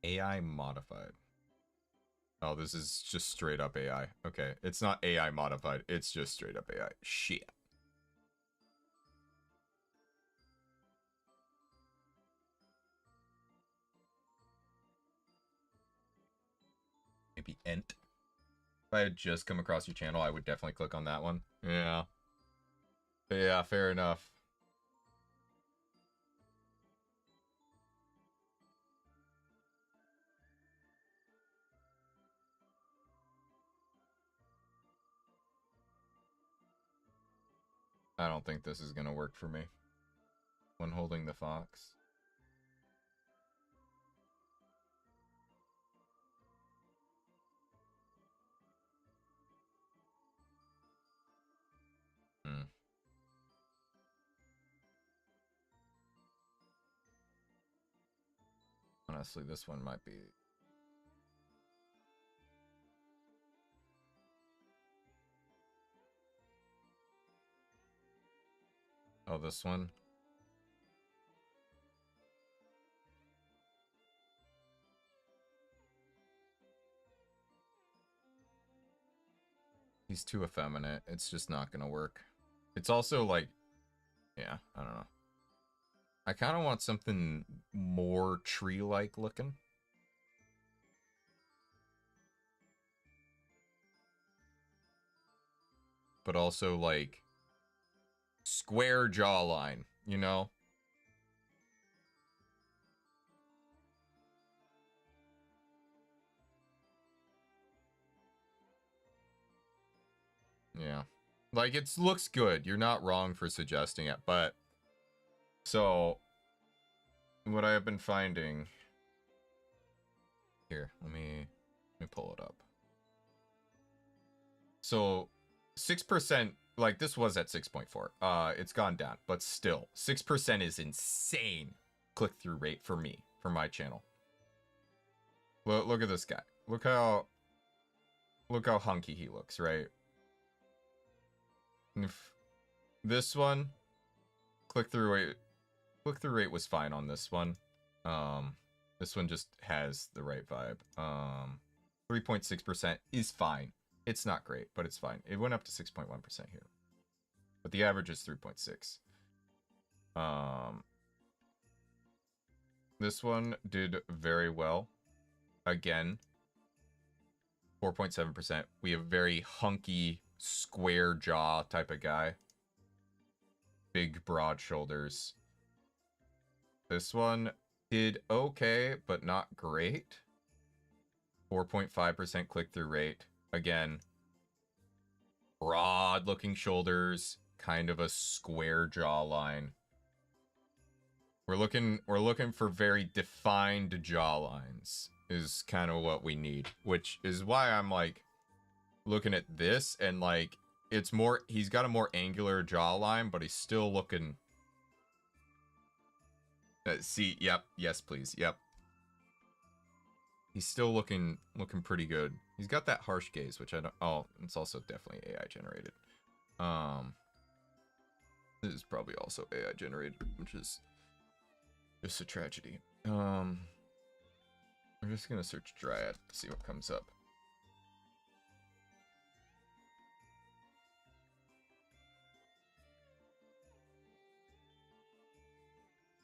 A: AI modified. Oh, this is just straight up AI. Okay, it's not AI modified. It's just straight up AI. Shit. Maybe Ent. If I had just come across your channel, I would definitely click on that one. Yeah. Yeah, fair enough. I don't think this is gonna work for me. When holding the fox. Hmm. Honestly, this one might be... Oh, this one? He's too effeminate. It's just not gonna work. It's also like... Yeah, I don't know. I kind of want something more tree-like looking. But also, like, square jawline, you know? Yeah. Like, it looks good. You're not wrong for suggesting it, but... So, what I have been finding... Here, let me pull it up. So, 6%, like, this was at 6.4. It's gone down, but still, 6% is insane click-through rate for me, for my channel. Look at this guy. Look how hunky he looks, right? This one, click-through rate was fine on this one. This one just has the right vibe. 3.6% is fine. It's not great, but it's fine. It went up to 6.1% here. But the average is 3.6. This one did very well. Again, 4.7%. We have very hunky, square jaw type of guy. Big, broad shoulders. This one did okay, but not great. 4.5% click-through rate. Again, broad-looking shoulders, kind of a square jawline. We're looking for very defined jawlines is kind of what we need, which is why I'm like looking at this and like it's more, he's got a more angular jawline, but he's still looking. See, yep, yes, please, yep. He's still looking pretty good. He's got that harsh gaze, which I don't. Oh, it's also definitely AI generated. This is probably also AI generated, which is just a tragedy. I'm just gonna search Dryad to see what comes up.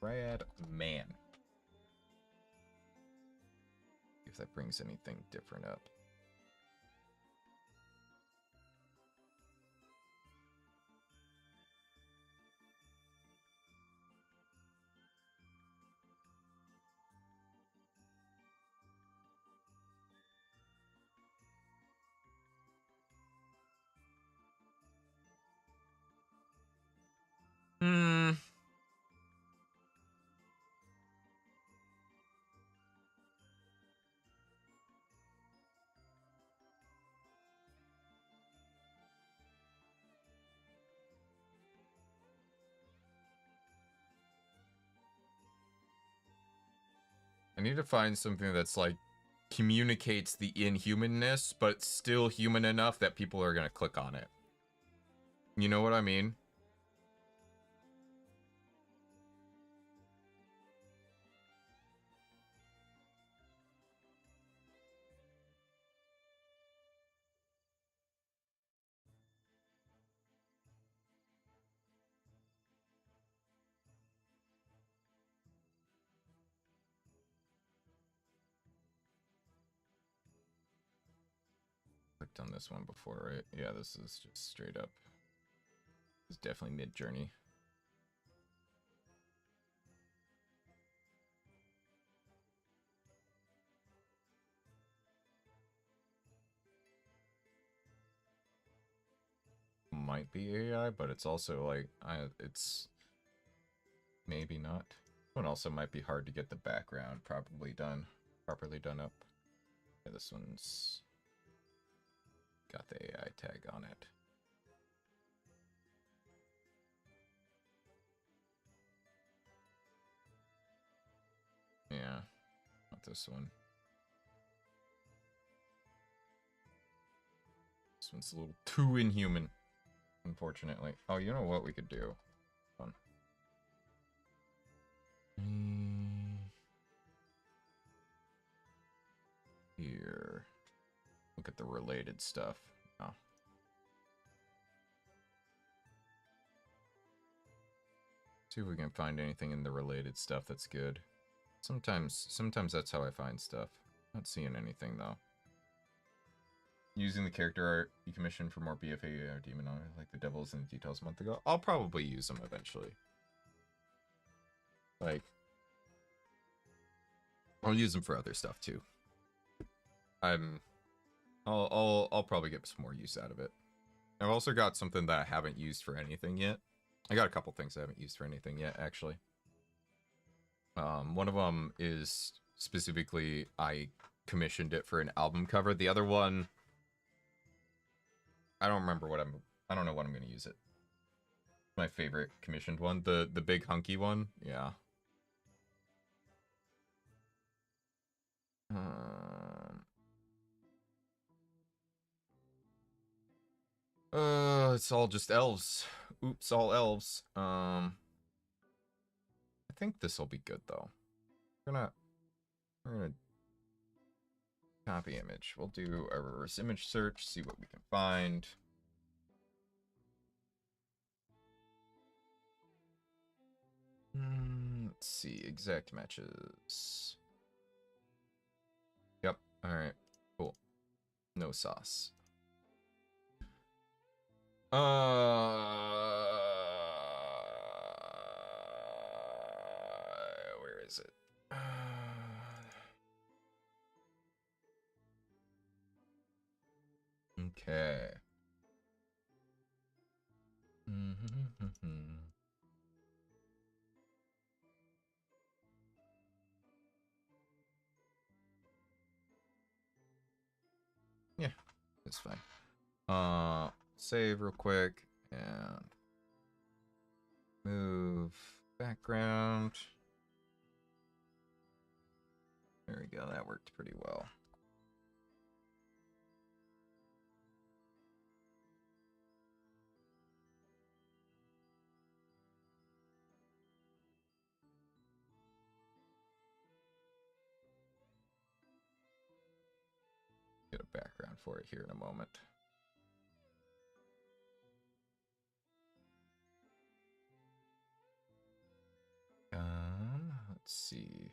A: Dryad man. If that brings anything different up. I need to find something that's like communicates the inhumanness, but still human enough that people are gonna click on it. You know what I mean? Clicked on this one before, right? Yeah, this is just straight up. It's definitely mid-journey. Might be AI, but it's also like, it's maybe not. One also might be hard to get the background properly done up. Yeah, this one's got the AI tag on it. Yeah, not this one. This one's a little too inhuman, unfortunately. Oh, you know what we could do? Fun. Here. Look at the related stuff. Oh. See if we can find anything in the related stuff that's good. Sometimes that's how I find stuff. Not seeing anything though. Using the character art you commissioned for more BFA or Demon Honor, like the Devils in the Details a month ago. I'll probably use them eventually. Like, I'll use them for other stuff too. I'll probably get some more use out of it. I've also got something that I haven't used for anything yet. I got a couple things I haven't used for anything yet, actually. One of them is specifically I commissioned it for an album cover. The other one, I don't remember what I don't know what I'm gonna use it. My favorite commissioned one, the big hunky one, yeah. It's all just elves. Oops, all elves. I think this will be good though. We're gonna copy image. We'll do a reverse image search, see what we can find. Let's see, exact matches. Yep, alright, cool. No sauce. Where is it? Okay. Yeah, it's fine. Save real quick and move background. There we go. That worked pretty well. Get a background for it here in a moment. Let's see.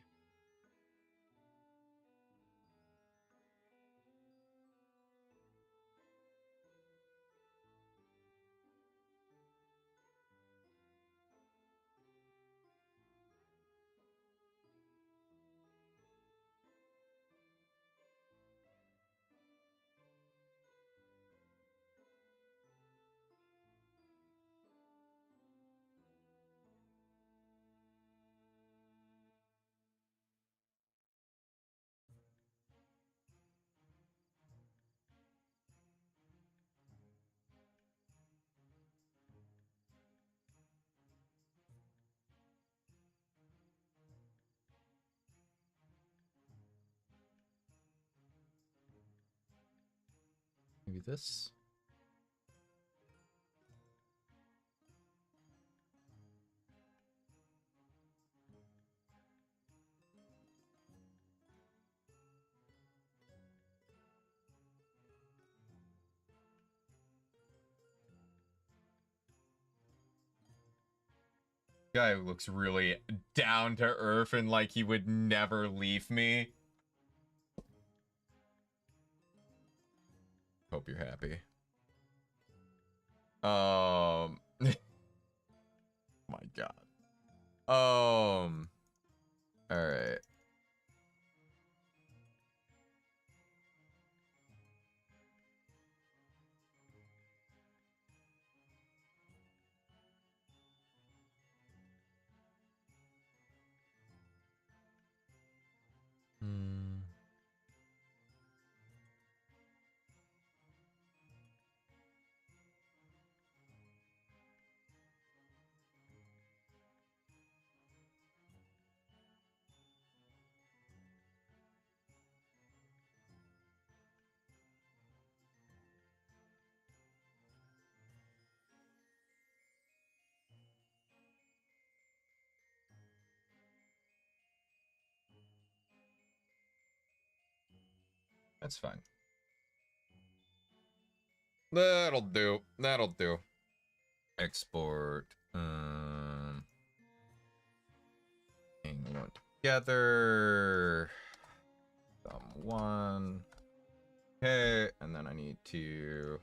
A: Maybe this. Guy looks really down to earth and like he would never leave me. Hope you're happy. My God. All right. That's fine. That'll do. That'll do. Export. Hang one together. One. Okay, and then I need to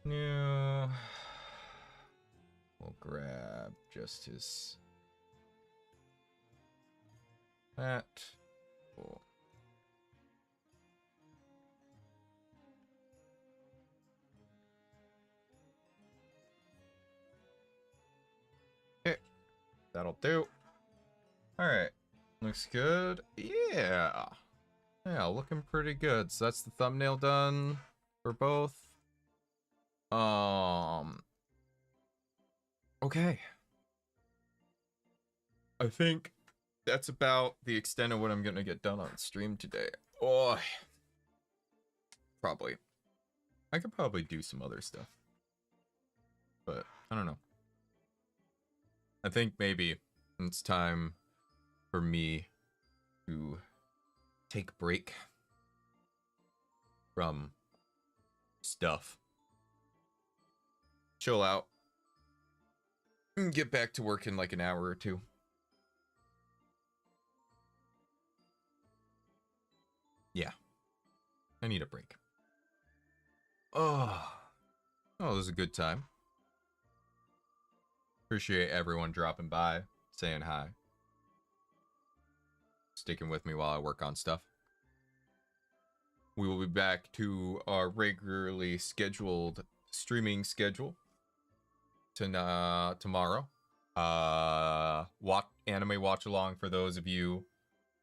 A: new. We'll grab just his that. Cool. Okay, that'll do. All right, looks good. Yeah, yeah, looking pretty good. So that's the thumbnail done for both. Okay. I think that's about the extent of what I'm gonna get done on stream today. Oh, probably. I could probably do some other stuff, but I don't know. I think maybe it's time for me to take a break from stuff, chill out, and get back to work in like an hour or two. Yeah, I need a break. Oh, this was a good time. Appreciate everyone dropping by, saying hi, sticking with me while I work on stuff. We will be back to our regularly scheduled streaming schedule tomorrow. Anime watch along for those of you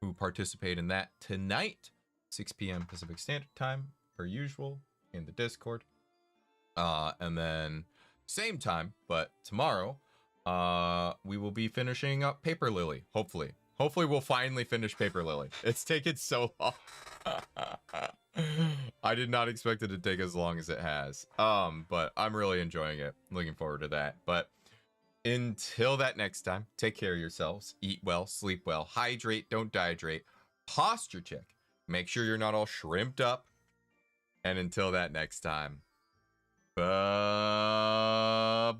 A: who participate in that tonight, 6 p.m. Pacific Standard Time, per usual, in the Discord. And then same time, but tomorrow, we will be finishing up Paper Lily. Hopefully Hopefully we'll finally finish Paper Lily. It's taken so long. I did not expect it to take as long as it has. But I'm really enjoying it. Looking forward to that. But until that next time, take care of yourselves. Eat well, sleep well, hydrate, don't dehydrate. Posture check. Make sure you're not all shrimped up. And until that next time, bye.